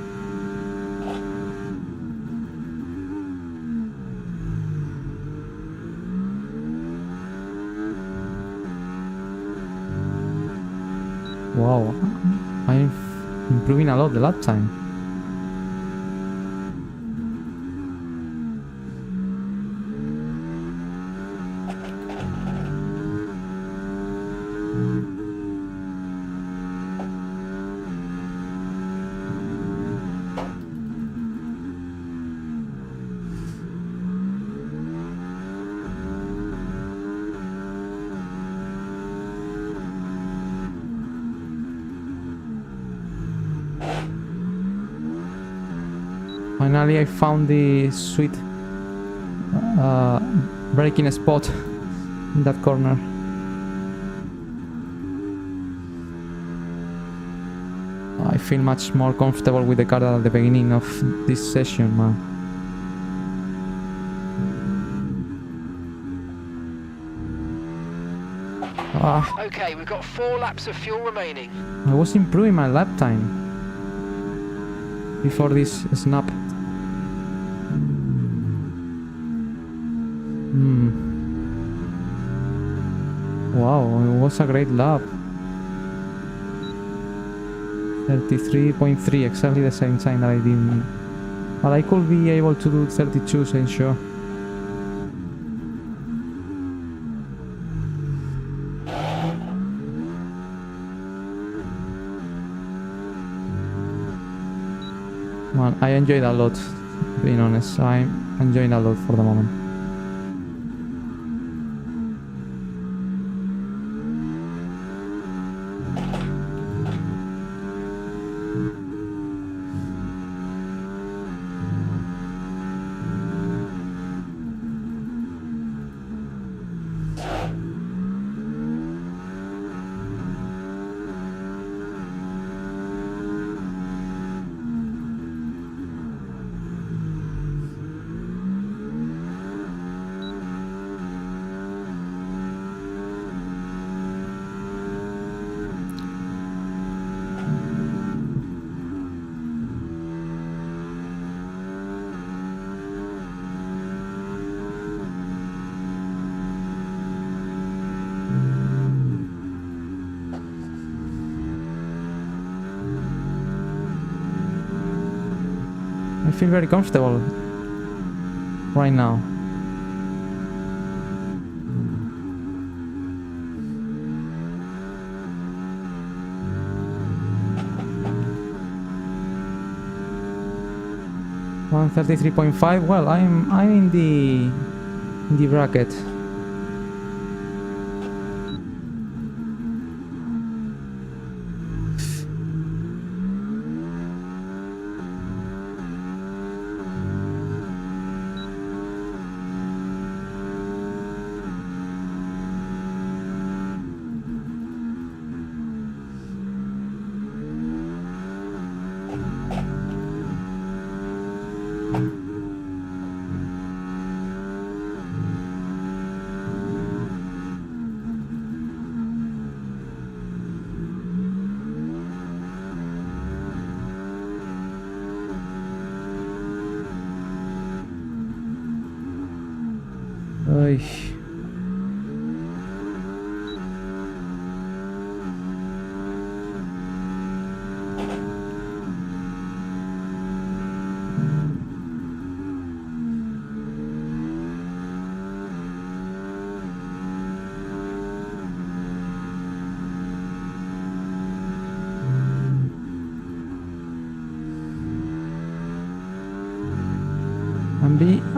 Wow, I'm improving a lot the lap time. Finally, I found the sweet braking spot in that corner. I feel much more comfortable with the car than at the beginning of this session, man. Okay, we've got 4 laps of fuel remaining. I was improving my lap time before this snap. Wow, it was a great lap. 33.3, exactly the same time that I did. But I could be able to do 32, I'm sure. Man, I enjoyed a lot, being honest. I'm enjoying a lot for the moment. I feel very comfortable right now. $133.5. Well, I'm in the bracket. Ay.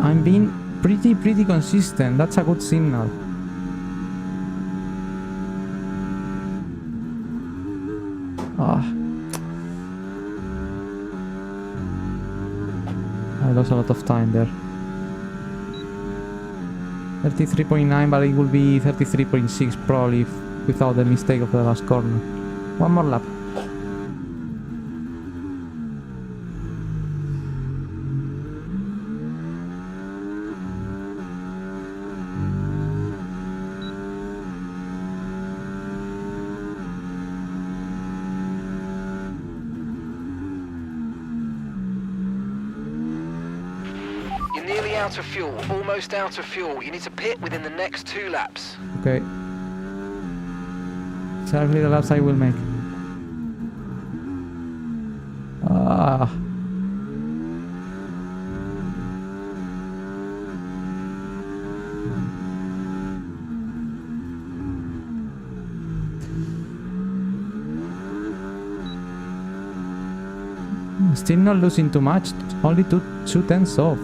I'm being pretty consistent. That's a good signal. I lost a lot of time there. 33.9, but it will be 33.6 probably without the mistake of the last corner. One more lap. You're nearly out of fuel, almost out of fuel. You need to pit within the next 2 laps. Okay. Exactly the laps I will make. Ah. Still not losing too much, only 2/10 off.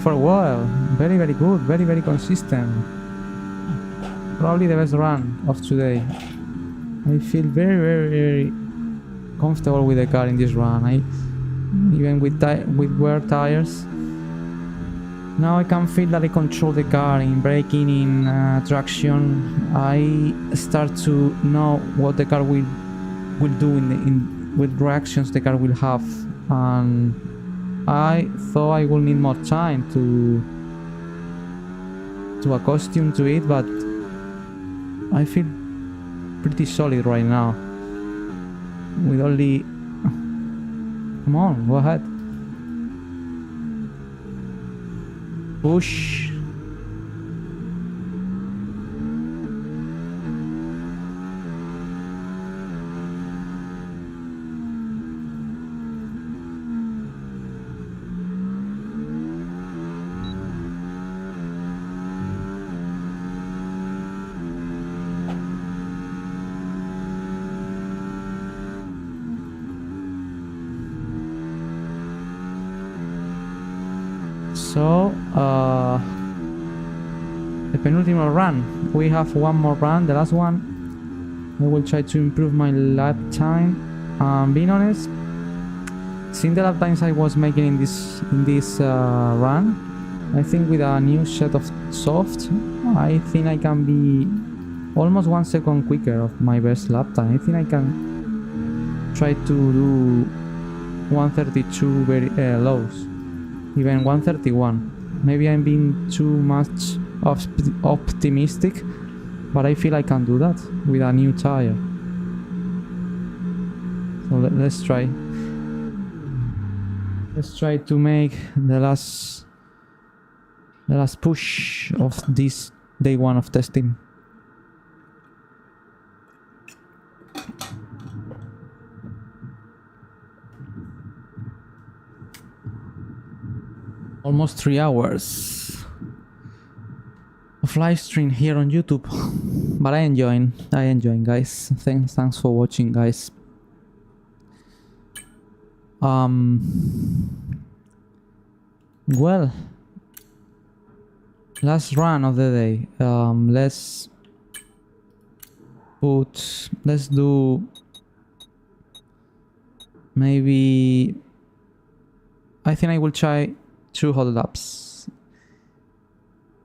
.4. Wow, very good, very consistent. Probably the best run of today. I feel very comfortable with the car in this run. Even with wear tires. Now I can feel that I control the car in braking, in traction. I start to know what the car will do with reactions the car will have, and I thought I will need more time to accustom to it, but I feel pretty solid right now. With only... Come on, go ahead. Push. So, the penultimate run. We have one more run, the last one. I will try to improve my lap time. Being honest, seeing the lap times I was making in this run, I think with a new set of soft, I think I can be almost 1 second quicker of my best lap time. I think I can try to do 132 very lows. Even 131. Maybe I'm being too much optimistic, but I feel I can do that with a new tire. So let's try. Let's try to make the last push of this day 1 of testing. Almost 3 hours of live stream here on YouTube, but I enjoying guys. Thanks for watching, guys. Well, last run of the day. Let's do maybe. I think I will try 2 hold laps.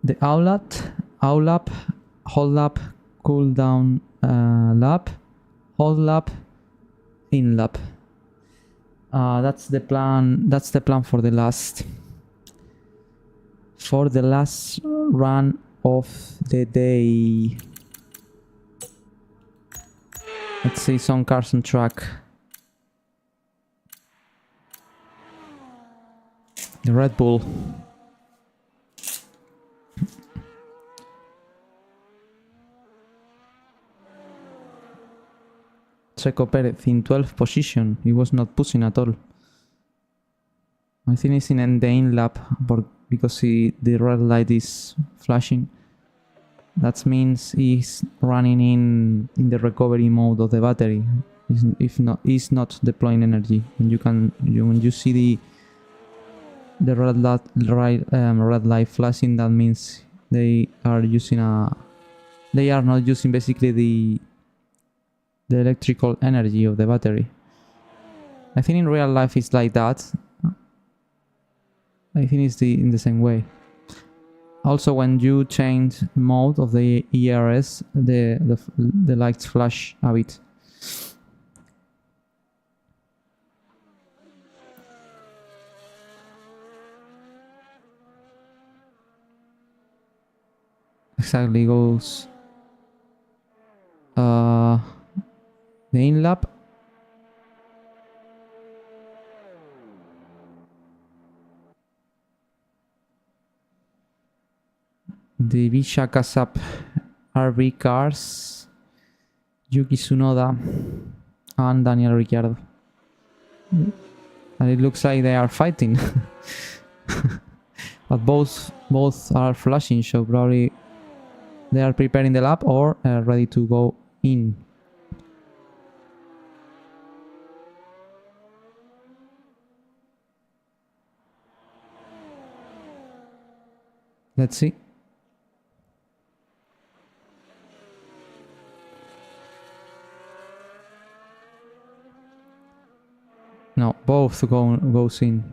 The out lap, hold lap, cool down lap, hold lap, in lap. That's the plan. That's the plan for the last run of the day. Let's see some cars on track. The Red Bull. Checo Perez in 12th position. He was not pushing at all. I think he's in the in lap because the red light is flashing. That means he's running in the recovery mode of the battery. He's not deploying energy. When you see the red light flashing, that means they are not using basically the electrical energy of the battery. I think in real life it's like that. I think it's in the same way. Also, when you change mode of the ERS, the lights flash a bit. Exactly goes the in-lap. The Visha Kasap RB cars, Yuki Tsunoda and Daniel Ricciardo. And it looks like they are fighting. But both are flashing, so probably they are preparing the lap or ready to go in. Let's see. No, both goes in.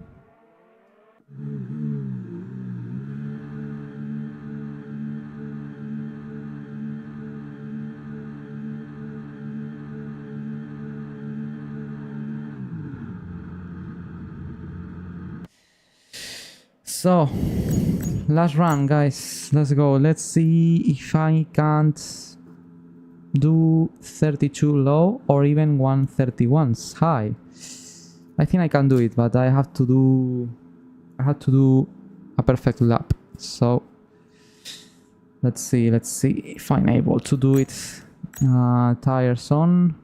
So, last run, guys. Let's go. Let's see if I can't do 32 low or even 131s high. I think I can do it, but I have to do a perfect lap. So let's see if I'm able to do it. Tires on.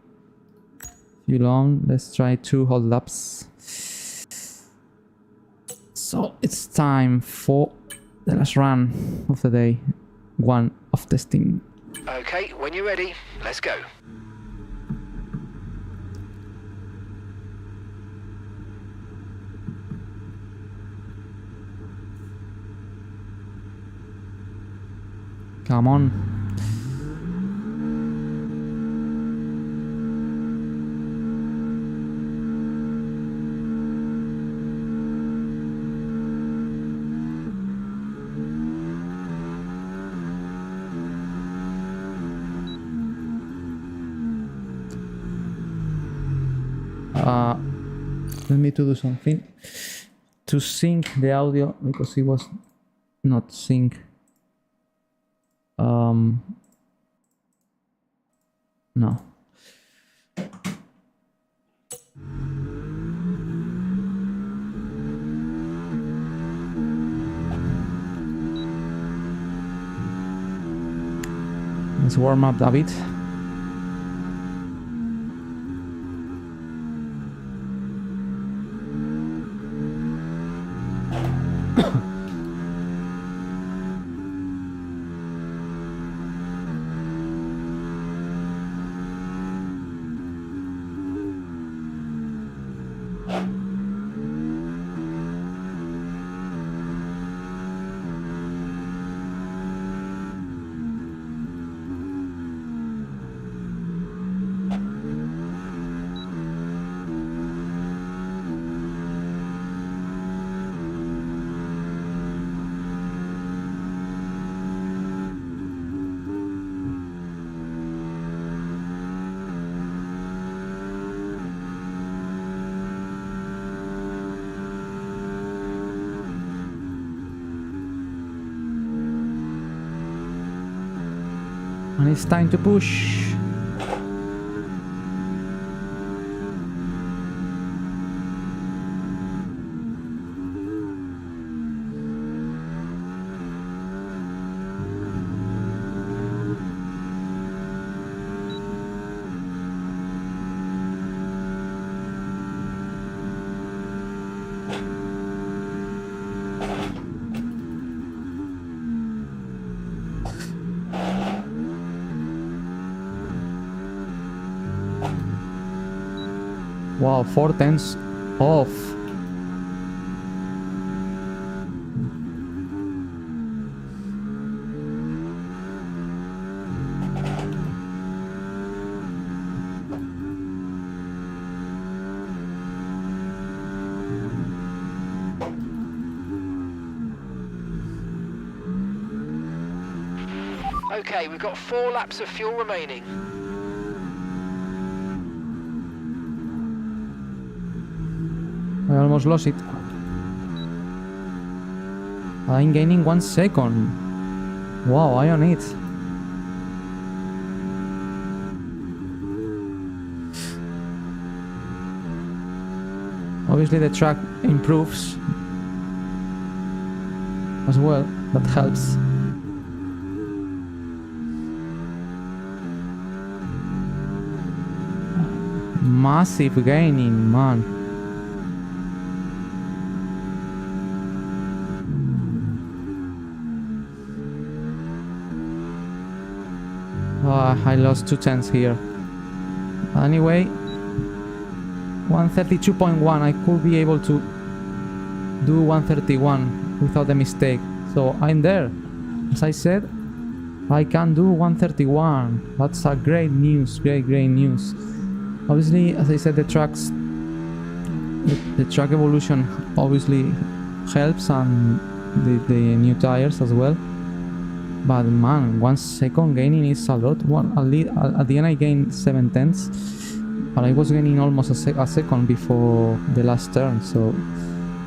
Fuel on. Let's try 2 whole laps. So it's time for the last run of the day. 1 of testing. Okay, when you're ready, let's go. Come on. Let me to do something to sync the audio because it was not sync. No. Let's warm up a bit. And it's time to push. Wow, 4/10 off. Okay, we've got 4 laps of fuel remaining. I almost lost it. I'm gaining 1 second. Wow, I on it. Obviously the track improves as well. That helps. Massive gaining, man. I lost 2 tenths here. Anyway, 132.1. I could be able to do 131 without a mistake. So I'm there. As I said, I can do 131. That's a great news. Great news. Obviously, as I said, the track evolution obviously helps, and the new tires as well. But man, 1 second gaining is a lot. At the end I gained 7 tenths, but I was gaining almost a second before the last turn. So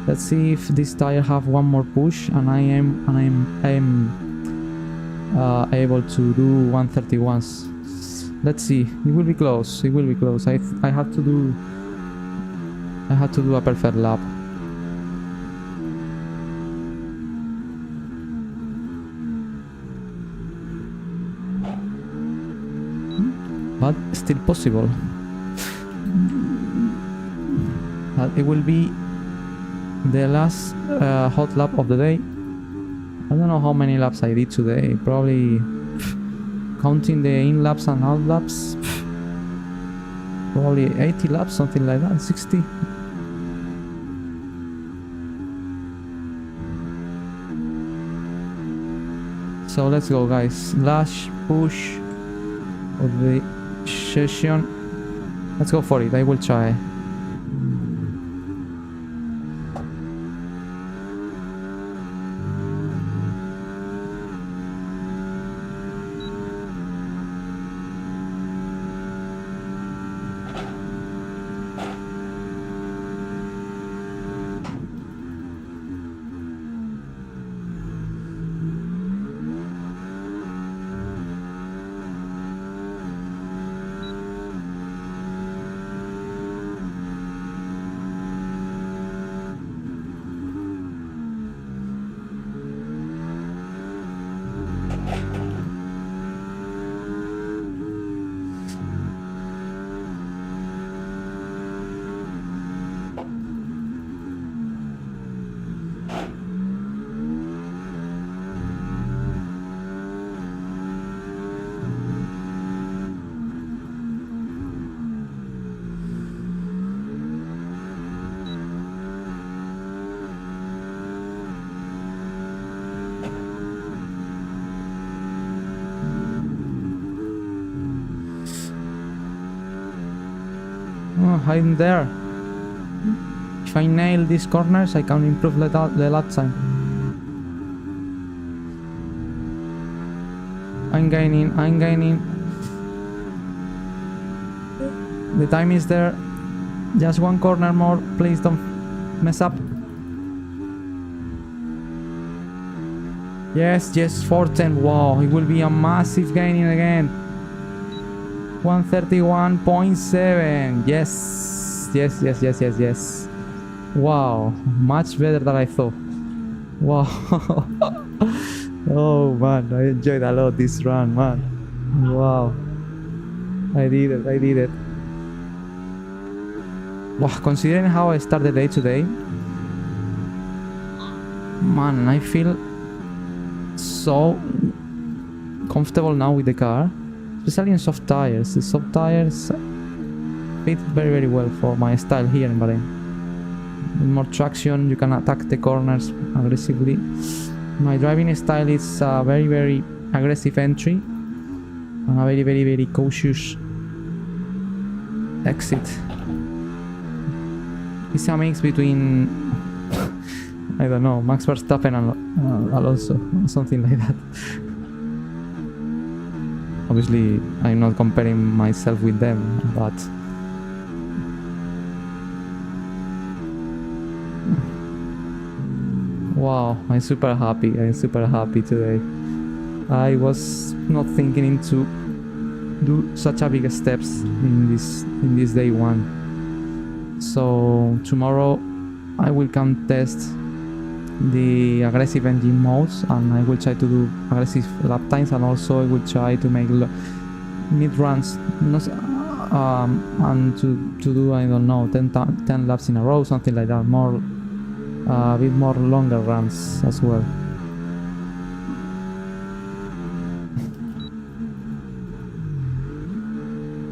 let's see if this tire have one more push, and I am able to do 131s. Let's see. It will be close. It will be close. I have to do a perfect lap. But still possible. It will be the last hot lap of the day. I don't know how many laps I did today. Probably counting the in laps and out laps, probably 80 laps, something like that, 60. So let's go, guys. Last push of the session. Let's go for it. I will try. Oh, I'm there. If I nail these corners, I can improve the lap time. I'm gaining. The time is there. Just 1 corner more. Please don't mess up. Yes, 410. Wow, it will be a massive gaining again. 131.7. Yes. Wow, much better than I thought. Wow. Oh man, I enjoyed a lot this run, man. Wow, I did it. Wow, considering how I started the day today, man, I feel so comfortable now with the car, especially in soft tires. The soft tires fit very well for my style here in Bahrain. With more traction, you can attack the corners aggressively. My driving style is a very aggressive entry and a very cautious exit. It's a mix between I don't know, Max Verstappen and Alonso, something like that. Obviously, I'm not comparing myself with them, but wow, I'm super happy today. I was not thinking to do such a big steps in this day one. So tomorrow I will come test the aggressive engine modes, and I will try to do aggressive lap times, and also I will try to make mid runs, and to do, I don't know, 10 laps in a row, something like that, a bit more longer runs as well.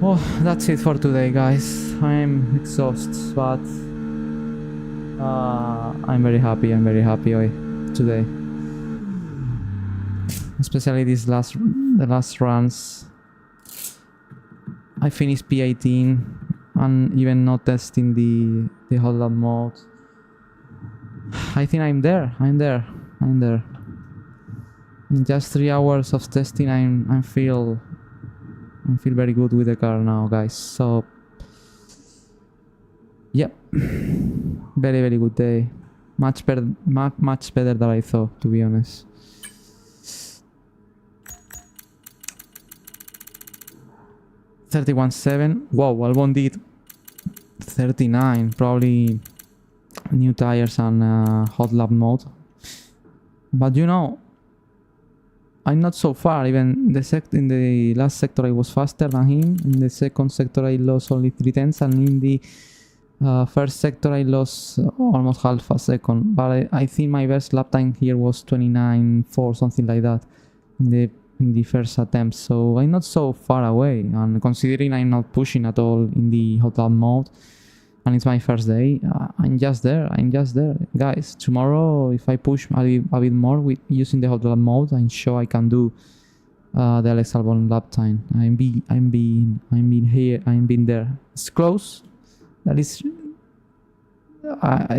Oh, that's it for today, guys. I'm exhausted, but I'm very happy today. Especially the last runs. I finished P18 and even not testing the hot lap mode. I think I'm there. In just 3 hours of testing, I feel very good with the car now, guys. So yep, very good day. Much better than I thought, to be honest. $31.7. Wow, Albon did 39. Probably new tires and hot lap mode. But you know, I'm not so far. Even in the last sector I was faster than him. In the second sector I lost only 3/10, and in the first sector I lost almost half a second. But I think my best lap time here was 29.4, something like that, in the first attempt. So I'm not so far away, and considering I'm not pushing at all in the hot lap mode, and it's my first day, I'm just there, guys. Tomorrow, if I push a bit more with using the hot lap mode, I'm sure I can do the Alex Albon lap time. I'm being there. It's close. That is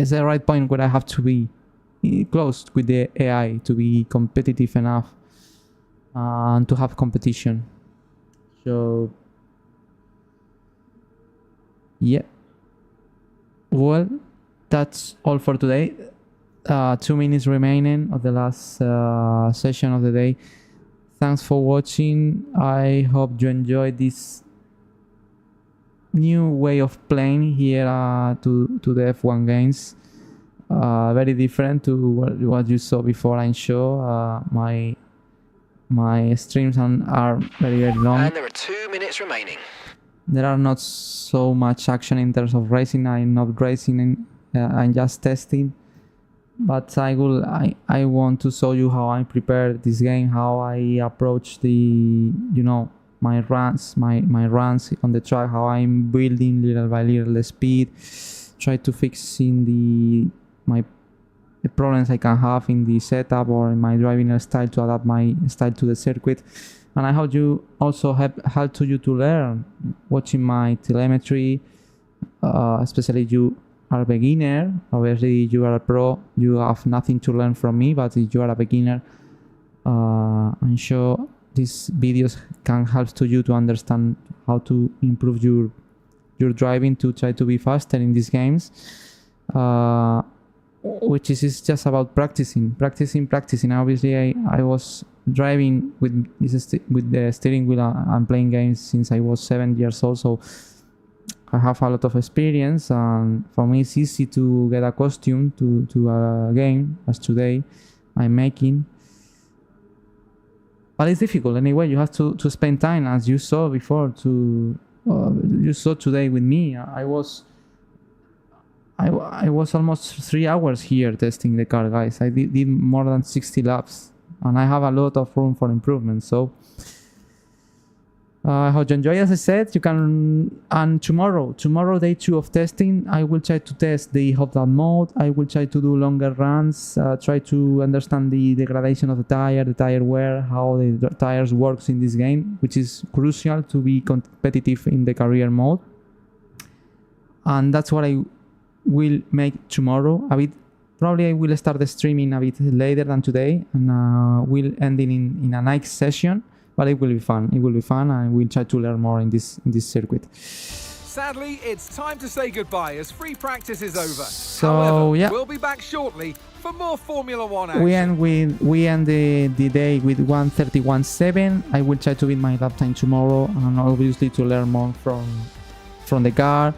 the right point where I have to be close with the AI to be competitive enough and to have competition. So yeah. Well, that's all for today. 2 minutes remaining of the last session of the day. Thanks for watching. I hope you enjoyed this new way of playing here to the F1 games. Very different to what you saw before. I'm sure my streams are very long. And there are 2 minutes remaining. There are not so much action in terms of racing. I'm not racing, I'm just testing. But I want to show you how I prepare this game, how I approach my runs on the track, how I'm building little by little the speed, try to fixing the problems I can have in the setup or in my driving style to adapt my style to the circuit. And I hope you also help to you to learn watching my telemetry, especially you are a beginner. Obviously you are a pro, you have nothing to learn from me, but if you are a beginner, I'm sure these videos can help to you to understand how to improve your driving, to try to be faster in these games, which is just about practicing. Obviously I was driving with the steering wheel and playing games since I was 7 years old, so I have a lot of experience, and for me it's easy to get accustomed to a game as today I'm making. But it's difficult anyway. You have to spend time, as you saw before, you saw today with me. I was almost 3 hours here testing the car, guys. I did more than 60 laps, and I have a lot of room for improvement. So I hope you enjoy. As I said, you can. And tomorrow day 2 of testing, I will try to test the hot lap mode. I will try to do longer runs, try to understand the degradation of the tire wear, how the tires works in this game, which is crucial to be competitive in the career mode. And that's what I will make tomorrow. Probably I will start the streaming a bit later than today, and we'll end in a night session. but it will be fun. It will be fun, and we'll try to learn more in this circuit. Sadly, it's time to say goodbye as free practice is over. So However, yeah, we'll be back shortly for more Formula 1 action. We end the day with 1:31.7. I will try to beat my lap time tomorrow, and obviously to learn more from the car.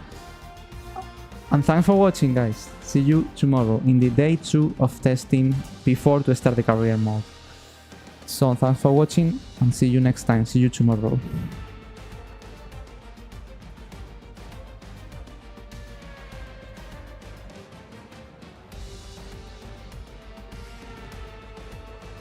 And thanks for watching, guys. See you tomorrow in the day 2 of testing before to start the career mode. So thanks for watching, and see you next time. See you tomorrow.